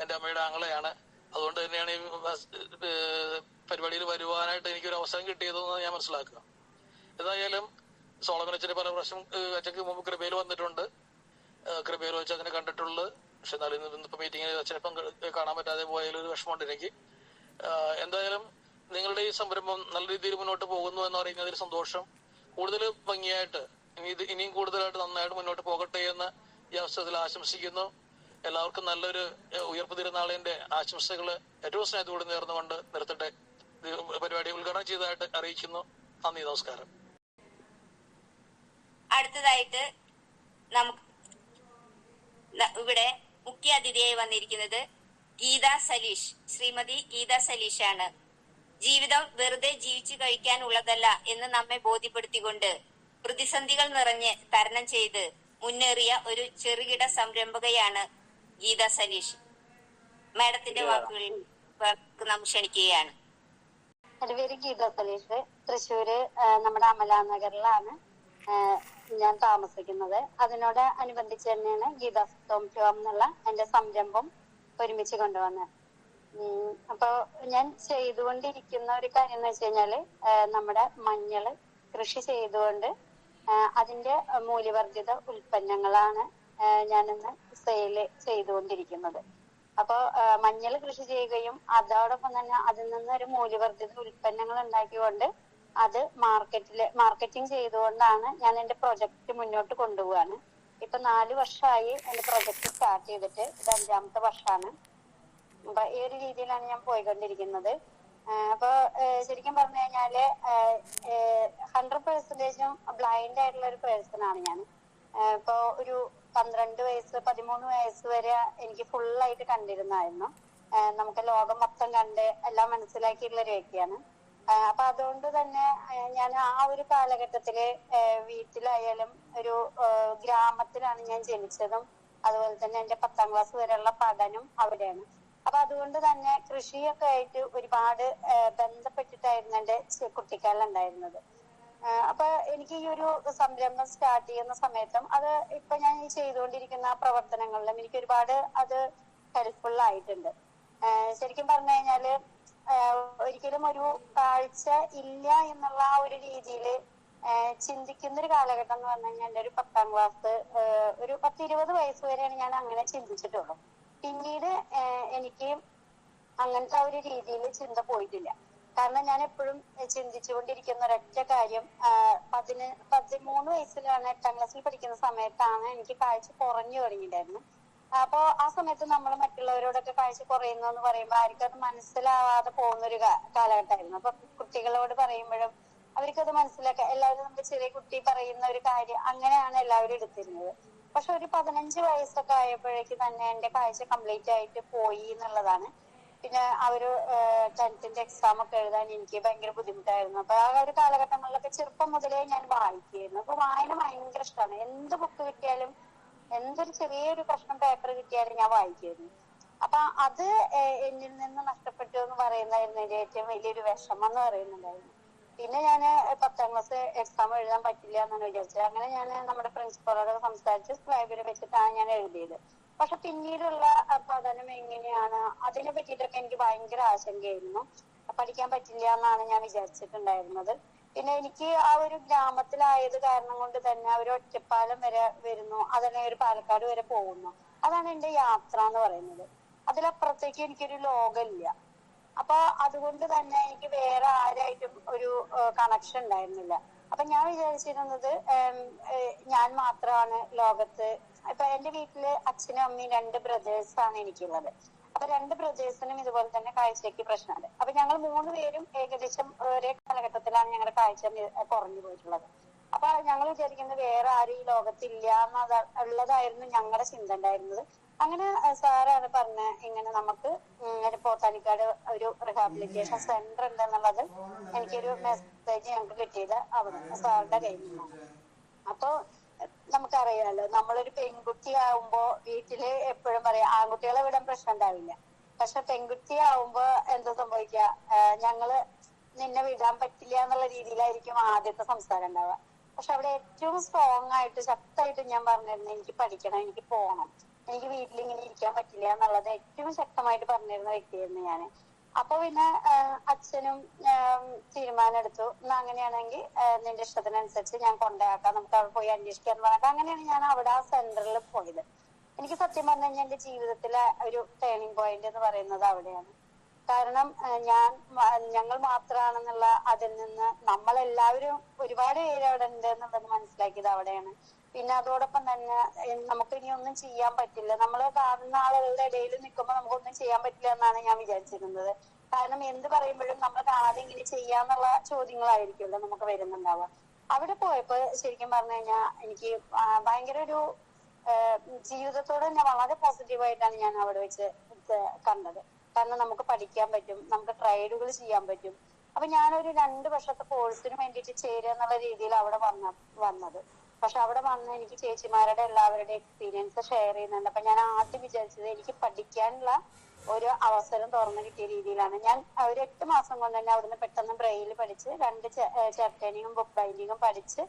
എന്റെ അമ്മയുടെ ആങ്ങളെയാണ്. അതുകൊണ്ട് തന്നെയാണ് ഈ പരിപാടിയിൽ വരുവാനായിട്ട് എനിക്കൊരു അവസരം കിട്ടിയതെന്ന് ഞാൻ മനസ്സിലാക്കുക. ഏതായാലും സോളമൻ അച്ഛന് പല പ്രാവശ്യം അച്ഛക്ക് മുമ്പ് കൃപയിൽ വന്നിട്ടുണ്ട്, കൃപയിൽ വെച്ച് അതിനെ കണ്ടിട്ടുള്ളത്. പക്ഷെ എന്നാലും ഇന്നിപ്പോ മീറ്റിങ്ങിൽ അച്ഛനിപ്പം കാണാൻ പറ്റാതെ പോയാലൊരു വിഷമമുണ്ട് എനിക്ക്. എന്തായാലും നിങ്ങളുടെ ഈ സംരംഭം നല്ല രീതിയിൽ മുന്നോട്ട് പോകുന്നു എന്ന് പറയുന്നതിൽ സന്തോഷം. കൂടുതൽ ഭംഗിയായിട്ട് ഇനിയും കൂടുതലായിട്ട് നന്നായിട്ട് മുന്നോട്ട് പോകട്ടെ എന്ന് ഈ അവസരത്തിൽ ആശംസിക്കുന്നു. എല്ലാവർക്കും നല്ലൊരു ഉയർപ്പ് തിരുനാളിന്റെ ആശംസകൾ ഏറ്റവും സ്നേഹത്തോടെ നേർന്നുകൊണ്ട് നിർത്തട്ടെ. പരിപാടി ഉദ്ഘാടനം ചെയ്തതായിട്ട് അറിയിക്കുന്നു. നന്ദി, നമസ്കാരം. അടുത്തതായിട്ട് നമുക്ക് ഇവിടെ മുഖ്യ അതിഥിയായി വന്നിരിക്കുന്നത് ശ്രീമതി ഗീത സലീഷാണ്. ജീവിതം വെറുതെ ജീവിച്ചു കഴിക്കാനുള്ളതല്ല എന്ന് നമ്മെ ബോധ്യപ്പെടുത്തിക്കൊണ്ട് പ്രതിസന്ധികൾ നിറഞ്ഞ് തരണം ചെയ്ത് മുന്നേറിയ ഒരു ചെറുകിട സംരംഭകയാണ് ഗീത സലീഷ്. മാഡത്തിന്റെ വാക്കുകളിൽ നാം ക്ഷണിക്കുകയാണ്. എന്റെ പേര് ഗീത സലീഷ്. തൃശ്ശൂര് നമ്മുടെ അമലാനഗറിലാണ് ഞാൻ താമസിക്കുന്നത്. അതിനോട് അനുബന്ധിച്ച് തന്നെയാണ് ഗീത സ്റ്റോം ഫാം എന്നുള്ള എന്റെ സംരംഭം ഒരുമിച്ച് കൊണ്ടുവന്നത്. അപ്പൊ ഞാൻ ചെയ്തുകൊണ്ടിരിക്കുന്ന ഒരു കാര്യം എന്ന് വെച്ച് കഴിഞ്ഞാല് നമ്മുടെ മഞ്ഞള് കൃഷി ചെയ്തുകൊണ്ട് അതിന്റെ മൂല്യവർദ്ധിത ഉൽപ്പന്നങ്ങളാണ് ഞാനിന്ന് സെയില് ചെയ്തുകൊണ്ടിരിക്കുന്നത്. അപ്പൊ മഞ്ഞൾ കൃഷി ചെയ്യുകയും അതോടൊപ്പം തന്നെ അതിൽ നിന്ന് ഒരു മൂല്യവർദ്ധിത ഉൽപ്പന്നങ്ങൾ ഉണ്ടാക്കിക്കൊണ്ട് അത് മാർക്കറ്റിംഗ് ചെയ്തുകൊണ്ടാണ് ഞാൻ എന്റെ പ്രൊജക്ട് മുന്നോട്ട് കൊണ്ടുപോവാണ്. ഇപ്പൊ 4 വർഷമായി എന്റെ പ്രൊജക്ട് സ്റ്റാർട്ട് ചെയ്തിട്ട്, ഇത് 5ാമത്തെ വർഷമാണ്. അപ്പൊ ഈ ഒരു രീതിയിലാണ് ഞാൻ പോയിക്കൊണ്ടിരിക്കുന്നത്. അപ്പൊ ശരിക്കും പറഞ്ഞു കഴിഞ്ഞാല് 100% ബ്ലൈൻഡ് ആയിട്ടുള്ള ഒരു പേഴ്സൺ ആണ് ഞാൻ. ഇപ്പൊ ഒരു 12 വയസ്സ് 13 വയസ്സ് വരെ എനിക്ക് ഫുള്ളായിട്ട് കണ്ടിരുന്നായിരുന്നു. നമുക്ക് ലോകം മൊത്തം കണ്ട് എല്ലാം മനസ്സിലാക്കിയിട്ടുള്ള ഒരു വ്യക്തിയാണ്. അപ്പൊ അതുകൊണ്ട് തന്നെ ഞാൻ ആ ഒരു കാലഘട്ടത്തില് വീട്ടിലായാലും ഒരു ഗ്രാമത്തിലാണ് ഞാൻ ജനിച്ചതും. അതുപോലെ തന്നെ എന്റെ 10ാം ക്ലാസ് വരെയുള്ള പഠനം അവിടെയാണ്. അപ്പൊ അതുകൊണ്ട് തന്നെ കൃഷിയൊക്കെ ആയിട്ട് ഒരുപാട് ബന്ധപ്പെട്ടിട്ടായിരുന്നു എന്റെ കുട്ടിക്കാലം ഉണ്ടായിരുന്നത്. അപ്പൊ എനിക്ക് ഈ ഒരു സംരംഭം സ്റ്റാർട്ട് ചെയ്യുന്ന സമയത്തും അത് ഇപ്പൊ ഞാൻ ഈ ചെയ്തുകൊണ്ടിരിക്കുന്ന പ്രവർത്തനങ്ങളിലും എനിക്ക് ഒരുപാട് അത് ഹെൽപ്ഫുൾ ആയിട്ടുണ്ട്. ശരിക്കും പറഞ്ഞു കഴിഞ്ഞാല് ഒരിക്കലും ഒരു കാഴ്ച ഇല്ല എന്നുള്ള ആ ഒരു രീതിയിൽ ചിന്തിക്കുന്ന ഒരു കാലഘട്ടം എന്ന് പറഞ്ഞു കഴിഞ്ഞാൽ എന്റെ ഒരു 10ാം ക്ലാസ് ഒരു 10-20 വയസ്സ് വരെയാണ് ഞാൻ അങ്ങനെ ചിന്തിച്ചിട്ടുള്ളൂ. പിന്നീട് എനിക്ക് അങ്ങനത്തെ ആ ഒരു രീതിയിൽ ചിന്ത പോയിട്ടില്ല. കാരണം ഞാൻ എപ്പോഴും ചിന്തിച്ചുകൊണ്ടിരിക്കുന്ന ഒരൊറ്റ കാര്യം, 13 വയസ്സിലാണ് 8ാം ക്ലാസ്സിൽ പഠിക്കുന്ന സമയത്താണ് എനിക്ക് കാഴ്ച കുറഞ്ഞു തുടങ്ങിയിട്ടുണ്ടായിരുന്നു. അപ്പോ ആ സമയത്ത് നമ്മൾ മറ്റുള്ളവരോടൊക്കെ കാഴ്ച കുറയുന്നു എന്ന് പറയുമ്പോൾ ആർക്കും അത് മനസ്സിലാവാതെ പോകുന്ന ഒരു കാലഘട്ടമായിരുന്നു. അപ്പൊ കുട്ടികളോട് പറയുമ്പോഴും അവർക്കത് മനസ്സിലാക്കാം. എല്ലാവരും നമ്മുടെ ചെറിയ കുട്ടി പറയുന്ന ഒരു കാര്യം അങ്ങനെയാണ് എല്ലാവരും എടുത്തിരുന്നത്. പക്ഷെ ഒരു 15 വയസ്സൊക്കെ ആയപ്പോഴേക്ക് തന്നെ എന്റെ കാഴ്ച കംപ്ലീറ്റ് ആയിട്ട് പോയി എന്നുള്ളതാണ്. പിന്നെ ആ ഒരു 10th എക്സാം ഒക്കെ എഴുതാൻ എനിക്ക് ഭയങ്കര ബുദ്ധിമുട്ടായിരുന്നു. അപ്പൊ ആ ഒരു കാലഘട്ടങ്ങളിലൊക്കെ ചെറുപ്പം മുതലേ ഞാൻ വായിക്കുകയായിരുന്നു. അപ്പൊ വായന ഭയങ്കര ഇഷ്ടമാണ്. എന്ത് ബുക്ക് കിട്ടിയാലും, എന്തൊരു ചെറിയൊരു കഷ്ണം പേപ്പർ കിട്ടിയാലും ഞാൻ വായിക്കുമായിരുന്നു. അപ്പൊ അത് എന്നിൽ നിന്ന് നഷ്ടപ്പെട്ടു എന്ന് പറയുന്നതായിരുന്നു എന്റെ ഏറ്റവും വലിയൊരു വിഷമം എന്ന് പറയുന്നുണ്ടായിരുന്നു. പിന്നെ ഞാൻ 10ാം ക്ലാസ് എക്സാം എഴുതാൻ പറ്റില്ല എന്നാണ് വിചാരിച്ചത്. അങ്ങനെ ഞാൻ നമ്മുടെ പ്രിൻസിപ്പളോട് സംസാരിച്ച് ലൈബ്രറി വെച്ചിട്ടാണ് ഞാൻ എഴുതിയത്. പക്ഷെ പിന്നീടുള്ള പഠനം എങ്ങനെയാണ് അതിനെ പറ്റിയിട്ടൊക്കെ എനിക്ക് ഭയങ്കര ആശങ്കയായിരുന്നു. പഠിക്കാൻ പറ്റില്ല എന്നാണ് ഞാൻ വിചാരിച്ചിട്ടുണ്ടായിരുന്നത്. പിന്നെ എനിക്ക് ആ ഒരു ഗ്രാമത്തിലായത് കാരണം കൊണ്ട് തന്നെ ഒരു ഒറ്റപ്പാലം വരെ വരുന്നു, അതന്നെ ഒരു പാലക്കാട് വരെ പോകുന്നു. അതാണ് എന്റെ യാത്ര എന്ന് പറയുന്നത്. അതിലപ്പുറത്തേക്ക് എനിക്കൊരു ലോകമില്ല. അപ്പൊ അതുകൊണ്ട് തന്നെ എനിക്ക് വേറെ ആരായിട്ടും ഒരു കണക്ഷൻ ഉണ്ടായിരുന്നില്ല. അപ്പൊ ഞാൻ വിചാരിച്ചിരുന്നത് ഞാൻ മാത്രമാണ് ലോകത്ത്. ഇപ്പൊ എന്റെ വീട്ടില് അച്ഛനും അമ്മയും 2 ബ്രദേഴ്സാണ് എനിക്കുള്ളത്. അപ്പൊ 2 ബ്രദേഴ്സിനും ഇതുപോലെ തന്നെ കാഴ്ചയ്ക്ക് പ്രശ്നമുണ്ട്. അപ്പൊ ഞങ്ങൾ 3 പേരും ഏകദേശം ഒരേ കാലഘട്ടത്തിലാണ് ഞങ്ങളുടെ കാഴ്ച കുറഞ്ഞു പോയിട്ടുള്ളത്. അപ്പൊ ഞങ്ങൾ വിചാരിക്കുന്നത് വേറെ ആരും ഈ ലോകത്തില്ല എന്നുള്ളതായിരുന്നു ഞങ്ങളുടെ ചിന്ത ഉണ്ടായിരുന്നത്. അങ്ങനെ സാറാണ് പറഞ്ഞ ഇങ്ങനെ നമുക്ക് പോത്താനിക്കാട് ഒരു റിഹാബിലിറ്റേഷൻ സെന്റർ ഉണ്ട് എന്നുള്ളത് എനിക്കൊരു മെസ്സേജ് ഞങ്ങൾക്ക് കിട്ടിയത് അവിടെ സാറിന്റെ കയ്യിൽ നിന്നാണ്. അപ്പൊ നമുക്കറിയാലോ, നമ്മളൊരു പെൺകുട്ടി ആവുമ്പോ വീട്ടില് എപ്പോഴും പറയാം ആൺകുട്ടികളെ വിടാൻ പ്രശ്നം ഉണ്ടാവില്ല. പക്ഷെ പെൺകുട്ടി ആവുമ്പോ എന്താ സംഭവിക്കുക, ഞങ്ങള് നിന്നെ വിടാൻ പറ്റില്ല എന്നുള്ള രീതിയിലായിരിക്കും ആദ്യത്തെ സംസാരം ഉണ്ടാവുക. പക്ഷെ അവിടെ ഏറ്റവും സ്ട്രോങ് ആയിട്ട് ശക്തമായിട്ട് ഞാൻ പറഞ്ഞിരുന്നു എനിക്ക് പഠിക്കണം, എനിക്ക് പോകണം, എനിക്ക് വീട്ടിലിങ്ങനെ ഇരിക്കാൻ പറ്റില്ല എന്നുള്ളത് ഏറ്റവും ശക്തമായിട്ട് പറഞ്ഞിരുന്ന വ്യക്തിയായിരുന്നു ഞാൻ. അപ്പൊ പിന്നെ അച്ഛനും തീരുമാനം എടുത്തു, എന്നാ അങ്ങനെയാണെങ്കിൽ നിന്റെ ഇഷ്ടത്തിനനുസരിച്ച് ഞാൻ കൊണ്ടാക്കാം, നമുക്ക് അവിടെ പോയി അന്വേഷിക്കാന്ന് പറഞ്ഞിട്ട് അങ്ങനെയാണ് ഞാൻ അവിടെ ആ സെന്ററിൽ പോയത്. എനിക്ക് സത്യം പറഞ്ഞു കഴിഞ്ഞാൽ എന്റെ ജീവിതത്തിലെ ഒരു ടേണിംഗ് പോയിന്റ് എന്ന് പറയുന്നത് അവിടെയാണ്. കാരണം ഞങ്ങൾ മാത്രമാണെന്നുള്ള അതിൽ നിന്ന് നമ്മളെല്ലാവരും ഒരുപാട് പേര് അവിടെ ഉണ്ട് എന്നുള്ളത് മനസ്സിലാക്കിയത് അവിടെയാണ്. പിന്നെ അതോടൊപ്പം തന്നെ നമുക്ക് ഇനി ഒന്നും ചെയ്യാൻ പറ്റില്ല, നമ്മൾ കാണുന്ന ആളുകളുടെ ഇടയിൽ നിൽക്കുമ്പോൾ നമുക്കൊന്നും ചെയ്യാൻ പറ്റില്ല എന്നാണ് ഞാൻ വിചാരിച്ചിരുന്നത്. കാരണം എന്ത് പറയുമ്പോഴും നമ്മൾ ആദ്യം ഇങ്ങനെ ചെയ്യാന്നുള്ള ചോദ്യങ്ങളായിരിക്കുമല്ലോ നമുക്ക് വരുന്നുണ്ടാവുക. അവിടെ പോയപ്പോ ശരിക്കും പറഞ്ഞു കഴിഞ്ഞാൽ എനിക്ക് ഭയങ്കര ഒരു ജീവിതത്തോട് തന്നെ വളരെ പോസിറ്റീവായിട്ടാണ് ഞാൻ അവിടെ വെച്ച് കണ്ടത്. കാരണം നമുക്ക് പഠിക്കാൻ പറ്റും, നമുക്ക് ട്രയലുകൾ ചെയ്യാൻ പറ്റും. അപ്പൊ ഞാനൊരു 2 വർഷത്തെ കോഴ്സിന് വേണ്ടിയിട്ട് ചേരുക എന്നുള്ള രീതിയിൽ അവിടെ വന്നത്. പക്ഷെ അവിടെ വന്ന് എനിക്ക് ചേച്ചിമാരുടെ എല്ലാവരുടെ എക്സ്പീരിയൻസ് ഷെയർ ചെയ്യുന്നുണ്ട്. അപ്പൊ ഞാൻ ആദ്യം വിചാരിച്ചത് എനിക്ക് പഠിക്കാനുള്ള ഒരു അവസരം തുറന്നു കിട്ടിയ രീതിയിലാണ്. ഞാൻ ഒരു 8 മാസം കൊണ്ട് തന്നെ അവിടുന്ന് പെട്ടെന്ന് ബ്രെയിൽ പഠിച്ച് 2 ചെർട്ടനിങ്ങും ബുക്ക് ബൈൻഡിങ്ങും പഠിച്ച്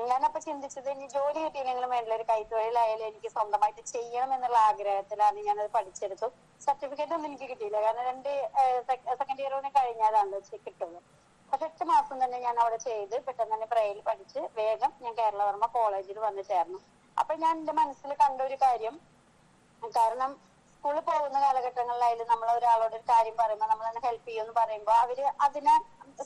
ഞാനപ്പൊ ചിന്തിച്ചത് ഇനി ജോലി കിട്ടിയില്ലെങ്കിലും വേണ്ടില്ല, ഒരു കൈത്തൊഴിലായാലും എനിക്ക് സ്വന്തമായിട്ട് ചെയ്യണം എന്നുള്ള ആഗ്രഹത്തിലാണ് ഞാനത് പഠിച്ചെടുത്തു. സർട്ടിഫിക്കറ്റ് ഒന്നും എനിക്ക് കിട്ടിയില്ല, കാരണം 2 സെക്കൻഡ് ഇയർ കൂടി കഴിഞ്ഞാലാണല്ലോ കിട്ടുള്ളൂ. പക്ഷെ 8 മാസം തന്നെ ഞാൻ അവിടെ ചെയ്ത് പെട്ടെന്ന് തന്നെ ബ്രെയിൽ പഠിച്ച് വേഗം ഞാൻ കേരളവർമ്മ കോളേജിൽ വന്ന് ചേർന്നു. അപ്പൊ ഞാൻ എന്റെ മനസ്സിൽ കണ്ട ഒരു കാര്യം, കാരണം സ്കൂളിൽ പോകുന്ന കാലഘട്ടങ്ങളിലായാലും നമ്മൾ ഒരാളോട് ഒരു കാര്യം പറയുമ്പോൾ നമ്മൾ തന്നെ ഹെൽപ്പ് ചെയ്യുമെന്ന് പറയുമ്പോൾ അവര് അതിനെ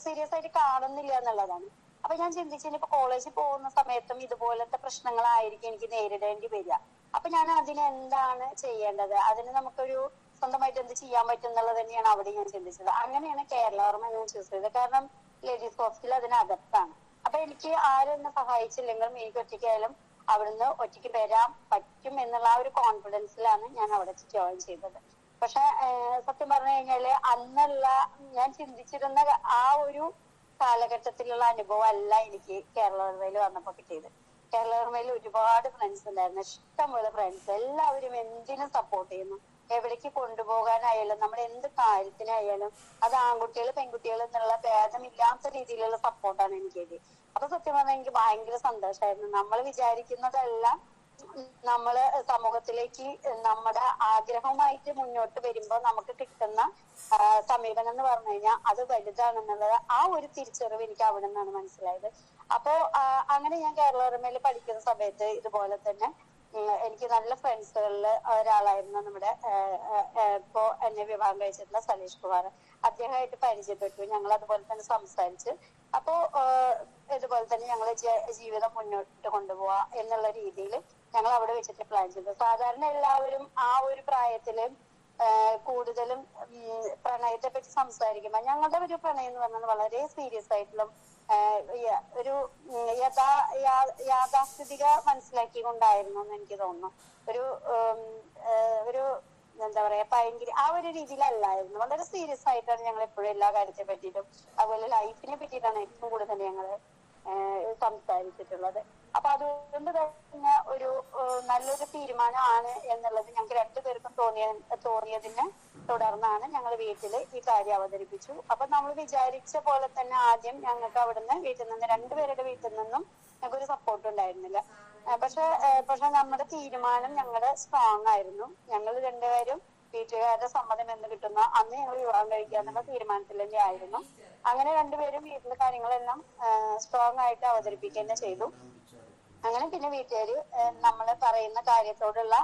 സീരിയസ് ആയിട്ട് കാണുന്നില്ല എന്നുള്ളതാണ്. അപ്പൊ ഞാൻ ചിന്തിച്ചു ഇനിയിപ്പോ കോളേജിൽ പോകുന്ന സമയത്തും ഇതുപോലത്തെ പ്രശ്നങ്ങളായിരിക്കും എനിക്ക് നേരിടേണ്ടി വരിക. അപ്പൊ ഞാൻ അതിന് എന്താണ് ചെയ്യേണ്ടത്, അതിന് നമുക്കൊരു സ്വന്തമായിട്ട് എന്ത് ചെയ്യാൻ പറ്റും എന്നുള്ളത് തന്നെയാണ് അവിടെ ഞാൻ ചിന്തിച്ചത്. അങ്ങനെയാണ് കേരളോർമ്മ ഞാൻ ചൂസ് ചെയ്തത്. കാരണം ലേഡീസ് ഹോസ്റ്റൽ അതിനകത്താണ്. അപ്പൊ എനിക്ക് ആരും എന്നെ സഹായിച്ചില്ലെങ്കിലും എനിക്ക് ഒറ്റയ്ക്കായാലും അവിടുന്ന് ഒറ്റയ്ക്ക് വരാൻ പറ്റും എന്നുള്ള ആ ഒരു കോൺഫിഡൻസിലാണ് ഞാൻ അവിടെ ജോയിൻ ചെയ്തത്. പക്ഷെ സത്യം പറഞ്ഞു കഴിഞ്ഞാല് അന്നുള്ള ഞാൻ ചിന്തിച്ചിരുന്ന ആ ഒരു കാലഘട്ടത്തിലുള്ള അനുഭവം അല്ല എനിക്ക് കേരളോർമ്മയിൽ വന്നപ്പോ കിട്ടിയത്. കേരളോർമ്മയിൽ ഒരുപാട് ഫ്രണ്ട്സ് ഉണ്ടായിരുന്നു, ഇഷ്ടംപോലെ ഫ്രണ്ട്സ്. എല്ലാവരും എന്തിനും സപ്പോർട്ട് ചെയ്യുന്നു. എവിടേക്ക് കൊണ്ടുപോകാനായാലും നമ്മുടെ എന്ത് കാര്യത്തിനായാലും അത് ആൺകുട്ടികൾ പെൺകുട്ടികൾ എന്നുള്ള ഭേദമില്ലാത്ത രീതിയിലുള്ള സപ്പോർട്ടാണ് എനിക്ക് കിട്ടിയത്. അപ്പൊ സത്യം പറഞ്ഞാൽ എനിക്ക് ഭയങ്കര സന്തോഷമായിരുന്നു. നമ്മൾ വിചാരിക്കുന്നതെല്ലാം നമ്മള് സമൂഹത്തിലേക്ക് നമ്മുടെ ആഗ്രഹവുമായിട്ട് മുന്നോട്ട് വരുമ്പോൾ നമുക്ക് കിട്ടുന്ന സമീപനം എന്ന് പറഞ്ഞു കഴിഞ്ഞാൽ അത് വലുതാണെന്നുള്ളത് ആ ഒരു തിരിച്ചറിവ് എനിക്ക് അവിടെ നിന്നാണ് മനസ്സിലായത്. അപ്പോ അങ്ങനെ ഞാൻ കേരളോർമ്മയിൽ പഠിക്കുന്ന സമയത്ത് ഇതുപോലെ തന്നെ എനിക്ക് നല്ല ഫ്രണ്ട്സുകളിൽ ഒരാളായിരുന്നു നമ്മുടെ ഇപ്പോ എന്നെ വിവാഹം കഴിച്ചിട്ടുള്ള സലീഷ് കുമാർ. അദ്ദേഹമായിട്ട് പരിചയപ്പെട്ടു. ഞങ്ങൾ അതുപോലെ തന്നെ സംസാരിച്ച് അപ്പോ ഇതുപോലെ തന്നെ ഞങ്ങൾ ജീവിതം മുന്നോട്ട് കൊണ്ടുപോവാ എന്നുള്ള രീതിയിൽ ഞങ്ങൾ അവിടെ വെച്ചിട്ട് പ്ലാൻ ചെയ്തു. സാധാരണ എല്ലാവരും ആ ഒരു പ്രായത്തില് കൂടുതലും പ്രണയത്തെ പറ്റി സംസാരിക്കുമ്പോൾ ഞങ്ങളുടെ ഒരു പ്രണയം എന്ന് പറഞ്ഞാൽ വളരെ സീരിയസ് ആയിട്ടുള്ള ഒരു യാഥാസ്ഥിതിക മനസ്സിലാക്കിക്കൊണ്ടായിരുന്നു എന്ന് എനിക്ക് തോന്നുന്നു. ഒരു എന്താ പറയാ ഭയങ്കര ആ ഒരു രീതിയിലല്ലായിരുന്നു. വളരെ സീരിയസ് ആയിട്ടാണ് ഞങ്ങൾ എപ്പോഴും എല്ലാ കാര്യത്തെ പറ്റിയിട്ടും അതുപോലെ ലൈഫിനെ പറ്റിയിട്ടാണ് ഏറ്റവും കൂടുതൽ ഞങ്ങൾ സംസാരിച്ചിട്ടുള്ളത്. അപ്പൊ അതുകൊണ്ട് തന്നെ ഒരു നല്ലൊരു തീരുമാനമാണ് എന്നുള്ളത് ഞങ്ങൾക്ക് രണ്ടുപേർക്കും തോന്നിയതിനെ തുടർന്നാണ് ഞങ്ങൾ വീട്ടില് ഈ കാര്യം അവതരിപ്പിച്ചു. അപ്പൊ നമ്മൾ വിചാരിച്ച പോലെ തന്നെ ആദ്യം ഞങ്ങൾക്ക് അവിടുന്ന് വീട്ടിൽ നിന്ന് രണ്ടുപേരുടെ വീട്ടിൽ നിന്നും ഞങ്ങൾക്ക് ഒരു സപ്പോർട്ട് ഉണ്ടായിരുന്നില്ല. പക്ഷെ നമ്മുടെ തീരുമാനം ഞങ്ങളുടെ സ്ട്രോങ് ആയിരുന്നു. ഞങ്ങൾ രണ്ടുപേരും വീട്ടുകാരുടെ സമ്മതം എന്ന് കിട്ടുന്ന അന്ന് ഞങ്ങൾ വിവാഹം കഴിക്കാന്നുള്ള തീരുമാനത്തിൽ തന്നെ ആയിരുന്നു. അങ്ങനെ രണ്ടുപേരും വീട്ടിലെ കാര്യങ്ങളെല്ലാം സ്ട്രോങ് ആയിട്ട് അവതരിപ്പിക്കുക തന്നെ ചെയ്തു. അങ്ങനെ പിന്നെ വീട്ടുകാര് നമ്മൾ പറയുന്ന കാര്യത്തോടുള്ള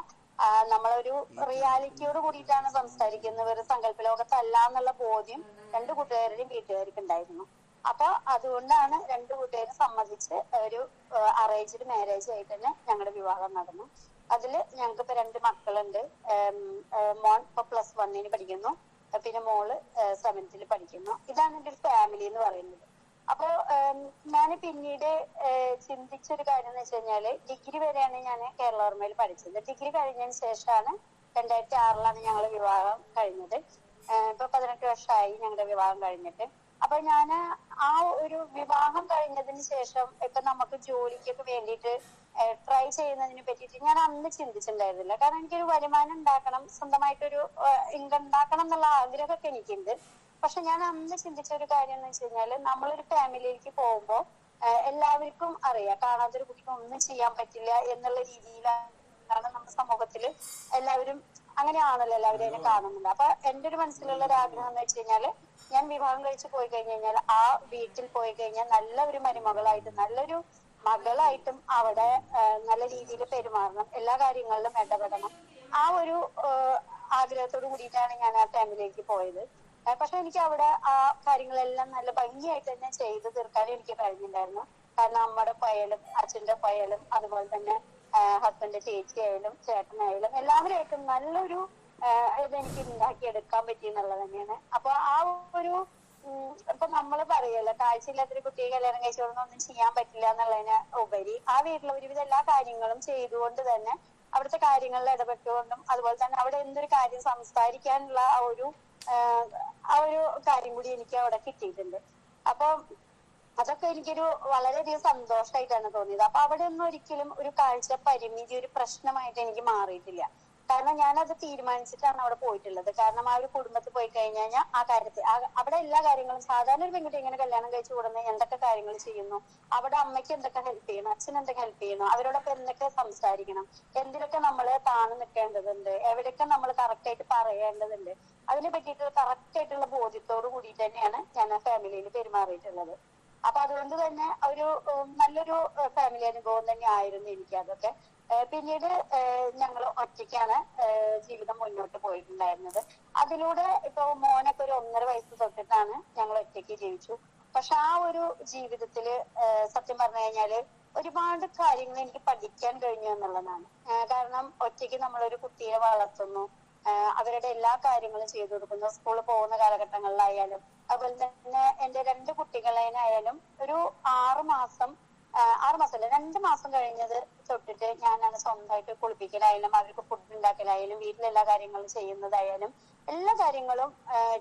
നമ്മളൊരു റിയാലിറ്റിയോട് കൂടിയിട്ടാണ് സംസാരിക്കുന്നത്, ഒരു സങ്കല്പ ലോകത്തല്ല എന്നുള്ള ബോധ്യം രണ്ടു കൂട്ടുകാരുടെയും വീട്ടുകാർക്ക് ഉണ്ടായിരുന്നു. അപ്പൊ അതുകൊണ്ടാണ് രണ്ടു കൂട്ടുകാരും സമ്മതിച്ച് ഒരു അറേഞ്ച്ഡ് മാരേജ് ആയിട്ട് തന്നെ ഞങ്ങളുടെ വിവാഹം നടന്നു. അതില് ഞങ്ങൾക്ക് ഇപ്പൊ 2 മക്കളുണ്ട്. മോൻ ഇപ്പൊ +1 പഠിക്കുന്നു, പിന്നെ മോള് 7th പഠിക്കുന്നു. ഇതാണ് എന്റെ ഒരു ഫാമിലി എന്ന് പറയുന്നത്. അപ്പൊ ഞാൻ പിന്നീട് ചിന്തിച്ചൊരു കാര്യം എന്ന് വെച്ച് കഴിഞ്ഞാല് ഡിഗ്രി വരെയാണ് ഞാൻ കേരളോർമ്മയിൽ പഠിച്ചത്. ഡിഗ്രി കഴിഞ്ഞതിന് ശേഷമാണ് 2006 ഞങ്ങൾ വിവാഹം കഴിഞ്ഞത്. ഇപ്പൊ 18 വർഷമായി ഞങ്ങളുടെ വിവാഹം കഴിഞ്ഞിട്ട്. അപ്പൊ ഞാൻ ആ ഒരു വിവാഹം കഴിഞ്ഞതിന് ശേഷം ഇപ്പൊ നമുക്ക് ജോലിക്കൊക്കെ വേണ്ടിയിട്ട് ട്രൈ ചെയ്യുന്നതിനെ പറ്റിയിട്ട് ഞാൻ അന്ന് ചിന്തിച്ചിട്ടുണ്ടായിരുന്നില്ല. കാരണം എനിക്കൊരു വരുമാനം ഉണ്ടാക്കണം, സ്വന്തമായിട്ടൊരു ഇൻകം ഉണ്ടാക്കണം എന്നുള്ള ആഗ്രഹമൊക്കെ എനിക്കുണ്ട്. പക്ഷെ ഞാൻ അന്ന് ചിന്തിച്ച ഒരു കാര്യം എന്ന് വെച്ച് കഴിഞ്ഞാല് നമ്മളൊരു ഫാമിലിയിലേക്ക് പോകുമ്പോ എല്ലാവർക്കും അറിയാം കാണാത്തൊരു കുട്ടിക്ക് ഒന്നും ചെയ്യാൻ പറ്റില്ല എന്നുള്ള രീതിയിലാണ് നമ്മുടെ സമൂഹത്തില് എല്ലാവരും അങ്ങനെയാണല്ലോ എല്ലാവരും അതിനെ കാണുന്നുണ്ട്. അപ്പൊ എന്റെ ഒരു മനസ്സിലുള്ള ഒരു ആഗ്രഹം എന്ന് വെച്ച് കഴിഞ്ഞാല് ഞാൻ വിവാഹം കഴിച്ച് പോയി കഴിഞ്ഞു കഴിഞ്ഞാൽ ആ വീട്ടിൽ പോയി കഴിഞ്ഞാൽ നല്ല ഒരു മരുമകളായിട്ടും നല്ലൊരു മകളായിട്ടും അവിടെ നല്ല രീതിയിൽ പെരുമാറണം, എല്ലാ കാര്യങ്ങളിലും ഇടപെടണം. ആ ഒരു ആഗ്രഹത്തോട് കൂടിയിട്ടാണ് ഞാൻ ആ ഫാമിലിയിലേക്ക് പോയത്. പക്ഷെ എനിക്ക് അവിടെ ആ കാര്യങ്ങളെല്ലാം നല്ല ഭംഗിയായിട്ട് തന്നെ ചെയ്തു തീർക്കാനും എനിക്ക് കഴിഞ്ഞിട്ടുണ്ടായിരുന്നു. കാരണം അമ്മയുടെ പയലും അച്ഛന്റെ പയലും അതുപോലെ തന്നെ ഹസ്ബൻഡ് ചേച്ചിയായാലും ചേട്ടനായാലും എല്ലാവരുമായിട്ടും നല്ലൊരു ഇതെനിക്ക് ഉണ്ടാക്കിയെടുക്കാൻ പറ്റി എന്നുള്ളത് തന്നെയാണ്. അപ്പൊ ആ ഒരു ഇപ്പൊ നമ്മള് പറയല്ലോ കാഴ്ചയില്ലാത്തൊരു കുട്ടിയെ കല്യാണം കഴിച്ചോടൊന്നും ചെയ്യാൻ പറ്റില്ല എന്നുള്ളതിന് ഉപരി ആ വീട്ടിലെ ഒരുവിധം എല്ലാ കാര്യങ്ങളും ചെയ്തുകൊണ്ട് തന്നെ അവിടുത്തെ കാര്യങ്ങളിൽ ഇടപെട്ടുകൊണ്ടും അതുപോലെ തന്നെ അവിടെ എന്തൊരു കാര്യം സംസാരിക്കാനുള്ള ആ ഒരു കാര്യം കൂടി എനിക്ക് അവിടെ കിട്ടിയിട്ടുണ്ട്. അപ്പൊ അതൊക്കെ എനിക്കൊരു വളരെയധികം സന്തോഷമായിട്ടാണ് തോന്നിയത്. അപ്പൊ അവിടെ ഒന്നും ഒരിക്കലും ഒരു കാഴ്ച പരിമിതി ഒരു പ്രശ്നമായിട്ട് എനിക്ക് മാറിയിട്ടില്ല. കാരണം ഞാനത് തീരുമാനിച്ചിട്ടാണ് അവിടെ പോയിട്ടുള്ളത്. കാരണം ആ ഒരു കുടുംബത്തിൽ പോയി കഴിഞ്ഞാൽ ആ കാര്യത്തിൽ അവിടെ എല്ലാ കാര്യങ്ങളും സാധാരണ ഒരു പെൺകുട്ടി എങ്ങനെ കല്യാണം കഴിച്ചു കൊടുക്കുന്നത് എന്തൊക്കെ കാര്യങ്ങൾ ചെയ്യുന്നു, അവിടെ അമ്മയ്ക്ക് എന്തൊക്കെ ഹെൽപ്പ് ചെയ്യണം, അച്ഛൻ എന്തൊക്കെ ഹെൽപ്പ് ചെയ്യണം, അവരോടൊപ്പം എന്തൊക്കെ സംസാരിക്കണം, എന്തിനൊക്കെ നമ്മൾ താഴ്ന്നു നിൽക്കേണ്ടതുണ്ട്, എവിടെയൊക്കെ നമ്മൾ കറക്റ്റ് ആയിട്ട് പറയേണ്ടതുണ്ട്, അതിനെ പറ്റിയിട്ടുള്ള കറക്റ്റ് ആയിട്ടുള്ള ബോധ്യത്തോട് കൂടിയിട്ട് തന്നെയാണ് ഞാൻ ആ ഫാമിലിയിൽ പെരുമാറിയിട്ടുള്ളത്. അപ്പൊ അതുകൊണ്ട് തന്നെ ഒരു നല്ലൊരു ഫാമിലി അനുഭവം തന്നെ ആയിരുന്നു എനിക്ക് അതൊക്കെ. പിന്നീട് ഞങ്ങൾ ഒറ്റയ്ക്കാണ് ജീവിതം മുന്നോട്ട് പോയിട്ടുണ്ടായിരുന്നത്. അതിലൂടെ ഇപ്പൊ മോനൊക്കെ ഒരു 1.5 വയസ്സ് തൊട്ടിട്ടാണ് ഞങ്ങൾ ഒറ്റയ്ക്ക് ജീവിച്ചു. പക്ഷെ ആ ഒരു ജീവിതത്തില് സത്യം പറഞ്ഞു കഴിഞ്ഞാല് ഒരുപാട് കാര്യങ്ങൾ എനിക്ക് പഠിക്കാൻ കഴിഞ്ഞു എന്നുള്ളതാണ്. കാരണം ഒറ്റയ്ക്ക് നമ്മളൊരു കുട്ടിയെ വളർത്തുന്നു, അവരുടെ എല്ലാ കാര്യങ്ങളും ചെയ്തു കൊടുക്കുന്നു. സ്കൂളിൽ പോകുന്ന കാലഘട്ടങ്ങളിലായാലും അതുപോലെ തന്നെ എന്റെ 2 കുട്ടികളെയായാലും ഒരു 6 മാസം 2 മാസം കഴിഞ്ഞത് തൊട്ടിട്ട് ഞാനാണ് സ്വന്തമായിട്ട് കുളിപ്പിക്കലായാലും അവർക്ക് ഫുഡ് ഉണ്ടാക്കലായാലും വീട്ടിലെല്ലാ കാര്യങ്ങളും ചെയ്യുന്നതായാലും എല്ലാ കാര്യങ്ങളും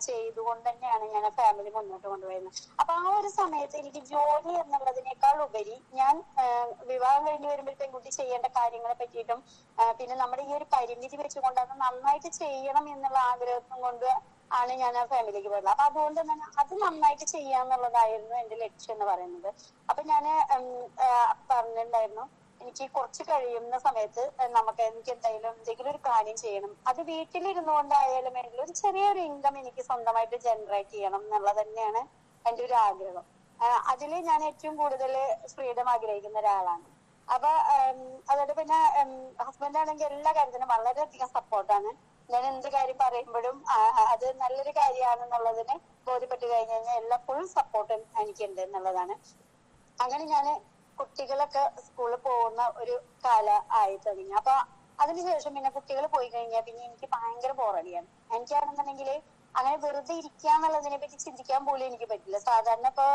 ചെയ്തുകൊണ്ട് തന്നെയാണ് ഞാൻ ആ ഫാമിലി മുന്നോട്ട് കൊണ്ടുപോയിരുന്നത്. അപ്പൊ ആ ഒരു സമയത്ത് എനിക്ക് ജോലി എന്നുള്ളതിനേക്കാൾ ഉപരി ഞാൻ വിവാഹം കഴിഞ്ഞ് വരുമ്പോൾ പെൺകുട്ടി ചെയ്യേണ്ട കാര്യങ്ങളെ പറ്റിയിട്ടും പിന്നെ നമ്മുടെ ഈ ഒരു പരിമിതി വെച്ചുകൊണ്ട് അത് നന്നായിട്ട് ചെയ്യണം എന്നുള്ള ആഗ്രഹം കൊണ്ട് ആണ് ഞാൻ ആ ഫാമിലിക്ക് പോയത്. അപ്പൊ അതുകൊണ്ട് തന്നെ അത് നന്നായിട്ട് ചെയ്യാന്നുള്ളതായിരുന്നു എന്റെ ലക്ഷ്യം എന്ന് പറയുന്നത്. അപ്പൊ ഞാന് പറഞ്ഞിട്ടുണ്ടായിരുന്നു എനിക്ക് കുറച്ച് കഴിയുന്ന സമയത്ത് എനിക്ക് എന്തെങ്കിലും ഒരു കാര്യം ചെയ്യണം. അത് വീട്ടിലിരുന്നു കൊണ്ടായാലും വേണ്ടില്ല ഒരു ചെറിയൊരു ഇൻകം എനിക്ക് സ്വന്തമായിട്ട് ജനറേറ്റ് ചെയ്യണം എന്നുള്ളത് തന്നെയാണ് എന്റെ ഒരു ആഗ്രഹം. അതില് ഞാൻ ഏറ്റവും കൂടുതൽ ഫ്രീഡം ആഗ്രഹിക്കുന്ന ഒരാളാണ്. അപ്പൊ അതുകൊണ്ട് പിന്നെ ഹസ്ബൻഡ് ആണെങ്കിൽ എല്ലാ കാര്യത്തിനും വളരെയധികം സപ്പോർട്ടാണ്. ഞാൻ എന്ത് കാര്യം പറയുമ്പോഴും അത് നല്ലൊരു കാര്യമാണെന്നുള്ളതിന് ബോധ്യപ്പെട്ട് കഴിഞ്ഞു കഴിഞ്ഞാൽ എല്ലാ ഫുൾ സപ്പോർട്ടും എനിക്കുണ്ട് എന്നുള്ളതാണ്. അങ്ങനെ ഞാന് കുട്ടികളൊക്കെ സ്കൂളിൽ പോകുന്ന ഒരു കാലം ആയി തുടങ്ങി. അപ്പൊ അതിനുശേഷം പിന്നെ കുട്ടികൾ പോയി കഴിഞ്ഞാൽ പിന്നെ എനിക്ക് ഭയങ്കര ബോറടിയാണ്. എനിക്കാണെന്നുണ്ടെങ്കിൽ അങ്ങനെ വെറുതെ ഇരിക്കാന്നുള്ളതിനെ പറ്റി ചിന്തിക്കാൻ പോലും എനിക്ക് പറ്റില്ല. സാധാരണ ഇപ്പൊ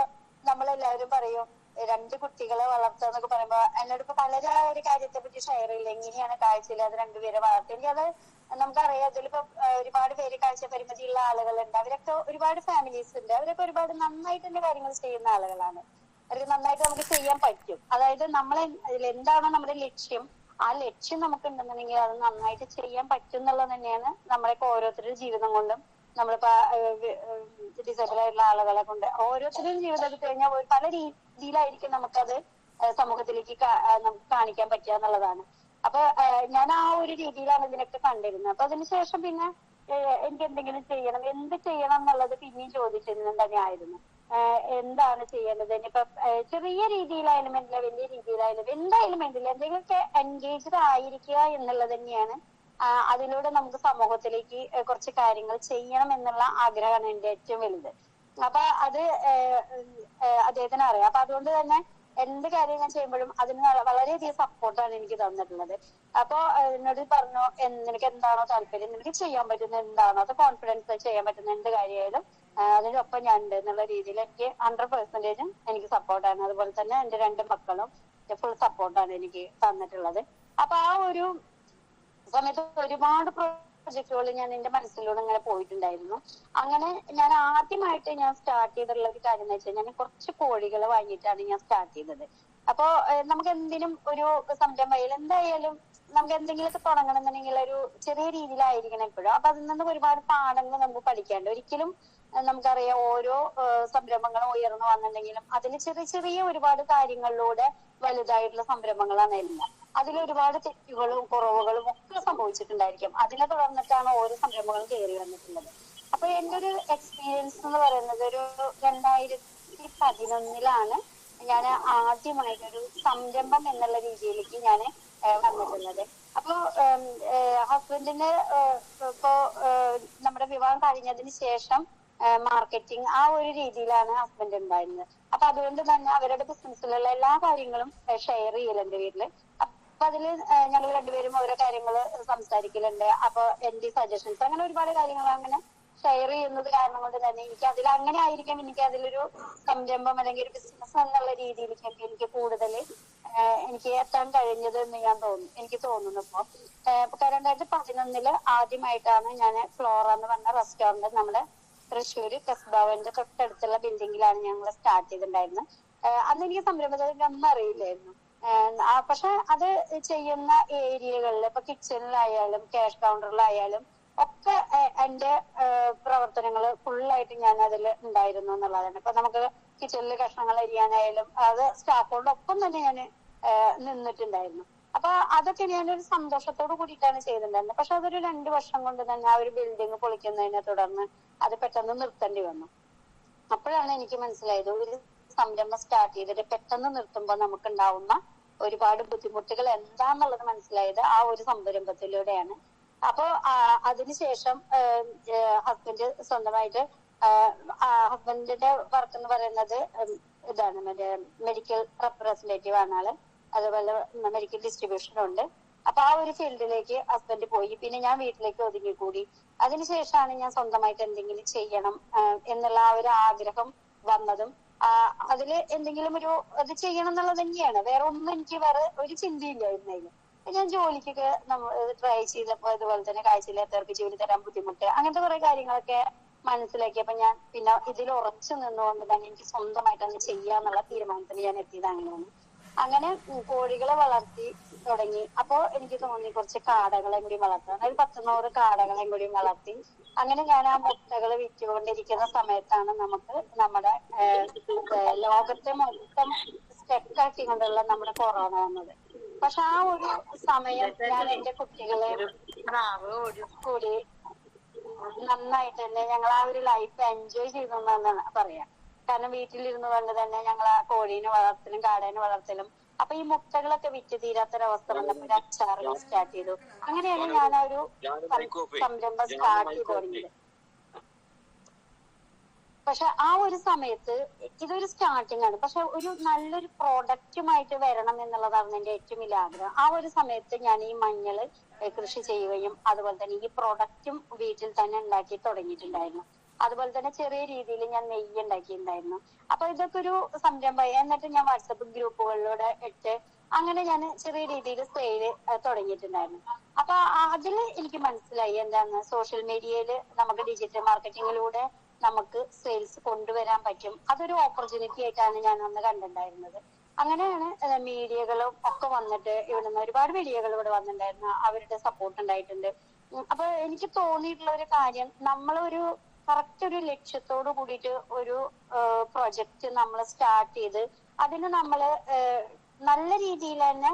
നമ്മളെല്ലാവരും പറയും 2 കുട്ടികളെ വളർത്തുക എന്നൊക്കെ പറയുമ്പോ എന്നോട് ഇപ്പൊ പലരും ആ ഒരു കാര്യത്തെ പറ്റി ഷെയർ ചെയ്യില്ല. എങ്ങനെയാണ് കാഴ്ചയില്ലാതെ 2 പേരെ വളർത്തുക. എനിക്കത് നമുക്കറിയാം. അതിലിപ്പോ ഒരുപാട് പേര് കാഴ്ച പരിമിതിയുള്ള ആളുകളുണ്ട്. അവരൊക്കെ ഒരുപാട് ഫാമിലീസ് ഉണ്ട്. അവരൊക്കെ ഒരുപാട് നന്നായിട്ട് തന്നെ കാര്യങ്ങൾ ചെയ്യുന്ന ആളുകളാണ്. അവർക്ക് നന്നായിട്ട് നമുക്ക് ചെയ്യാൻ പറ്റും. അതായത് എന്താണോ നമ്മുടെ ലക്ഷ്യം, ആ ലക്ഷ്യം നമുക്ക് ഉണ്ടെന്നുണ്ടെങ്കിൽ അത് നന്നായിട്ട് ചെയ്യാൻ പറ്റും എന്നുള്ളത് തന്നെയാണ് നമ്മളൊക്കെ ഓരോരുത്തരുടെ ജീവിതം കൊണ്ടും നമ്മളിപ്പോ ഡിസേബിൾ ആയിട്ടുള്ള ആളുകളെ കൊണ്ട് ഓരോരുത്തരുടെയും ജീവിതത്തിൽ കഴിഞ്ഞാൽ പല രീതിയിലായിരിക്കും നമുക്കത് സമൂഹത്തിലേക്ക് നമുക്ക് കാണിക്കാൻ പറ്റുക എന്നുള്ളതാണ്. അപ്പൊ ഞാൻ ആ ഒരു രീതിയിലാണ് ഇതിനൊക്കെ കണ്ടിരുന്നത്. അപ്പൊ അതിനുശേഷം പിന്നെ എനിക്ക് എന്തെങ്കിലും ചെയ്യണം, എന്ത് ചെയ്യണം എന്നുള്ളത് പിന്നെയും ചോദിച്ചിരുന്നത് തന്നെയായിരുന്നു. എന്താണ് ചെയ്യേണ്ടത്, ഇനിയിപ്പൊ ചെറിയ രീതിയിലായാലും വേണ്ടില്ല, വലിയ രീതിയിലായാലും എന്തായാലും വേണ്ടില്ല, എന്തെങ്കിലുമൊക്കെ എൻഗേജ്ഡ് ആയിരിക്കുക എന്നുള്ളത് തന്നെയാണ്. അതിലൂടെ നമുക്ക് സമൂഹത്തിലേക്ക് കുറച്ച് കാര്യങ്ങൾ ചെയ്യണം എന്നുള്ള ആഗ്രഹമാണ് എന്റെ ഏറ്റവും വലുത്. അപ്പൊ അത് അദ്ദേഹത്തിന് അറിയാം. അപ്പൊ അതുകൊണ്ട് തന്നെ എന്ത് കാര്യം ഞാൻ ചെയ്യുമ്പോഴും അതിന് വളരെയധികം സപ്പോർട്ടാണ് എനിക്ക് തന്നിട്ടുള്ളത്. അപ്പൊ എന്നോട് പറഞ്ഞു നിനക്ക് എന്താണോ താല്പര്യം, നിനക്ക് ചെയ്യാൻ പറ്റുന്ന എന്താണോ അത് കോൺഫിഡൻസ് ചെയ്യാൻ പറ്റുന്ന എന്ത് കാര്യമായാലും അതിനൊപ്പം ഞാൻ ഉണ്ട് എന്നുള്ള രീതിയിൽ എനിക്ക് 100% എനിക്ക് സപ്പോർട്ടാണ്. അതുപോലെ തന്നെ എന്റെ 2 മക്കളും ഫുൾ സപ്പോർട്ടാണ് എനിക്ക് തന്നിട്ടുള്ളത്. അപ്പൊ ആ ഒരു സമയത്ത് ഒരുപാട് പ്രൊജക്ടുകൾ ഞാൻ എന്റെ മനസ്സിലൂടെ ഇങ്ങനെ പോയിട്ടുണ്ടായിരുന്നു. അങ്ങനെ ഞാൻ ആദ്യമായിട്ട് ഞാൻ സ്റ്റാർട്ട് ചെയ്തിട്ടുള്ള ഒരു കാര്യം എന്ന് വെച്ചാൽ ഞാൻ കുറച്ച് കോഴികളെ വാങ്ങിയിട്ടാണ് ഞാൻ സ്റ്റാർട്ട് ചെയ്തത്. അപ്പോ നമുക്ക് എന്തിനും ഒരു സംരംഭയിൽ എന്തായാലും നമുക്ക് എന്തെങ്കിലുമൊക്കെ തുടങ്ങണമെന്നുണ്ടെങ്കിൽ ഒരു ചെറിയ രീതിയിലായിരിക്കണം എപ്പോഴും. അപ്പൊ അതിൽ നിന്ന് ഒരുപാട് പാഠങ്ങൾ നമുക്ക് പഠിക്കാണ്ട്. ഒരിക്കലും നമുക്കറിയാം ഓരോ സംരംഭങ്ങളും ഉയർന്നു വന്നിട്ടുണ്ടെങ്കിലും അതിൽ ചെറിയ ചെറിയ ഒരുപാട് കാര്യങ്ങളിലൂടെ വലുതായിട്ടുള്ള സംരംഭങ്ങളാണ് എല്ലാം. അതിലൊരുപാട് തെറ്റുകളും കുറവുകളും ഒക്കെ സംഭവിച്ചിട്ടുണ്ടായിരിക്കും. അതിനെ തുടർന്നിട്ടാണ് ഓരോ സംരംഭങ്ങളും കയറി വന്നിട്ടുള്ളത്. അപ്പൊ എന്റെ ഒരു എക്സ്പീരിയൻസ് എന്ന് പറയുന്നത് ഒരു 2011 ഞാൻ ആദ്യമായിട്ടൊരു സംരംഭം എന്നുള്ള രീതിയിലേക്ക് ഞാൻ വന്നിട്ടുള്ളത്. അപ്പൊ ഹസ്ബൻഡിന് ഇപ്പോ നമ്മുടെ വിവാഹം കഴിഞ്ഞതിന് ശേഷം മാർക്കറ്റിംഗ് ആ ഒരു രീതിയിലാണ് ഹസ്ബൻഡ് ഉണ്ടായിരുന്നത്. അപ്പൊ അതുകൊണ്ട് തന്നെ അവരുടെ ബിസിനസ്സിലുള്ള എല്ലാ കാര്യങ്ങളും ഷെയർ ചെയ്യലുണ്ട് വീട്ടില്. അപ്പൊ അതില് ഞങ്ങൾ 2 പേരും ഓരോ കാര്യങ്ങള് സംസാരിക്കലുണ്ട്. അപ്പൊ എന്റെ സജഷൻസ് അങ്ങനെ ഒരുപാട് കാര്യങ്ങൾ അങ്ങനെ ഷെയർ ചെയ്യുന്നത് കാരണം കൊണ്ട് തന്നെ എനിക്ക് അതിൽ അങ്ങനെ ആയിരിക്കും എനിക്ക് അതിലൊരു സംരംഭം അല്ലെങ്കിൽ ഒരു ബിസിനസ് എന്നുള്ള രീതിയിലേക്ക് എനിക്ക് കൂടുതൽ എനിക്ക് എത്താൻ കഴിഞ്ഞത് എന്ന് എനിക്ക് തോന്നുന്നു. ഇപ്പൊ 2011 ആദ്യമായിട്ടാണ് ഞാൻ ഫ്ലോറ എന്ന് പറഞ്ഞ റെസ്റ്റോറന്റ് നമ്മുടെ തൃശ്ശൂര് കസ്ബാവന്റെ തൊട്ടടുത്തുള്ള ബിൽഡിങ്ങിലാണ് ഞങ്ങൾ സ്റ്റാർട്ട് ചെയ്തിട്ടുണ്ടായിരുന്നത്. അന്ന് എനിക്ക് സംരംഭത്തിൽ ഒന്നും അറിയില്ലായിരുന്നു. പക്ഷെ അത് ചെയ്യുന്ന ഏരിയകളിൽ ഇപ്പൊ കിച്ചണിലായാലും ക്യാഷ് കൗണ്ടറിലായാലും ഒക്കെ എന്റെ പ്രവർത്തനങ്ങൾ ഫുള്ളായിട്ട് ഞാൻ അതിൽ ഉണ്ടായിരുന്നു എന്നുള്ളതാണ്. ഇപ്പൊ നമുക്ക് കിച്ചണിൽ കഷ്ണങ്ങൾ അരിയാനായാലും അത് സ്റ്റാഫുകളോടൊപ്പം തന്നെ ഞാൻ നിന്നിട്ടുണ്ടായിരുന്നു. അപ്പൊ അതൊക്കെ ഞാനൊരു സന്തോഷത്തോട് കൂടിയിട്ടാണ് ചെയ്തിട്ടുണ്ടായിരുന്നത്. പക്ഷെ അതൊരു 2 വർഷം കൊണ്ട് തന്നെ ആ ഒരു ബിൽഡിംഗ് പൊളിക്കുന്നതിനെ തുടർന്ന് അത് പെട്ടെന്ന് നിർത്തേണ്ടി വന്നു. അപ്പോഴാണ് എനിക്ക് മനസ്സിലായത് ഒരു സംരംഭം സ്റ്റാർട്ട് ചെയ്തിട്ട് പെട്ടെന്ന് നിർത്തുമ്പോൾ നമുക്കുണ്ടാവുന്ന ഒരുപാട് ബുദ്ധിമുട്ടുകൾ എന്താന്നുള്ളത് മനസ്സിലായത് ആ ഒരു സംരംഭത്തിലൂടെയാണ്. അപ്പൊ അതിനുശേഷം ഹസ്ബൻഡ് സ്വന്തമായിട്ട് ഹസ്ബൻഡിന്റെ വർക്ക് എന്ന് പറയുന്നത് ഇതാണ്, മറ്റേ മെഡിക്കൽ റെപ്രസെന്റേറ്റീവ് ആണ് ആള്. അതുപോലെ മെഡിക്കൽ ഡിസ്ട്രിബ്യൂഷൻ ഉണ്ട്. അപ്പൊ ആ ഒരു ഫീൽഡിലേക്ക് ഹസ്ബൻഡ് പോയി. പിന്നെ ഞാൻ വീട്ടിലേക്ക് ഒതുങ്ങിക്കൂടി. അതിനുശേഷമാണ് ഞാൻ സ്വന്തമായിട്ട് എന്തെങ്കിലും ചെയ്യണം എന്നുള്ള ആ ഒരു ആഗ്രഹം വന്നതും അതില് എന്തെങ്കിലും ഒരു അത് ചെയ്യണം എന്നുള്ളത് തന്നെയാണ്. വേറെ ഒന്നും എനിക്ക് വേറെ ഒരു ചിന്തയില്ലായിരുന്നു അതിന്. ഞാൻ ജോലിക്കൊക്കെ ട്രൈ ചെയ്തപ്പോ ഇതുപോലെ തന്നെ കാഴ്ചയില്ലാത്തവർക്ക് ജോലി തരാൻ ബുദ്ധിമുട്ട്, അങ്ങനത്തെ കുറെ കാര്യങ്ങളൊക്കെ മനസ്സിലാക്കിയപ്പോ ഞാൻ പിന്നെ ഇതിൽ ഉറച്ചു നിന്നുകൊണ്ട് തന്നെ എനിക്ക് സ്വന്തമായിട്ട് അത് ചെയ്യാന്നുള്ള തീരുമാനത്തിൽ ഞാൻ എത്തിയത് അങ്ങനെയാണ്. അങ്ങനെ കോഴികളെ വളർത്തി തുടങ്ങി. അപ്പോ എനിക്ക് തോന്നി കുറച്ച് കാടകളെയും കൂടി വളർത്താം. അതായത് 100 കാടകളെയും കൂടി വളർത്തി. അങ്ങനെ ഞാൻ ആ മുട്ടകൾ വിറ്റുകൊണ്ടിരിക്കുന്ന സമയത്താണ് നമുക്ക് നമ്മുടെ ലോകത്തെ മൊത്തം സ്റ്റെക്കാക്കിക്കൊണ്ടുള്ള നമ്മുടെ കൊറോണ വന്നത്. പക്ഷെ ആ ഒരു സമയം ഞാൻ എന്റെ കുട്ടികളെ കൂടി നന്നായിട്ട് തന്നെ ഞങ്ങൾ ആ ഒരു ലൈഫ് എൻജോയ് ചെയ്തെന്നാണ് പറയാം. കാരണം വീട്ടിലിരുന്നു കൊണ്ട് തന്നെ ഞങ്ങൾ ആ കോഴീനെ വളർത്തലും കാടേനെ വളർത്തലും. അപ്പൊ ഈ മുട്ടകളൊക്കെ വിറ്റ് തീരാത്തൊരവസ്ഥ വന്നപ്പോൾ ഒരു അച്ചാറുകൾ സ്റ്റാർട്ട് ചെയ്തു. അങ്ങനെയാണ് ഞാൻ ആ ഒരു സംരംഭം സ്റ്റാർട്ട് ചെയ്ത് തുടങ്ങിയത്. പക്ഷെ ആ ഒരു സമയത്ത് ഇതൊരു സ്റ്റാർട്ടിംഗ് ആണ്. പക്ഷെ ഒരു നല്ലൊരു പ്രോഡക്റ്റുമായിട്ട് വരണം എന്നുള്ളതാണ് എന്റെ ഏറ്റവും വലിയ ആഗ്രഹം. ആ ഒരു സമയത്ത് ഞാൻ ഈ മഞ്ഞൾ കൃഷി ചെയ്യുകയും അതുപോലെ തന്നെ ഈ പ്രോഡക്റ്റും വീട്ടിൽ തന്നെ ഉണ്ടാക്കി തുടങ്ങിയിട്ടുണ്ടായിരുന്നു. അതുപോലെ തന്നെ ചെറിയ രീതിയിൽ ഞാൻ നെയ്യ് ഉണ്ടാക്കിയിട്ടുണ്ടായിരുന്നു. അപ്പൊ ഇതൊക്കെ ഒരു സംരംഭമായി. എന്നിട്ട് ഞാൻ വാട്സപ്പ് ഗ്രൂപ്പുകളിലൂടെ ഇട്ട് അങ്ങനെ ഞാൻ ചെറിയ രീതിയിൽ സെയില് തുടങ്ങിയിട്ടുണ്ടായിരുന്നു. അപ്പൊ അതിൽ എനിക്ക് മനസ്സിലായി എന്താണ് സോഷ്യൽ മീഡിയയിൽ നമുക്ക് ഡിജിറ്റൽ മാർക്കറ്റിങ്ങിലൂടെ നമുക്ക് സെയിൽസ് കൊണ്ടുവരാൻ പറ്റും. അതൊരു ഓപ്പർച്യൂണിറ്റി ആയിട്ടാണ് ഞാൻ അന്ന് കണ്ടിട്ടുണ്ടായിരുന്നത്. അങ്ങനെയാണ് മീഡിയകളും ഒക്കെ വന്നിട്ട് ഇവിടുന്ന് ഒരുപാട് മീഡിയകൾ ഇവിടെ വന്നിട്ടുണ്ടായിരുന്നു. അവരുടെ സപ്പോർട്ട് ഉണ്ടായിട്ടുണ്ട്. അപ്പൊ എനിക്ക് തോന്നിയിട്ടുള്ള ഒരു കാര്യം, നമ്മളൊരു കറക്റ്റ് ഒരു ലക്ഷ്യത്തോട് കൂടിയിട്ട് ഒരു പ്രൊജക്ട് നമ്മൾ സ്റ്റാർട്ട് ചെയ്ത് അതിന് നമ്മള് നല്ല രീതിയിൽ തന്നെ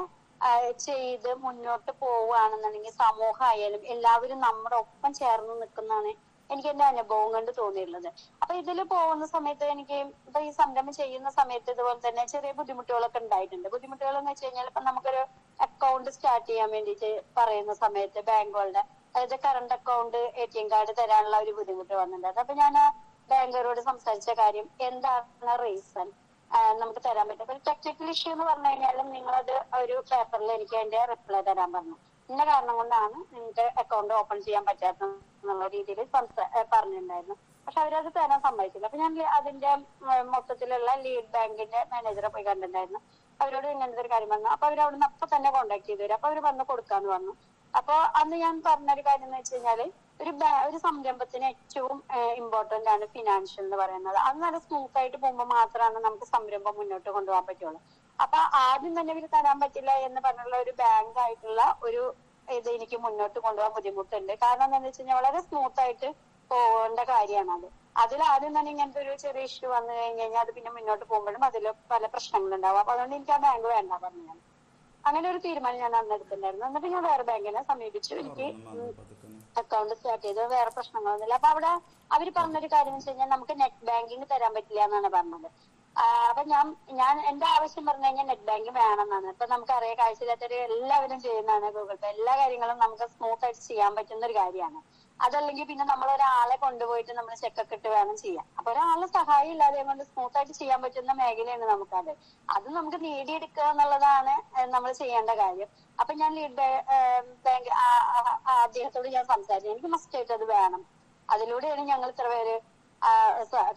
ചെയ്ത് മുന്നോട്ട് പോവുകയാണെന്നുണ്ടെങ്കിൽ സമൂഹമായാലും എല്ലാവരും നമ്മുടെ ഒപ്പം ചേർന്ന് നിൽക്കുന്നതാണ് എനിക്ക് എന്റെ അനുഭവം കൊണ്ട് തോന്നിയിട്ടുള്ളത്. അപ്പൊ ഇതിൽ പോകുന്ന സമയത്ത് എനിക്ക് ഇപ്പൊ ഈ സംരംഭം ചെയ്യുന്ന സമയത്ത് ഇതുപോലെ തന്നെ ചെറിയ ബുദ്ധിമുട്ടുകളൊക്കെ ഉണ്ടായിട്ടുണ്ട്. ബുദ്ധിമുട്ടുകൾ എന്ന് വെച്ച് കഴിഞ്ഞാൽ ഇപ്പൊ നമുക്കൊരു അക്കൗണ്ട് സ്റ്റാർട്ട് ചെയ്യാൻ വേണ്ടിയിട്ട് പറയുന്ന സമയത്ത് ബാങ്കുകളുടെ, അതായത് കറണ്ട് അക്കൗണ്ട് ATM കാർഡ് തരാനുള്ള ഒരു ബുദ്ധിമുട്ട് വന്നിട്ടുണ്ട്. അപ്പൊ ഞാൻ ബാങ്കുകാരോട് സംസാരിച്ച കാര്യം എന്താണ് റീസൺ നമുക്ക് തരാൻ പറ്റും. ഒരു ടെക്നിക്കൽ ഇഷ്യൂ എന്ന് പറഞ്ഞു കഴിഞ്ഞാലും നിങ്ങളത് ഒരു പേപ്പറിൽ എനിക്ക് അതിന്റെ റിപ്ലൈ തരാൻ പറഞ്ഞു. ഇന്ന കാരണം കൊണ്ടാണ് നിങ്ങൾക്ക് അക്കൗണ്ട് ഓപ്പൺ ചെയ്യാൻ പറ്റാത്ത എന്നുള്ള രീതിയിൽ പറഞ്ഞിട്ടുണ്ടായിരുന്നു. പക്ഷെ അവരത് തരാൻ സമ്മതിച്ചില്ല. അപ്പൊ ഞാൻ അതിന്റെ മൊത്തത്തിലുള്ള ലീഡ് ബാങ്കിന്റെ മാനേജറെ പോയി കണ്ടിട്ടുണ്ടായിരുന്നു. അവരോട് ഇങ്ങനത്തെ ഒരു കാര്യം പറഞ്ഞു. അപ്പൊ അവരവിടുന്ന് അപ്പൊ തന്നെ കോൺടാക്ട് ചെയ്തു തരും. അപ്പൊ അവര് വന്ന് കൊടുക്കാന്ന് പറഞ്ഞു. അപ്പൊ അന്ന് ഞാൻ പറഞ്ഞൊരു കാര്യം എന്ന് വെച്ച് കഴിഞ്ഞാല് ഒരു സംരംഭത്തിന് ഏറ്റവും ഇമ്പോർട്ടന്റ് ആണ് ഫിനാൻഷ്യൽ എന്ന് പറയുന്നത്. അത് നല്ല സ്മൂത്ത് ആയിട്ട് പോകുമ്പോൾ മാത്രമാണ് നമുക്ക് സംരംഭം മുന്നോട്ട് കൊണ്ടുപോകാൻ പറ്റുള്ളൂ. അപ്പൊ ആദ്യം തന്നെ ഇവര് തരാൻ പറ്റില്ല എന്ന് പറഞ്ഞുള്ള ഒരു ബാങ്ക് ആയിട്ടുള്ള ഒരു ഇത് എനിക്ക് മുന്നോട്ട് കൊണ്ടുപോകാൻ ബുദ്ധിമുട്ടുണ്ട്. കാരണം എന്താണെന്ന് വെച്ച് കഴിഞ്ഞാൽ വളരെ സ്മൂത്ത് ആയിട്ട് പോകേണ്ട കാര്യമാണ് അതിൽ ആദ്യം തന്നെ ഇങ്ങനത്തെ ഒരു ചെറിയ ഇഷ്യൂ വന്നു കഴിഞ്ഞാൽ അത് പിന്നെ മുന്നോട്ട് പോകുമ്പോഴും അതിൽ പല പ്രശ്നങ്ങളുണ്ടാവും. അപ്പൊ അതുകൊണ്ട് എനിക്ക് ആ ബാങ്ക് വേണ്ട പറഞ്ഞു ഞാൻ. അങ്ങനെ ഒരു തീരുമാനം ഞാൻ അന്ന് എടുത്തിട്ടുണ്ടായിരുന്നു. എന്നിട്ട് ഞാൻ വേറെ ബാങ്കിനെ സമീപിച്ചു. എനിക്ക് അക്കൗണ്ട് സ്റ്റാർട്ട് ചെയ്ത് വേറെ പ്രശ്നങ്ങളൊന്നുമില്ല. അപ്പൊ അവിടെ അവര് പറഞ്ഞൊരു കാര്യം എന്ന് വെച്ച് കഴിഞ്ഞാൽ നമുക്ക് നെറ്റ് ബാങ്കിങ് തരാൻ പറ്റില്ല എന്നാണ് പറഞ്ഞത്. അപ്പൊ ഞാൻ എന്റെ ആവശ്യം പറഞ്ഞു കഴിഞ്ഞാൽ നെറ്റ് ബാങ്കിങ് വേണമെന്നാണ്. ഇപ്പൊ നമുക്കറിയാം കാഴ്ചയില്ലാത്തവര് എല്ലാവരും ചെയ്യുന്നതാണ് ഗൂഗിൾ പേ. എല്ലാ കാര്യങ്ങളും നമുക്ക് സ്മൂത്ത് ആയിട്ട് ചെയ്യാൻ പറ്റുന്ന ഒരു കാര്യമാണ്. അതല്ലെങ്കിൽ പിന്നെ നമ്മൾ ഒരാളെ കൊണ്ടുപോയിട്ട് നമ്മൾ ചെക്കൊക്കെ ഇട്ട് വേണം ചെയ്യാൻ. അപ്പൊ ഒരാളെ സഹായം ഇല്ലാതെ കൊണ്ട് സ്മൂത്ത് ആയിട്ട് ചെയ്യാൻ പറ്റുന്ന മേഖലയാണ് നമുക്കത്. അത് നമുക്ക് നേടിയെടുക്കുക എന്നുള്ളതാണ് നമ്മൾ ചെയ്യേണ്ട കാര്യം. അപ്പൊ ഞാൻ ലീഡ് ബാങ്ക് അദ്ദേഹത്തോട് ഞാൻ സംസാരിച്ചു. എനിക്ക് മസ്റ്റ് ആയിട്ട് അത് വേണം. അതിലൂടെയാണ് ഞങ്ങൾ ഇത്ര പേര്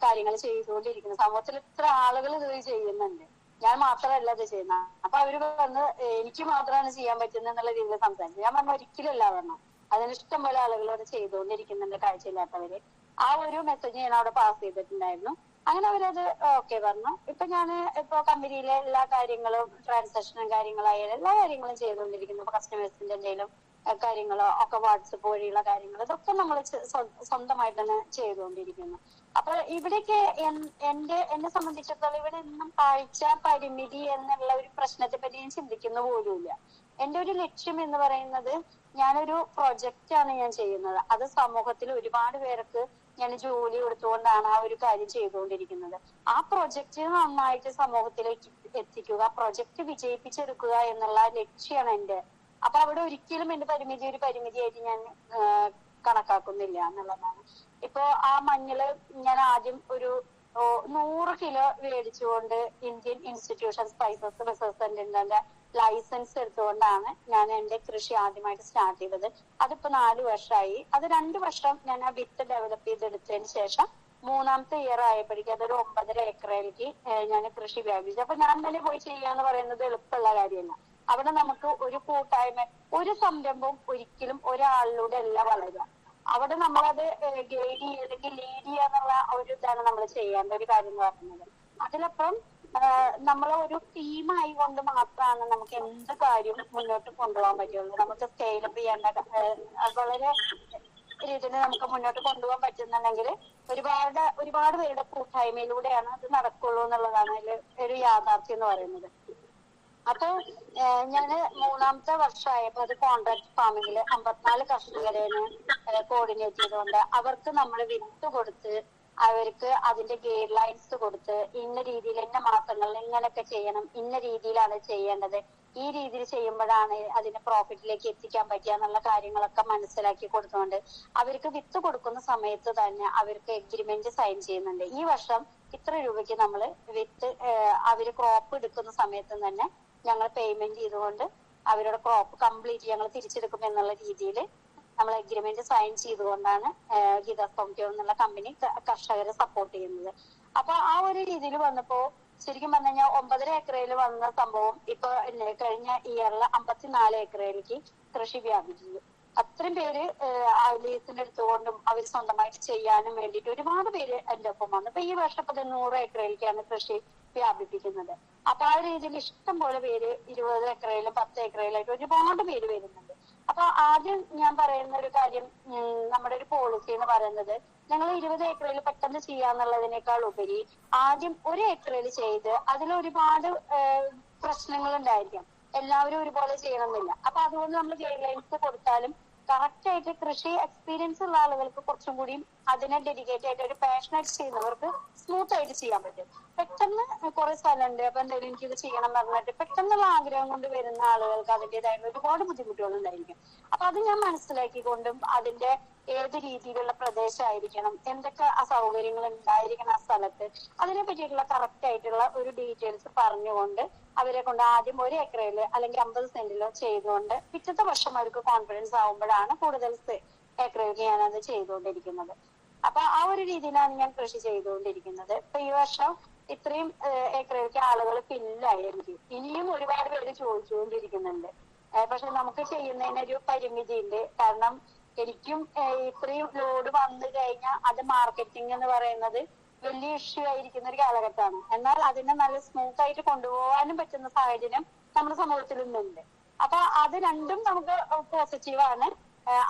കാര്യങ്ങൾ ചെയ്തുകൊണ്ടിരിക്കുന്നത്. സമൂഹത്തിൽ ഇത്ര ആളുകൾ ഇത് ചെയ്യുന്നുണ്ട്. ഞാൻ മാത്രമല്ല ഇത് ചെയ്യുന്നത്. അപ്പൊ അവര് വന്ന് എനിക്ക് മാത്രമാണ് ചെയ്യാൻ പറ്റുന്നത് എന്നുള്ള രീതിയിൽ സംസാരിച്ചു. ഞാൻ പറഞ്ഞ ഒരിക്കലും അല്ല പറഞ്ഞു. അതിനിഷ്ടം പോലെ ആളുകൾ അത് ചെയ്തുകൊണ്ടിരിക്കുന്നുണ്ട് കാഴ്ചയില്ലാത്തവര്. ആ ഒരു മെസ്സേജ് ഞാൻ അവിടെ പാസ് ചെയ്തിട്ടുണ്ടായിരുന്നു. അങ്ങനെ അവരത് ഓക്കെ പറഞ്ഞു. ഇപ്പൊ കമ്പനിയിലെ എല്ലാ കാര്യങ്ങളും ട്രാൻസാക്ഷനും കാര്യങ്ങളായാലും എല്ലാ കാര്യങ്ങളും ചെയ്തുകൊണ്ടിരിക്കുന്നു. ഇപ്പൊ കസ്റ്റമേഴ്സിന്റെ എന്തെങ്കിലും കാര്യങ്ങളോ ഒക്കെ വാട്സപ്പ് വഴിയുള്ള കാര്യങ്ങൾ ഇതൊക്കെ നമ്മൾ സ്വന്തമായിട്ട് തന്നെ ചെയ്തുകൊണ്ടിരിക്കുന്നു. അപ്പൊ ഇവിടേക്ക് എന്നെ സംബന്ധിച്ചിടത്തോളം ഇവിടെ ഒന്നും കാഴ്ച പരിമിതി എന്നുള്ള ഒരു പ്രശ്നത്തെ പറ്റി ഞാൻ ചിന്തിക്കുന്ന പോലുമില്ല. എന്റെ ഒരു ലക്ഷ്യം എന്ന് പറയുന്നത് ഞാനൊരു പ്രൊജക്റ്റ് ആണ് ഞാൻ ചെയ്യുന്നത്. അത് സമൂഹത്തിൽ ഒരുപാട് പേർക്ക് ഞാൻ ജോലി എടുത്തുകൊണ്ടാണ് ആ ഒരു കാര്യം ചെയ്തുകൊണ്ടിരിക്കുന്നത്. ആ പ്രൊജക്റ്റ് നന്നായിട്ട് സമൂഹത്തിലേക്ക് എത്തിക്കുക, പ്രൊജക്റ്റ് വിജയിപ്പിച്ചെടുക്കുക എന്നുള്ള ലക്ഷ്യമാണ് എന്റെ. അപ്പൊ അവിടെ ഒരിക്കലും എന്റെ പരിമിതി ഒരു പരിമിതിയായിട്ട് ഞാൻ കണക്കാക്കുന്നില്ല എന്നുള്ളതാണ്. ഇപ്പൊ ആ മഞ്ഞള് ഞാൻ ആദ്യം ഒരു 100 കിലോ മേടിച്ചുകൊണ്ട് ഇന്ത്യൻ ഇൻസ്റ്റിറ്റ്യൂഷൻ സ്പൈസസ് റിസർച്ച് സെന്ററിന്റെ ലൈസൻസ് എടുത്തുകൊണ്ടാണ് ഞാൻ എന്റെ കൃഷി ആദ്യമായിട്ട് സ്റ്റാർട്ട് ചെയ്തത്. അതിപ്പോ 4 വർഷമായി. അത് 2 വർഷം ഞാൻ ആ വിത്ത് ഡെവലപ്പ് ചെയ്തെടുത്തതിന് ശേഷം 3ാമത്തെ ഇയർ ആയപ്പോഴേക്കും അതൊരു 9.5 ഏക്കറിലേക്ക് ഞാൻ കൃഷി വ്യാപിച്ചു. അപ്പൊ ഞാൻ തന്നെ പോയി ചെയ്യാന്ന് പറയുന്നത് എളുപ്പമുള്ള കാര്യമല്ല. അവിടെ നമുക്ക് ഒരു കൂട്ടായ്മ, ഒരു സംരംഭം ഒരിക്കലും ഒരാളിലൂടെ അല്ല വളരുക. അവിടെ നമ്മളത് ഗൈഡ് ചെയ്യുക അല്ലെങ്കിൽ ലീഡ് ചെയ്യുക എന്നുള്ള ഒരു ഇതാണ് നമ്മൾ ചെയ്യേണ്ട ഒരു കാര്യം എന്ന് പറയുന്നത്. അതിലപ്പം നമ്മളെ ഒരു ടീമായി കൊണ്ട് മാത്രമാണ് നമുക്ക് എന്ത് കാര്യവും മുന്നോട്ട് കൊണ്ടുപോകാൻ പറ്റുള്ളൂ. നമുക്ക് സ്കെയിലപ്പ് ചെയ്യേണ്ട വളരെ രീതിയിൽ നമുക്ക് മുന്നോട്ട് കൊണ്ടുപോകാൻ പറ്റുന്നുണ്ടെങ്കിൽ ഒരുപാട് പേരുടെ കൂട്ടായ്മയിലൂടെയാണ് അത് നടക്കുള്ളൂ എന്നുള്ളതാണ് അതിൽ ഒരു യാഥാർത്ഥ്യം എന്ന് പറയുന്നത്. അപ്പൊ ഞാന് 3ാമത്തെ വർഷമായപ്പോ അത് കോൺട്രാക്ട് ഫാമിങ്ങില് 54 കർഷകരെയാണ് കോർഡിനേറ്റ് ചെയ്തുകൊണ്ട് അവർക്ക് നമ്മൾ വിത്ത് കൊടുത്ത് അവർക്ക് അതിന്റെ ഗൈഡ് ലൈൻസ് കൊടുത്ത് ഇന്ന രീതിയിൽ ഇന്ന മാസങ്ങളിൽ ഇങ്ങനെയൊക്കെ ചെയ്യണം, ഇന്ന രീതിയിലാണ് ചെയ്യേണ്ടത്, ഈ രീതിയിൽ ചെയ്യുമ്പോഴാണ് അതിനെ പ്രോഫിറ്റിലേക്ക് എത്തിക്കാൻ പറ്റുക എന്നുള്ള കാര്യങ്ങളൊക്കെ മനസ്സിലാക്കി കൊടുത്തുകൊണ്ട് അവർക്ക് വിത്ത് കൊടുക്കുന്ന സമയത്ത് തന്നെ അവർക്ക് എഗ്രിമെന്റ് സൈൻ ചെയ്യുന്നുണ്ട്. ഈ വർഷം ഇത്ര രൂപയ്ക്ക് നമ്മൾ വിത്ത് അവര് ക്രോപ്പ് എടുക്കുന്ന സമയത്ത് തന്നെ ഞങ്ങൾ പേയ്മെന്റ് ചെയ്തുകൊണ്ട് അവരുടെ ക്രോപ്പ് കംപ്ലീറ്റ് ഞങ്ങൾ തിരിച്ചെടുക്കും എന്നുള്ള രീതിയിൽ നമ്മൾ എഗ്രിമെന്റ് സൈൻ ചെയ്തുകൊണ്ടാണ് ഗീതാസ്തോംക്യോ എന്നുള്ള കമ്പനി കർഷകരെ സപ്പോർട്ട് ചെയ്യുന്നത്. അപ്പൊ ആ ഒരു രീതിയിൽ വന്നപ്പോ ശരിക്കും പറഞ്ഞു കഴിഞ്ഞാൽ 9.5 ഏക്കറിൽ വന്ന സംഭവം ഇപ്പൊ കഴിഞ്ഞ ഇയറിൽ 54 ഏക്കറിലേക്ക് കൃഷി വ്യാപിച്ചു. അത്രയും പേര് ലീസിന്റെ എടുത്തുകൊണ്ടും അവർ സ്വന്തമായിട്ട് ചെയ്യാനും വേണ്ടിയിട്ട് ഒരുപാട് പേര് എന്റെ ഒപ്പം വന്നു. ഇപ്പൊ ഈ വർഷം 100 ഏക്കറിലേക്കാണ് കൃഷി വ്യാപിപ്പിക്കുന്നത്. അപ്പൊ ആ രീതിയിൽ ഇഷ്ടം പോലെ പേര് 20 ഏക്കറിലും 10 ഏക്കറിലായിട്ട് ഒരുപാട് പേര് വരുന്നുണ്ട്. അപ്പൊ ആദ്യം ഞാൻ പറയുന്ന ഒരു കാര്യം, നമ്മുടെ ഒരു പോളിസി എന്ന് പറയുന്നത് ഞങ്ങൾ 20 ഏക്കറിൽ പെട്ടെന്ന് ചെയ്യാന്നുള്ളതിനേക്കാൾ ഉപരി ആദ്യം 1 ഏക്കറിൽ ചെയ്ത് അതിലൊരുപാട് പ്രശ്നങ്ങൾ ഉണ്ടായിരിക്കാം. എല്ലാവരും ഒരുപോലെ ചെയ്യണമെന്നില്ല. അപ്പൊ അതുകൊണ്ട് നമ്മൾ ഗൈഡ് ലൈൻസ് കൊടുത്താലും കറക്റ്റ് ആയിട്ട് കൃഷി എക്സ്പീരിയൻസ് ഉള്ള ആളുകൾക്ക് കുറച്ചും കൂടി അതിനെ ഡെഡിക്കേറ്റ് ആയിട്ട് ഒരു പാഷനായിട്ട് ചെയ്യുന്നവർക്ക് സ്മൂത്ത് ആയിട്ട് ചെയ്യാൻ പറ്റും. പെട്ടെന്ന് കുറെ സ്ഥലമുണ്ട് അപ്പൊ എന്തായാലും എനിക്കിത് ചെയ്യണം എന്ന് പറഞ്ഞിട്ട് പെട്ടെന്നുള്ള ആഗ്രഹം കൊണ്ട് വരുന്ന ആളുകൾക്ക് അതിൻ്റെതായിട്ടുള്ള ഒരുപാട് ബുദ്ധിമുട്ടുകൾ ഉണ്ടായിരിക്കും. അപ്പൊ അത് ഞാൻ മനസ്സിലാക്കിക്കൊണ്ടും അതിന്റെ ഏത് രീതിയിലുള്ള പ്രദേശമായിരിക്കണം, എന്തൊക്കെ അസൗകര്യങ്ങൾ ഉണ്ടായിരിക്കണം ആ സ്ഥലത്ത്, അതിനെ പറ്റിയിട്ടുള്ള കറക്റ്റ് ആയിട്ടുള്ള ഒരു ഡീറ്റെയിൽസ് പറഞ്ഞുകൊണ്ട് അവരെ കൊണ്ട് ആദ്യം 1 ഏക്കറിൽ അല്ലെങ്കിൽ 50 സെന്റിലോ ചെയ്തുകൊണ്ട് പിറ്റത്തെ വർഷം അവർക്ക് കോൺഫിഡൻസ് ആവുമ്പോഴാണ് കൂടുതൽ ഏക്കറിലേക്ക് ഞാനത് ചെയ്തുകൊണ്ടിരിക്കുന്നത്. അപ്പൊ ആ ഒരു രീതിയിലാണ് ഞാൻ കൃഷി ചെയ്തുകൊണ്ടിരിക്കുന്നത്. ഇപ്പൊ ഈ വർഷം ഇത്രയും ഏക്കറിലേക്ക് ആളുകൾ ഫില്ലായി. എനിക്ക് ഇനിയും ഒരുപാട് പേര് ചോദിച്ചുകൊണ്ടിരിക്കുന്നുണ്ട്. പക്ഷെ നമുക്ക് ചെയ്യുന്നതിനൊരു പരിമിതി ഉണ്ട്. കാരണം എനിക്കും ഇത്രയും ലോഡ് വന്നു കഴിഞ്ഞാൽ അത് മാർക്കറ്റിംഗ് എന്ന് പറയുന്നത് വലിയ ഇഷ്യൂ ആയിരിക്കുന്ന ഒരു കാലഘട്ടമാണ്. എന്നാൽ അതിനെ നല്ല സ്മൂത്ത് ആയിട്ട് കൊണ്ടുപോകാനും പറ്റുന്ന സാഹചര്യം നമ്മുടെ സമൂഹത്തിൽ ഇന്നുണ്ട്. അപ്പൊ അത് രണ്ടും നമുക്ക് പോസിറ്റീവാണ്.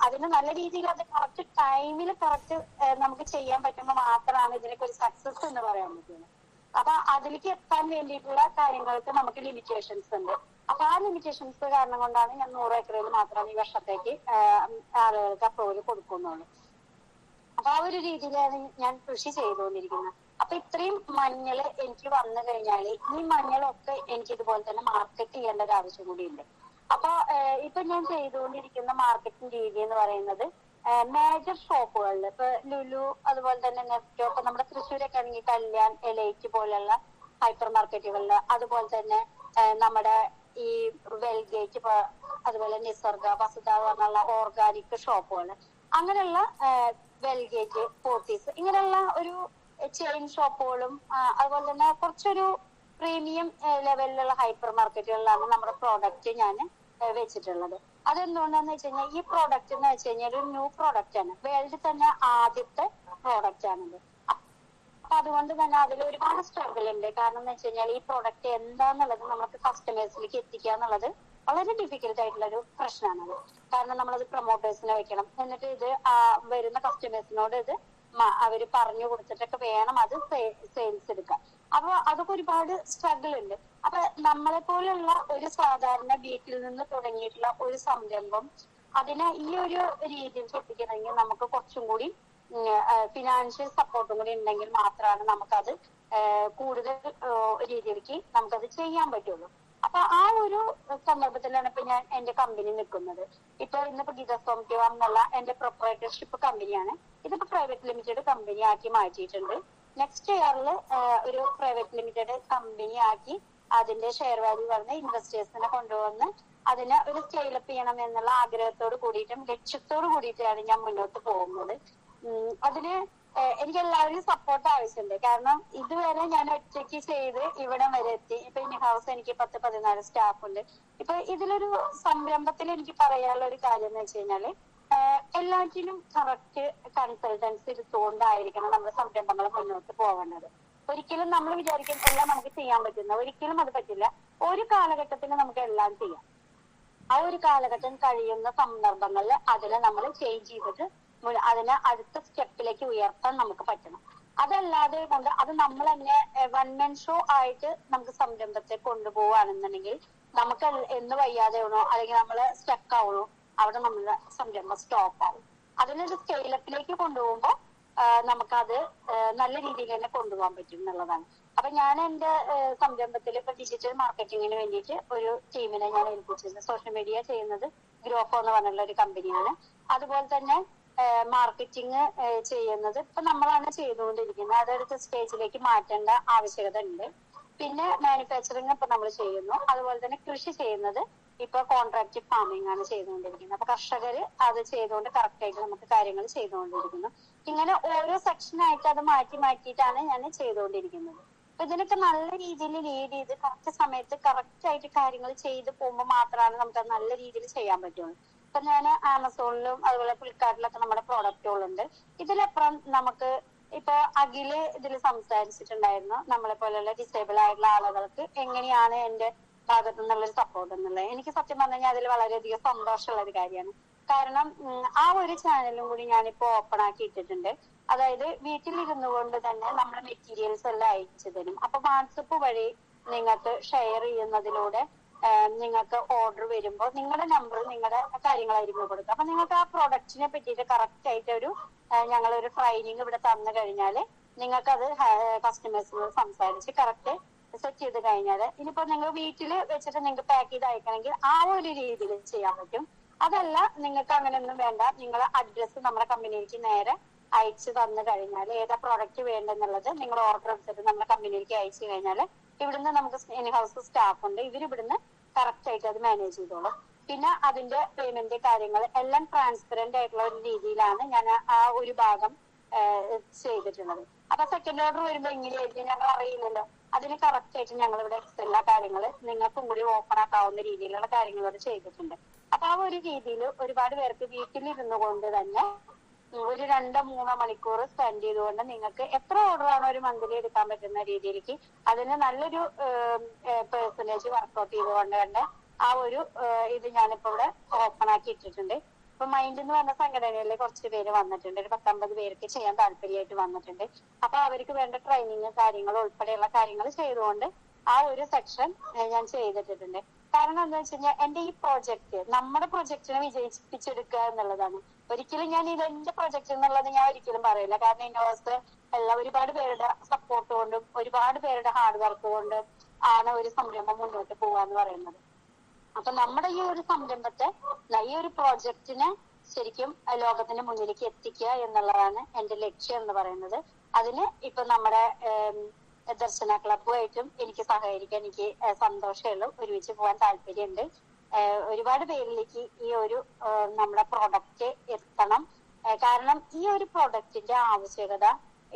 അതിന് നല്ല രീതിയിൽ അത് കറക്റ്റ് ടൈമിൽ കറക്റ്റ് നമുക്ക് ചെയ്യാൻ പറ്റുമ്പോൾ മാത്രമാണ് ഇതിനൊക്കെ ഒരു സക്സസ് എന്ന് പറയാൻ പറ്റുന്നത്. അപ്പൊ അതിലേക്ക് എത്താൻ വേണ്ടിയിട്ടുള്ള കാര്യങ്ങൾക്ക് നമുക്ക് ലിമിറ്റേഷൻസ് ഉണ്ട്. അപ്പൊ ആ ലിമിറ്റേഷൻസ് കാരണം കൊണ്ടാണ് ഞാൻ 100 ഏക്കറിൽ മാത്രം ഈ വർഷത്തേക്ക് ആളുകൾക്ക് അപ്രൂവൽ കൊടുക്കുന്നുള്ളൂ. അപ്പൊ ആ ഒരു രീതിയിലാണ് ഞാൻ കൃഷി ചെയ്തുകൊണ്ടിരിക്കുന്നത്. അപ്പൊ ഇത്രയും മഞ്ഞൾ എനിക്ക് വന്നു കഴിഞ്ഞാൽ ഈ മഞ്ഞളൊക്കെ എനിക്ക് ഇതുപോലെ തന്നെ മാർക്കറ്റ് ചെയ്യേണ്ട ഒരു ആവശ്യം കൂടി ഉണ്ട്. അപ്പൊ ഇപ്പൊ ഞാൻ ചെയ്തുകൊണ്ടിരിക്കുന്ന മാർക്കറ്റിംഗ് രീതി എന്ന് പറയുന്നത് മേജർ ഷോപ്പുകളിൽ ഇപ്പൊ ലുലു, അതുപോലെ തന്നെ നെസ്റ്റോ, ഇപ്പൊ നമ്മുടെ തൃശ്ശൂരൊക്കെ ആണെങ്കിൽ കല്യാൺ, എലൈറ്റ് പോലുള്ള ഹൈപ്പർ മാർക്കറ്റുകളിൽ, അതുപോലെ തന്നെ നമ്മുടെ ഈ വെൽഗേറ്റ്, അതുപോലെ നിസർഗ, വസുധ പറഞ്ഞുള്ള ഓർഗാനിക് ഷോപ്പുകൾ, അങ്ങനെയുള്ള വെൽഗേറ്റ്, പോത്തീസ്, ഇങ്ങനെയുള്ള ഒരു ചെയിൻ ഷോപ്പുകളും അതുപോലെ തന്നെ കുറച്ചൊരു പ്രീമിയം ലെവലിലുള്ള ഹൈപ്പർ മാർക്കറ്റുകളിലാണ് നമ്മുടെ പ്രോഡക്റ്റ് ഞാൻ വെച്ചിട്ടുള്ളത്. അതെന്തുകൊണ്ടാന്ന് വെച്ച് കഴിഞ്ഞാൽ ഈ പ്രോഡക്റ്റ് എന്ന് വെച്ച് കഴിഞ്ഞാൽ ഒരു ന്യൂ പ്രോഡക്റ്റ് ആണ്, വേൾഡിൽ തന്നെ ആദ്യത്തെ പ്രോഡക്റ്റ് ആണിത്. അപ്പൊ അതുകൊണ്ട് തന്നെ അതിൽ ഒരുപാട് സ്ട്രഗിൾ ഉണ്ട്. കാരണം എന്ന് വെച്ച് കഴിഞ്ഞാൽ ഈ പ്രോഡക്റ്റ് എന്താന്നുള്ളത് നമുക്ക് കസ്റ്റമേഴ്സിലേക്ക് എത്തിക്കുക എന്നുള്ളത് വളരെ ഡിഫിക്കൽട്ട് ആയിട്ടുള്ള ഒരു പ്രശ്നമാണത്. കാരണം നമ്മളത് പ്രൊമോട്ടേഴ്സിനെ വെക്കണം, എന്നിട്ട് ഇത് വരുന്ന കസ്റ്റമേഴ്സിനോട് ഇത് അവര് പറഞ്ഞു കൊടുത്തിട്ടൊക്കെ വേണം അത് സെയിൽസ് എടുക്കാൻ. അപ്പൊ അതൊക്കെ ഒരുപാട് സ്ട്രഗിൾ ഉണ്ട്. അപ്പൊ നമ്മളെ പോലുള്ള ഒരു സാധാരണ വീട്ടിൽ നിന്ന് തുടങ്ങിയിട്ടുള്ള ഒരു സംരംഭം അതിനെ ഈ ഒരു രീതിയിൽ എത്തിക്കണമെങ്കിൽ നമുക്ക് കുറച്ചും കൂടി ഫിനാൻഷ്യൽ സപ്പോർട്ടും കൂടി ഉണ്ടെങ്കിൽ മാത്രമാണ് നമുക്കത് കൂടുതൽ രീതിയിലേക്ക് നമുക്കത് ചെയ്യാൻ പറ്റുള്ളൂ. അപ്പൊ ആ ഒരു സന്ദർഭത്തിലാണ് ഇപ്പൊ ഞാൻ എന്റെ കമ്പനി നിൽക്കുന്നത്. ഇന്നിപ്പോ ഗിതസോംറ്റോ എന്നുള്ള എന്റെ പ്രൊപ്പറേറ്റർഷിപ്പ് കമ്പനിയാണ്. ഇതിപ്പോ പ്രൈവറ്റ് ലിമിറ്റഡ് കമ്പനി ആക്കി മാറ്റിയിട്ടുണ്ട്. നെക്സ്റ്റ് ഇയറിൽ ഒരു പ്രൈവറ്റ് ലിമിറ്റഡ് കമ്പനി ആക്കി അതിന്റെ ഷെയർ വാല്യൂ പറഞ്ഞ ഇൻവെസ്റ്റേഴ്സിനെ കൊണ്ടുവന്ന് അതിനെ ഒരു സ്കെയിലപ്പ് ചെയ്യണം എന്നുള്ള ആഗ്രഹത്തോട് കൂടിയിട്ടും ലക്ഷ്യത്തോട് കൂടിയിട്ടാണ് ഞാൻ മുന്നോട്ട് പോകുന്നത്. അതിന് എനിക്ക് എല്ലാവരും സപ്പോർട്ട് ആവശ്യമുണ്ട്. കാരണം ഇതുവരെ ഞാൻ ഒറ്റയ്ക്ക് ചെയ്ത് ഇവിടെ വരെ എത്തി. ഇപ്പൊ ഇൻ ഹൗസ് എനിക്ക് 10-14 സ്റ്റാഫ് ഉണ്ട്. ഇപ്പൊ ഇതിലൊരു സംരംഭത്തിൽ എനിക്ക് പറയാനുള്ള ഒരു കാര്യം എന്ന് വെച്ച് കഴിഞ്ഞാല് എല്ലാറ്റിനും കറക്റ്റ് കൺസൾട്ടൻസി എടുത്തുകൊണ്ടായിരിക്കണം നമ്മുടെ സംരംഭങ്ങൾ മുന്നോട്ട് പോകേണ്ടത്. ഒരിക്കലും നമ്മൾ വിചാരിക്കും എല്ലാം നമുക്ക് ചെയ്യാൻ പറ്റുന്ന, ഒരിക്കലും അത് പറ്റില്ല. ഒരു കാലഘട്ടത്തിൽ നമുക്ക് എല്ലാം ചെയ്യാം. ആ ഒരു കാലഘട്ടം കഴിയുന്ന സന്ദർഭങ്ങളിൽ അതിനെ നമ്മൾ ചേഞ്ച് ചെയ്തിട്ട് അതിനെ അടുത്ത സ്റ്റെപ്പിലേക്ക് ഉയർത്താൻ നമുക്ക് പറ്റണം. അതല്ലാതെ കൊണ്ട് അത് നമ്മൾ തന്നെ വൺ മാൻ ഷോ ആയിട്ട് നമുക്ക് സംരംഭത്തെ കൊണ്ടുപോവുകയാണെന്നുണ്ടെങ്കിൽ നമുക്ക് എന്ന് വയ്യാതെയാണോ അല്ലെങ്കിൽ നമ്മൾ സ്റ്റക്ക് ആവണോ അവിടെ നമ്മുടെ സംരംഭം സ്റ്റോപ്പ് ആവും. അതിനൊരു സ്കെയിലപ്പിലേക്ക് കൊണ്ടുപോകുമ്പോൾ നമുക്കത് നല്ല രീതിയിൽ തന്നെ കൊണ്ടുപോകാൻ പറ്റും എന്നുള്ളതാണ്. അപ്പൊ ഞാൻ എന്റെ സംരംഭത്തിൽ ഇപ്പൊ ഡിജിറ്റൽ മാർക്കറ്റിങ്ങിന് വേണ്ടിയിട്ട് ഒരു ടീമിനെ ഞാൻ ഏൽപ്പിച്ചിരുന്നു. സോഷ്യൽ മീഡിയ ചെയ്യുന്നത് ഗ്രോഫോ എന്ന് പറഞ്ഞുള്ള ഒരു കമ്പനിയാണ്. അതുപോലെ തന്നെ മാർക്കറ്റിംഗ് ചെയ്യുന്നത് ഇപ്പൊ നമ്മളാണ് ചെയ്തുകൊണ്ടിരിക്കുന്നത്. അതെടുത്ത് സ്റ്റേജിലേക്ക് മാറ്റേണ്ട ആവശ്യകത ഉണ്ട്. പിന്നെ മാനുഫാക്ചറിങ് ഇപ്പൊ നമ്മൾ ചെയ്യുന്നു. അതുപോലെ തന്നെ കൃഷി ചെയ്യുന്നത് ഇപ്പൊ കോൺട്രാക്ട് ഫാമിംഗ് ആണ് ചെയ്തുകൊണ്ടിരിക്കുന്നത്. അപ്പൊ കർഷകര് അത് ചെയ്തുകൊണ്ട് കറക്റ്റ് ആയിട്ട് നമുക്ക് കാര്യങ്ങൾ ചെയ്തുകൊണ്ടിരിക്കുന്നു. ഇങ്ങനെ ഓരോ സെക്ഷനായിട്ട് അത് മാറ്റിയിട്ടാണ് ഞാൻ ചെയ്തുകൊണ്ടിരിക്കുന്നത്. അപ്പൊ ഇതിനൊക്കെ നല്ല രീതിയിൽ ലീഡ് ചെയ്ത് കറക്റ്റ് സമയത്ത് കറക്റ്റ് ആയിട്ട് കാര്യങ്ങൾ ചെയ്ത് പോകുമ്പോൾ മാത്രമാണ് നമുക്ക് അത് നല്ല രീതിയിൽ ചെയ്യാൻ പറ്റുള്ളൂ. ഇപ്പൊ ഞാൻ ആമസോണിലും അതുപോലെ ഫ്ലിപ്കാർട്ടിലൊക്കെ നമ്മുടെ പ്രോഡക്റ്റുകളുണ്ട്. ഇതിലപ്പുറം നമുക്ക് ഇപ്പൊ അഖില് ഇതിൽ സംസാരിച്ചിട്ടുണ്ടായിരുന്നു നമ്മളെ പോലെയുള്ള ഡിസേബിൾ ആയിട്ടുള്ള ആളുകൾക്ക് എങ്ങനെയാണ് എന്റെ ഭാഗത്തു നിന്നുള്ളൊരു സപ്പോർട്ട് എന്നുള്ളത്. എനിക്ക് സത്യം പറഞ്ഞു കഴിഞ്ഞാൽ അതിൽ വളരെയധികം സന്തോഷമുള്ള ഒരു കാര്യമാണ്. കാരണം ആ ഒരു ചാനലും കൂടി ഞാനിപ്പോ ഓപ്പൺ ആക്കി ഇട്ടിട്ടുണ്ട്. അതായത് വീട്ടിലിരുന്നു കൊണ്ട് തന്നെ നമ്മുടെ മെറ്റീരിയൽസ് എല്ലാം അയച്ചു തരും. അപ്പൊ വാട്സപ്പ് വഴി നിങ്ങൾക്ക് ഷെയർ ചെയ്യുന്നതിലൂടെ നിങ്ങൾക്ക് ഓർഡർ വരുമ്പോൾ നിങ്ങളുടെ നമ്പർ നിങ്ങളുടെ കാര്യങ്ങളായിരിക്കും കൊടുക്കുക. അപ്പൊ നിങ്ങൾക്ക് ആ പ്രൊഡക്റ്റിനെ പറ്റിയിട്ട് കറക്റ്റ് ആയിട്ട് ഒരു ഞങ്ങളൊരു ട്രെയിനിങ് ഇവിടെ തന്നു കഴിഞ്ഞാല് നിങ്ങൾക്ക് അത് കസ്റ്റമേഴ്സിനോട് സംസാരിച്ച് കറക്റ്റ് സെറ്റ് ചെയ്ത് കഴിഞ്ഞാല് ഇനിയിപ്പോ നിങ്ങൾ വീട്ടിൽ വെച്ചിട്ട് നിങ്ങൾക്ക് പാക്ക് ചെയ്ത് അയക്കണമെങ്കിൽ ആ ഒരു രീതിയിൽ ചെയ്യാൻ പറ്റും. അതല്ല നിങ്ങൾക്ക് അങ്ങനെയൊന്നും വേണ്ട, നിങ്ങളെ അഡ്രസ്സ് നമ്മുടെ കമ്പനിയിലേക്ക് നേരെ അയച്ചു തന്നു കഴിഞ്ഞാൽ ഏതാ പ്രോഡക്റ്റ് വേണ്ടെന്നുള്ളത് നിങ്ങൾ ഓർഡർ എടുത്തിട്ട് നമ്മുടെ കമ്പനിയിലേക്ക് അയച്ചു കഴിഞ്ഞാൽ ഇവിടുന്ന് നമുക്ക് ഇൻ ഹൗസ് സ്റ്റാഫ് ഉണ്ട്. ഇവരിവിടുന്ന് കറക്റ്റ് ആയിട്ട് അത് മാനേജ് ചെയ്തോളും. പിന്നെ അതിന്റെ പേയ്മെന്റ് കാര്യങ്ങൾ എല്ലാം ട്രാൻസ്പെറന്റ് ആയിട്ടുള്ള ഒരു രീതിയിലാണ് ഞാൻ ആ ഒരു ഭാഗം ചെയ്തിട്ടുള്ളത്. അപ്പൊ സെക്കൻഡ് ഓർഡർ വരുമ്പോ എങ്ങനെയായിരിക്കും ഞങ്ങൾ അറിയില്ലല്ലോ. അതിന് കറക്റ്റ് ആയിട്ട് ഞങ്ങൾ ഇവിടെ എല്ലാ കാര്യങ്ങള് നിങ്ങൾക്കും കൂടി ഓപ്പൺ ആക്കാവുന്ന രീതിയിലുള്ള കാര്യങ്ങളോട് ചെയ്തിട്ടുണ്ട്. അപ്പൊ ആ ഒരു രീതിയിൽ ഒരുപാട് പേർക്ക് വീട്ടിലിരുന്നു കൊണ്ട് തന്നെ ഒരു 2-3 മണിക്കൂർ സ്പെൻഡ് ചെയ്തുകൊണ്ട് നിങ്ങൾക്ക് എത്ര ഓർഡർ ആണോ ഒരു മന്ത്ലി എടുക്കാൻ പറ്റുന്ന രീതിയിലേക്ക് അതിന് നല്ലൊരു പെർസെന്റേജ് വർക്ക്ഔട്ട് ചെയ്തുകൊണ്ട് തന്നെ ആ ഒരു ഇത് ഞാനിപ്പോ ഇവിടെ ഓപ്പൺ ആക്കി ഇട്ടിട്ടുണ്ട്. ഇപ്പൊ മൈൻഡ് എന്ന് പറഞ്ഞ സംഘടനയിൽ കുറച്ച് പേര് വന്നിട്ടുണ്ട്. ഒരു 19 പേർക്ക് ചെയ്യാൻ താല്പര്യമായിട്ട് വന്നിട്ടുണ്ട്. അപ്പൊ അവർക്ക് വേണ്ട ട്രെയിനിങ് കാര്യങ്ങൾ ഉൾപ്പെടെയുള്ള കാര്യങ്ങൾ ചെയ്തുകൊണ്ട് ആ ഒരു സെക്ഷൻ ഞാൻ ചെയ്തിട്ടുണ്ട്. കാരണം എന്താ വെച്ച് കഴിഞ്ഞാൽ എന്റെ ഈ പ്രോജക്റ്റ് നമ്മുടെ പ്രൊജക്റ്റിനെ വിജയിപ്പിച്ചെടുക്കുക എന്നുള്ളതാണ്. ഒരിക്കലും ഞാൻ ഇത് എന്റെ പ്രൊജക്ട് എന്നുള്ളത് ഞാൻ ഒരിക്കലും പറയില്ല. കാരണം ഇന്നോവേഴ്സ് എല്ലാം ഒരുപാട് പേരുടെ സപ്പോർട്ട് കൊണ്ടും ഒരുപാട് പേരുടെ ഹാർഡ് വർക്ക് കൊണ്ടും ആണ് ഒരു സംരംഭം മുന്നോട്ട് പോവാന്ന് പറയുന്നത്. അപ്പൊ നമ്മുടെ ഈ ഒരു സംരംഭത്തെ ഈ ഒരു പ്രോജക്റ്റിനെ ശരിക്കും ലോകത്തിന്റെ മുന്നിലേക്ക് എത്തിക്കുക എന്നുള്ളതാണ് എന്റെ ലക്ഷ്യം എന്ന് പറയുന്നത്. അതിന് ഇപ്പൊ നമ്മുടെ ദർശന ക്ലബുമായിട്ടും എനിക്ക് സഹകരിക്കാൻ എനിക്ക് സന്തോഷമുള്ളൂ. ഒരുമിച്ച് പോകാൻ താല്പര്യമുണ്ട്. ഒരുപാട് പേരിലേക്ക് ഈ ഒരു നമ്മുടെ പ്രോഡക്റ്റ് എത്തണം. കാരണം ഈ ഒരു പ്രോഡക്റ്റിന്റെ ആവശ്യകത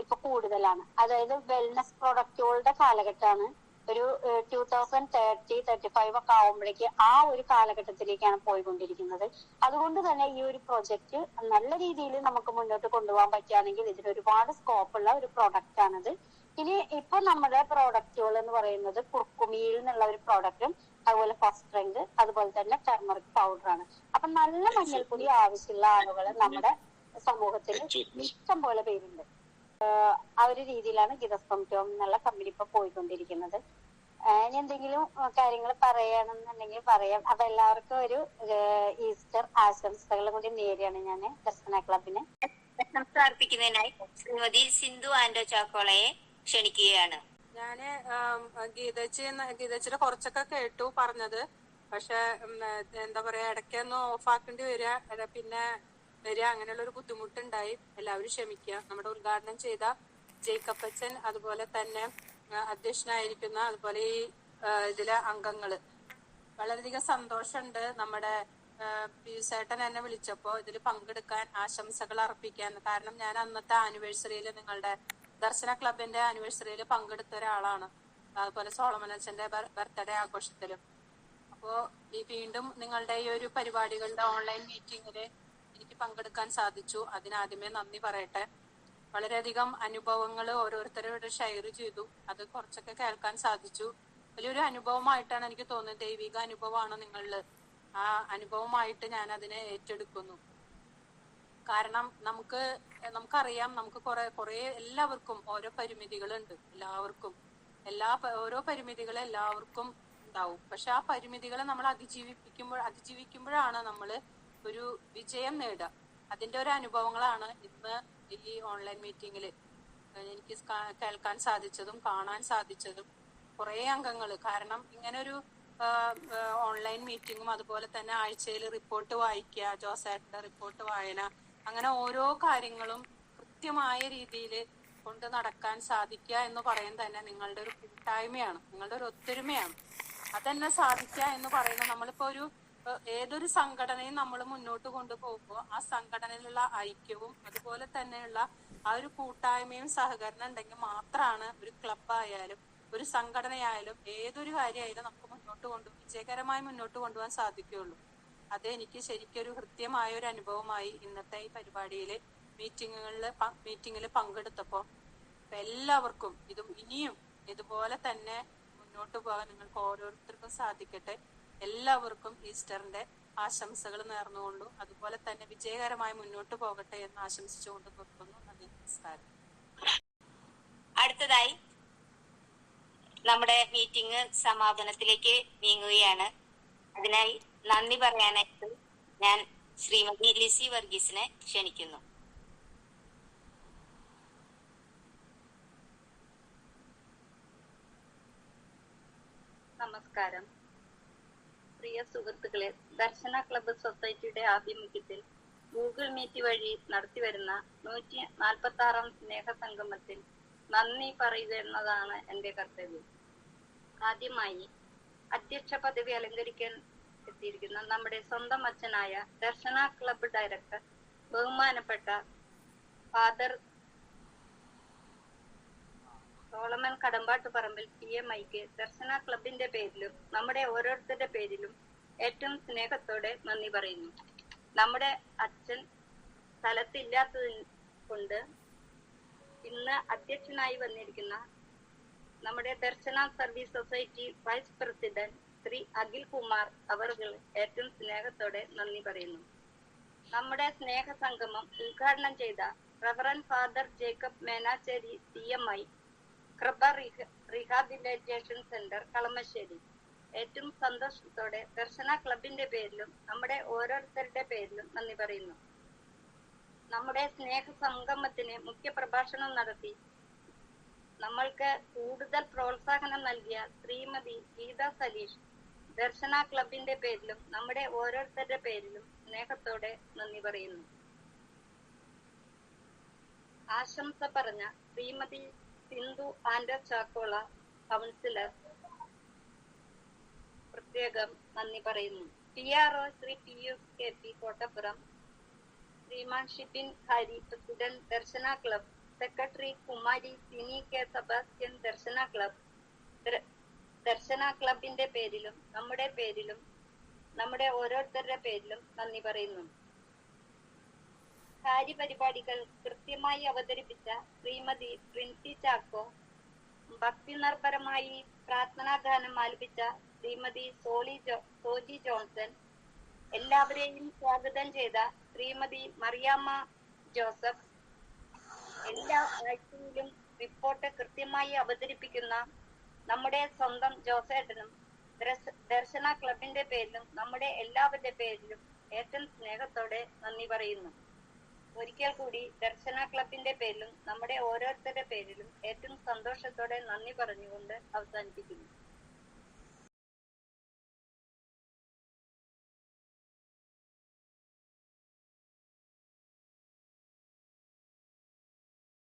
ഇപ്പൊ കൂടുതലാണ്. അതായത് വെൽനസ് പ്രോഡക്റ്റുകളുടെ കാലഘട്ടമാണ്. ഒരു 2030-35 ഒക്കെ ആവുമ്പോഴേക്ക് ആ ഒരു കാലഘട്ടത്തിലേക്കാണ് പോയിക്കൊണ്ടിരിക്കുന്നത്. അതുകൊണ്ട് തന്നെ ഈ ഒരു പ്രോജക്റ്റ് നല്ല രീതിയിൽ നമുക്ക് മുന്നോട്ട് കൊണ്ടുപോകാൻ പറ്റുകയാണെങ്കിൽ ഇതിന് ഒരുപാട് സ്കോപ്പുള്ള ഒരു പ്രോഡക്റ്റ് ആണിത്. ഇനി ഇപ്പൊ നമ്മുടെ പ്രോഡക്റ്റുകൾ എന്ന് പറയുന്നത് കുർക്കുമിയിൽ നിന്നുള്ള ഒരു പ്രോഡക്റ്റും അതുപോലെ ഫസ്റ്റ് റെങ്ക് അതുപോലെ തന്നെ ടെർമറിക് പൗഡറാണ്. അപ്പൊ നല്ല മഞ്ഞൾപ്പൊടി ആവശ്യമുള്ള ആളുകൾ നമ്മുടെ സമൂഹത്തിൽ ഇഷ്ടം പോലെ പേരുണ്ട്. ആ ഒരു രീതിയിലാണ് ഗിതസ്പംറ്റോം എന്നുള്ള കമ്പനി ഇപ്പൊ പോയിക്കൊണ്ടിരിക്കുന്നത്. ഇനി എന്തെങ്കിലും കാര്യങ്ങൾ പറയണമെന്നുണ്ടെങ്കിൽ പറയാം. അപ്പൊ എല്ലാവർക്കും ഒരു ഈസ്റ്റർ ആശംസകൾ കൂടി നേരെയാണ് ഞാൻ ദർശന ക്ലബിന്. പ്രശംസ അർപ്പിക്കുന്നതിനായി ശ്രീമതി സിന്ധു ആൻഡോ ചാക്കോളയെ ക്ഷണിക്കുകയാണ്. ഞാന് ഗീതച്ചിയുടെ കുറച്ചൊക്കെ കേട്ടു പറഞ്ഞത്. പക്ഷെ എന്താ പറയാ, ഇടയ്ക്കൊന്ന് ഓഫാക്കേണ്ടി വരിക, പിന്നെ വരിക, അങ്ങനെയുള്ള ഒരു ബുദ്ധിമുട്ടുണ്ടായി. എല്ലാവരും ക്ഷമിക്കുക. നമ്മുടെ ഉദ്ഘാടനം ചെയ്ത ജേക്കപ്പച്ചൻ, അതുപോലെ തന്നെ അധ്യക്ഷനായിരിക്കുന്ന, അതുപോലെ ഈ ഇതിലെ അംഗങ്ങള്, വളരെയധികം സന്തോഷമുണ്ട്. നമ്മുടെ പിയൂസേട്ടൻ എന്നെ വിളിച്ചപ്പോ ഇതിൽ പങ്കെടുക്കാൻ, ആശംസകൾ അർപ്പിക്കാൻ. കാരണം ഞാൻ അന്നത്തെ ആനിവേഴ്സറിയിൽ, നിങ്ങളുടെ ദർശന ക്ലബിന്റെ ആനിവേഴ്സറിയിൽ പങ്കെടുത്ത ഒരാളാണ്. അതുപോലെ സോളമൻ അച്ഛന്റെ ബർത്ത്ഡേ ആഘോഷത്തിലും. അപ്പോ ഈ വീണ്ടും നിങ്ങളുടെ ഈ ഒരു പരിപാടികളുടെ ഓൺലൈൻ മീറ്റിംഗില് എനിക്ക് പങ്കെടുക്കാൻ സാധിച്ചു. അതിനാദ്യമേ നന്ദി പറയട്ടെ. വളരെയധികം അനുഭവങ്ങൾ ഓരോരുത്തരോട് ഷെയർ ചെയ്തു. അത് കുറച്ചൊക്കെ കേൾക്കാൻ സാധിച്ചു. വലിയൊരു അനുഭവമായിട്ടാണ് എനിക്ക് തോന്നുന്നത്. ദൈവിക അനുഭവമാണ് നിങ്ങളിൽ. ആ അനുഭവമായിട്ട് ഞാൻ അതിനെ ഏറ്റെടുക്കുന്നു. കാരണം നമുക്കറിയാം, നമുക്ക് കുറെ എല്ലാവർക്കും ഓരോ പരിമിതികളുണ്ട്. ഓരോ പരിമിതികൾ എല്ലാവർക്കും ഉണ്ടാവും. പക്ഷെ ആ പരിമിതികളെ നമ്മൾ അതിജീവിക്കുമ്പോഴാണ് നമ്മൾ ഒരു വിജയം നേടുക. അതിന്റെ ഒരു അനുഭവങ്ങളാണ് ഇന്ന് ഈ ഓൺലൈൻ മീറ്റിംഗിൽ എനിക്ക് കേൾക്കാൻ സാധിച്ചതും കാണാൻ സാധിച്ചതും. കുറെ അംഗങ്ങൾ, കാരണം ഇങ്ങനൊരു ഓൺലൈൻ മീറ്റിങ്ങും, അതുപോലെ തന്നെ ആഴ്ചയിൽ റിപ്പോർട്ട് വായിക്കുക, ജോസേട്ടന്റെ റിപ്പോർട്ട് വായന, അങ്ങനെ ഓരോ കാര്യങ്ങളും കൃത്യമായ രീതിയിൽ കൊണ്ട് നടക്കാൻ സാധിക്കുക എന്ന് പറയുന്നത് തന്നെ നിങ്ങളുടെ ഒരു കൂട്ടായ്മയാണ്, നിങ്ങളുടെ ഒരു ഒത്തൊരുമയാണ്. അതന്നെ സാധിക്കുക എന്ന് പറയുന്നത്, നമ്മളിപ്പോ ഏതൊരു സംഘടനയും നമ്മൾ മുന്നോട്ട് കൊണ്ടുപോകുമ്പോൾ ആ സംഘടനയിലുള്ള ഐക്യവും അതുപോലെ തന്നെയുള്ള ആ ഒരു കൂട്ടായ്മയും സഹകരണം ഉണ്ടെങ്കിൽ മാത്രമാണ് ഒരു ക്ലബായാലും ഒരു സംഘടനയായാലും ഏതൊരു കാര്യമായാലും നമുക്ക് വിജയകരമായി മുന്നോട്ട് കൊണ്ടുപോകാൻ സാധിക്കുകയുള്ളൂ. അത് എനിക്ക് ശരിക്കൊരു കൃത്യമായ ഒരു അനുഭവമായി ഇന്നത്തെ ഈ പരിപാടിയില് മീറ്റിങ്ങിൽ പങ്കെടുത്തപ്പോൾ. എല്ലാവർക്കും ഇനിയും ഇതുപോലെ തന്നെ മുന്നോട്ട് പോകാൻ നിങ്ങൾക്ക് ഓരോരുത്തർക്കും സാധിക്കട്ടെ. എല്ലാവർക്കും ഈസ്റ്ററിന്റെ ആശംസകൾ നേർന്നുകൊണ്ടു, അതുപോലെ തന്നെ വിജയകരമായി മുന്നോട്ട് പോകട്ടെ എന്ന് ആശംസിച്ചുകൊണ്ട് നിർത്തുന്നു. നന്ദി, നമസ്കാരം. അടുത്തതായി നമ്മുടെ മീറ്റിംഗ് സമാപനത്തിലേക്ക് നീങ്ങുകയാണ്. അതിനായി നന്ദി പറയാനായിട്ട് ഞാൻ ശ്രീമതി ലിസി വർഗീസിനെ ക്ഷണിക്കുന്നു. നമസ്കാരം. പ്രിയ സുഹൃത്തുക്കളെ, ദർശന ക്ലബ്ബ് സൊസൈറ്റിയുടെ ആഭിമുഖ്യത്തിൽ ഗൂഗിൾ മീറ്റ് വഴി നടത്തിവരുന്ന 146-ാം സ്നേഹസംഗമത്തിൽ നന്ദി പറയുക എന്നതാണ് എന്റെ കർത്തവ്യം. ആദ്യമായി അധ്യക്ഷ പദവി അലങ്കരിക്കാൻ എത്തിയിരിക്കുന്ന നമ്മുടെ സ്വന്തം അച്ഛനായ ദർശന ക്ലബ്ബ് ഡയറക്ടർ ബഹുമാനപ്പെട്ട ഫാദർ സോളമൻ കടമ്പാട്ടുപറമ്പിൽ PMIക്ക് ദർശന ക്ലബിന്റെ പേരിലും നമ്മുടെ ഓരോരുത്തരുടെ പേരിലും ഏറ്റവും സ്നേഹത്തോടെ നന്ദി പറയുന്നു. നമ്മുടെ അച്ഛൻ സ്ഥലത്തില്ലാത്തത് കൊണ്ട് ഇന്ന് അധ്യക്ഷനായി വന്നിരിക്കുന്ന നമ്മുടെ Darshana service society vice president Shri Akhil Kumar അവർകൾ ഏറ്റവും സ്നേഹത്തോടെ നന്ദി പറയുന്നു. നമ്മുടെ സ്നേഹ സംഗമം ഉദ്ഘാടനം ചെയ്ത reverend father Jacob Menachery CMI കൃപ റീഹാബിലിറ്റേഷൻ സെന്റർ കളമശ്ശേരി ഏറ്റവും സന്തോഷത്തോടെ ദർശന ക്ലബിന്റെ പേരിലും നമ്മുടെ ഓരോരുത്തരുടെ പേരിലും നന്ദി പറയുന്നു. നമ്മുടെ സ്നേഹ സംഗമത്തിന് മുഖ്യ പ്രഭാഷണം നടത്തി നമ്മൾക്ക് കൂടുതൽ പ്രോത്സാഹനം നൽകിയ ശ്രീമതി ഗീത സലീഷ് ദർശന ക്ലബിന്റെ പേരിലും നമ്മുടെ ഓരോരുത്തരുടെ പേരിലും സ്നേഹത്തോടെ നന്ദി പറയുന്നു. ആശംസ പറഞ്ഞ ശ്രീമതി സിന്ധു ആൻഡോ ചാക്കോള കൗൺസിലർ പ്രത്യേകം നന്ദി പറയുന്നു. PRO Shri PUS KP Kottappuram, Shriman Shibin Harry president Darshana club, secretary Kumari Sini K Sebastian Darshana club, Darshana ക്ലബിന്റെ പേരിലും നമ്മുടെ പേരിലും നമ്മുടെ ഓരോരുത്തരുടെ പേരിലും നന്ദി പറയുന്നു. കാര്യപരിപാടികൾ കൃത്യമായി അവതരിപ്പിച്ച ശ്രീമതി പ്രിൻസി ചാക്കോ, ഭക്തി നിർഭരമായി പ്രാർത്ഥനാഗാനം ആലപിച്ച ശ്രീമതി സോജി ജോൺസൺ, എല്ലാവരെയും സ്വാഗതം ചെയ്ത ശ്രീമതി മറിയാമ്മ ജോസഫ്, എല്ലാ ആഴ്ചയിലും റിപ്പോർട്ട് കൃത്യമായി അവതരിപ്പിക്കുന്ന നമ്മുടെ സ്വന്തം ജോസേട്ടനും ദർശന ക്ലബിന്റെ പേരിലും നമ്മുടെ എല്ലാവരുടെ പേരിലും ഏറ്റവും സ്നേഹത്തോടെ നന്ദി പറയുന്നു. ഒരിക്കൽ കൂടി ദർശന ക്ലബിന്റെ പേരിലും നമ്മുടെ ഓരോരുത്തരുടെ പേരിലും ഏറ്റവും സന്തോഷത്തോടെ നന്ദി പറഞ്ഞുകൊണ്ട് അവസാനിപ്പിക്കുന്നു.